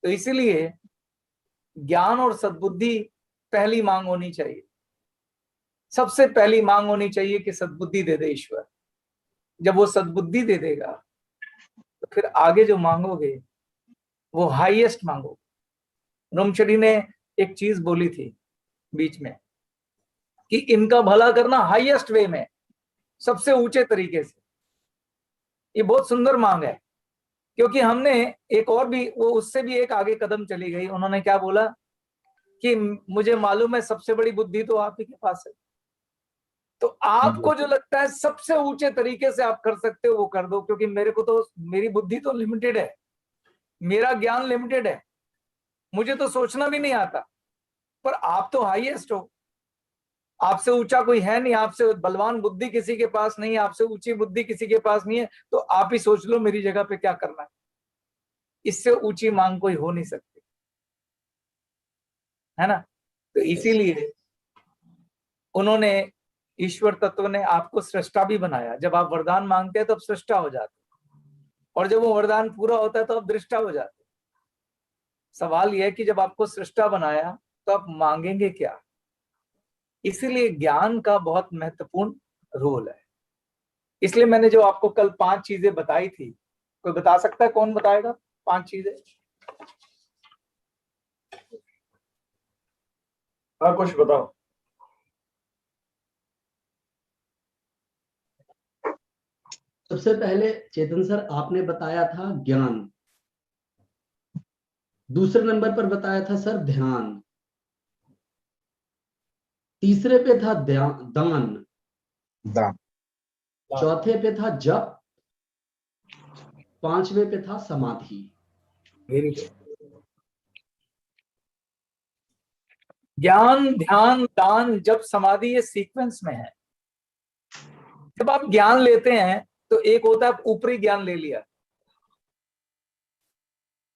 तो इसीलिए ज्ञान और सद्बुद्धि पहली मांग होनी चाहिए। सबसे पहली मांग होनी चाहिए कि सद्बुद्धि दे दे ईश्वर। जब वो सद्बुद्धि दे देगा तो फिर आगे जो मांगोगे वो हाईएस्ट मांगोगे। रोमशरी ने एक चीज बोली थी बीच में कि इनका भला करना हाईएस्ट वे में, सबसे ऊंचे तरीके से। ये बहुत सुंदर मांग है, क्योंकि हमने एक और भी, वो उससे भी एक आगे कदम चली गई। उन्होंने क्या बोला कि मुझे मालूम है सबसे बड़ी बुद्धि तो आप ही के पास है, तो आपको जो लगता है सबसे ऊंचे तरीके से आप कर सकते हो वो कर दो, क्योंकि मेरे को तो, मेरी बुद्धि तो लिमिटेड है, मेरा ज्ञान लिमिटेड है, मुझे तो सोचना भी नहीं आता। पर आप तो हाईएस्ट हो, आपसे ऊंचा कोई है नहीं, आपसे बलवान बुद्धि किसी के पास नहीं है, आपसे ऊंची बुद्धि किसी के पास नहीं है, तो आप ही सोच लो मेरी जगह पे क्या करना है। इससे ऊंची मांग कोई हो नहीं सकती, है ना? तो इसीलिए उन्होंने, ईश्वर तत्व ने आपको सृष्टा भी बनाया। जब आप वरदान मांगते हैं तब सृष्टा हो जाते, और जब वो वरदान पूरा होता है तो आप दृष्टा हो जाते। सवाल यह है कि जब आपको सृष्टा बनाया तो आप मांगेंगे क्या? इसीलिए ज्ञान का बहुत महत्वपूर्ण रोल है। इसलिए मैंने जो आपको कल 5 चीजें बताई थी, कोई बता सकता है? कौन बताएगा 5 चीजें? हाँ, कुछ बताओ। सबसे पहले चेतन सर आपने बताया था ज्ञान, दूसरे नंबर पर बताया था सर ध्यान, तीसरे पे था दान, चौथे पे था जप, 5वें पे था समाधि। Very good. ज्ञान, ध्यान, दान, जप, समाधि, ये सीक्वेंस में है। जब आप ज्ञान लेते हैं तो एक होता है ऊपरी ज्ञान ले लिया।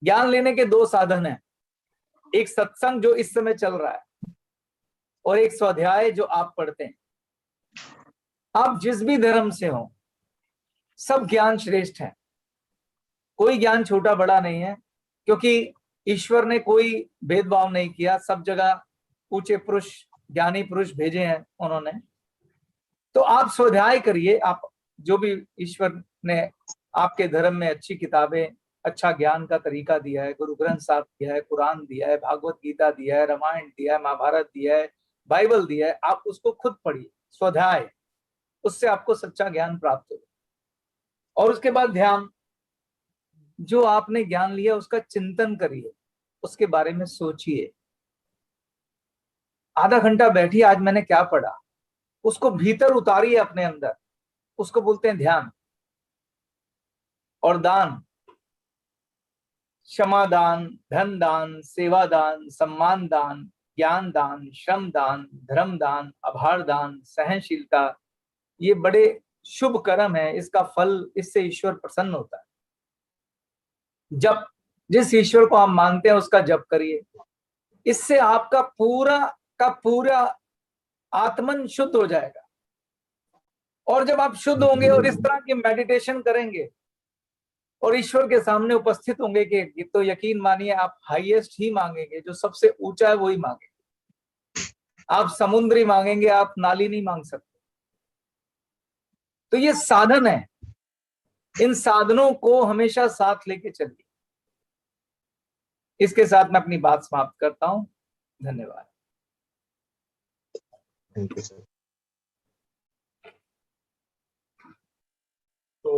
ज्ञान लेने के दो साधन हैं, एक सत्संग जो इस समय चल रहा है और एक स्वाध्याय जो आप पढ़ते हैं। आप जिस भी धर्म से हो, सब ज्ञान श्रेष्ठ है, कोई ज्ञान छोटा बड़ा नहीं है, क्योंकि ईश्वर ने कोई भेदभाव नहीं किया, सब जगह ऊंचे पुरुष, ज्ञानी पुरुष भेजे हैं उन्होंने। तो आप स्वाध्याय करिए, आप जो भी ईश्वर ने आपके धर्म में अच्छी किताबें, अच्छा ज्ञान का तरीका दिया है, गुरु ग्रंथ साहब दिया है, कुरान दिया है, भागवत गीता दिया है, रामायण दिया है, महाभारत दिया है, बाइबल दिया है, आप उसको खुद पढ़िए, स्वाध्याय, उससे आपको सच्चा ज्ञान प्राप्त होगा। और उसके बाद ध्यान, जो आपने ज्ञान लिया उसका चिंतन करिए, उसके बारे में सोचिए। आधा घंटा बैठिए, आज मैंने क्या पढ़ा, उसको भीतर उतारिए अपने अंदर, उसको बोलते हैं ध्यान। और दान, क्षमा दान, धन दान, सेवा दान, सम्मान दान, ज्ञान दान, श्रम दान, धर्म दान, आभार दान, सहनशीलता, ये बड़े शुभ कर्म है, इसका फल, इससे ईश्वर प्रसन्न होता है। जप, जिस ईश्वर को आप मानते हैं उसका जप करिए, इससे आपका पूरा का पूरा आत्मन शुद्ध हो जाएगा। और जब आप शुद्ध होंगे और इस तरह की मेडिटेशन करेंगे और ईश्वर के सामने उपस्थित होंगे कि तो यकीन मानिए आप हाईएस्ट ही मांगेंगे, जो सबसे ऊंचा है वही मांगेंगे। आप समुद्री मांगेंगे, आप नाली नहीं मांग सकते। तो ये साधन है, इन साधनों को हमेशा साथ लेके चलिए। इसके साथ मैं अपनी बात समाप्त करता हूं। धन्यवाद। Thank you sir. तो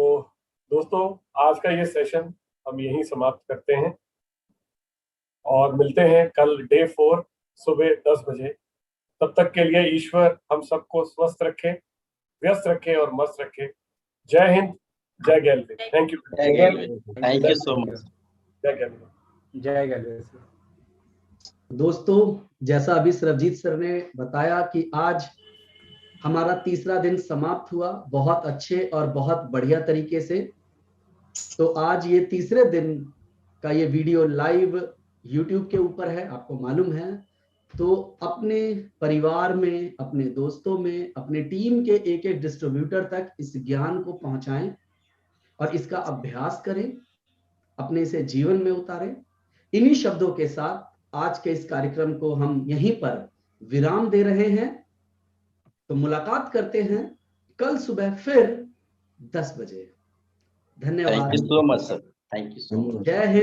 दोस्तों, आज का ये सेशन हम यहीं समाप्त करते हैं और मिलते हैं कल डे 4 सुबह 10 बजे। तब तक के लिए ईश्वर हम सबको स्वस्थ रखे, व्यस्त रखे और मस्त रखे। जय हिंद, जय gallery. Thank you. Thank you so much. जय गैलरी। जय गैलरी। दोस्तों, जैसा अभी सरबजीत सर ने बताया कि आज हमारा तीसरा दिन समाप्त हुआ बहुत अच्छे और बहुत बढ़िया तरीके से। तो आज ये तीसरे दिन का ये वीडियो लाइव YouTube के ऊपर है, आपको मालूम है। तो अपने परिवार में, अपने दोस्तों में, अपने टीम के एक एक डिस्ट्रीब्यूटर तक इस ज्ञान को पहुंचाएं और इसका अभ्यास करें, अपने इसे जीवन में उतारें। इन्हीं शब्दों के साथ आज के इस कार्यक्रम को हम यहीं पर विराम दे रहे हैं। तो मुलाकात करते हैं कल सुबह फिर 10 बजे। धन्यवाद। Thank you so much sir. Thank you so much. जय हिंद।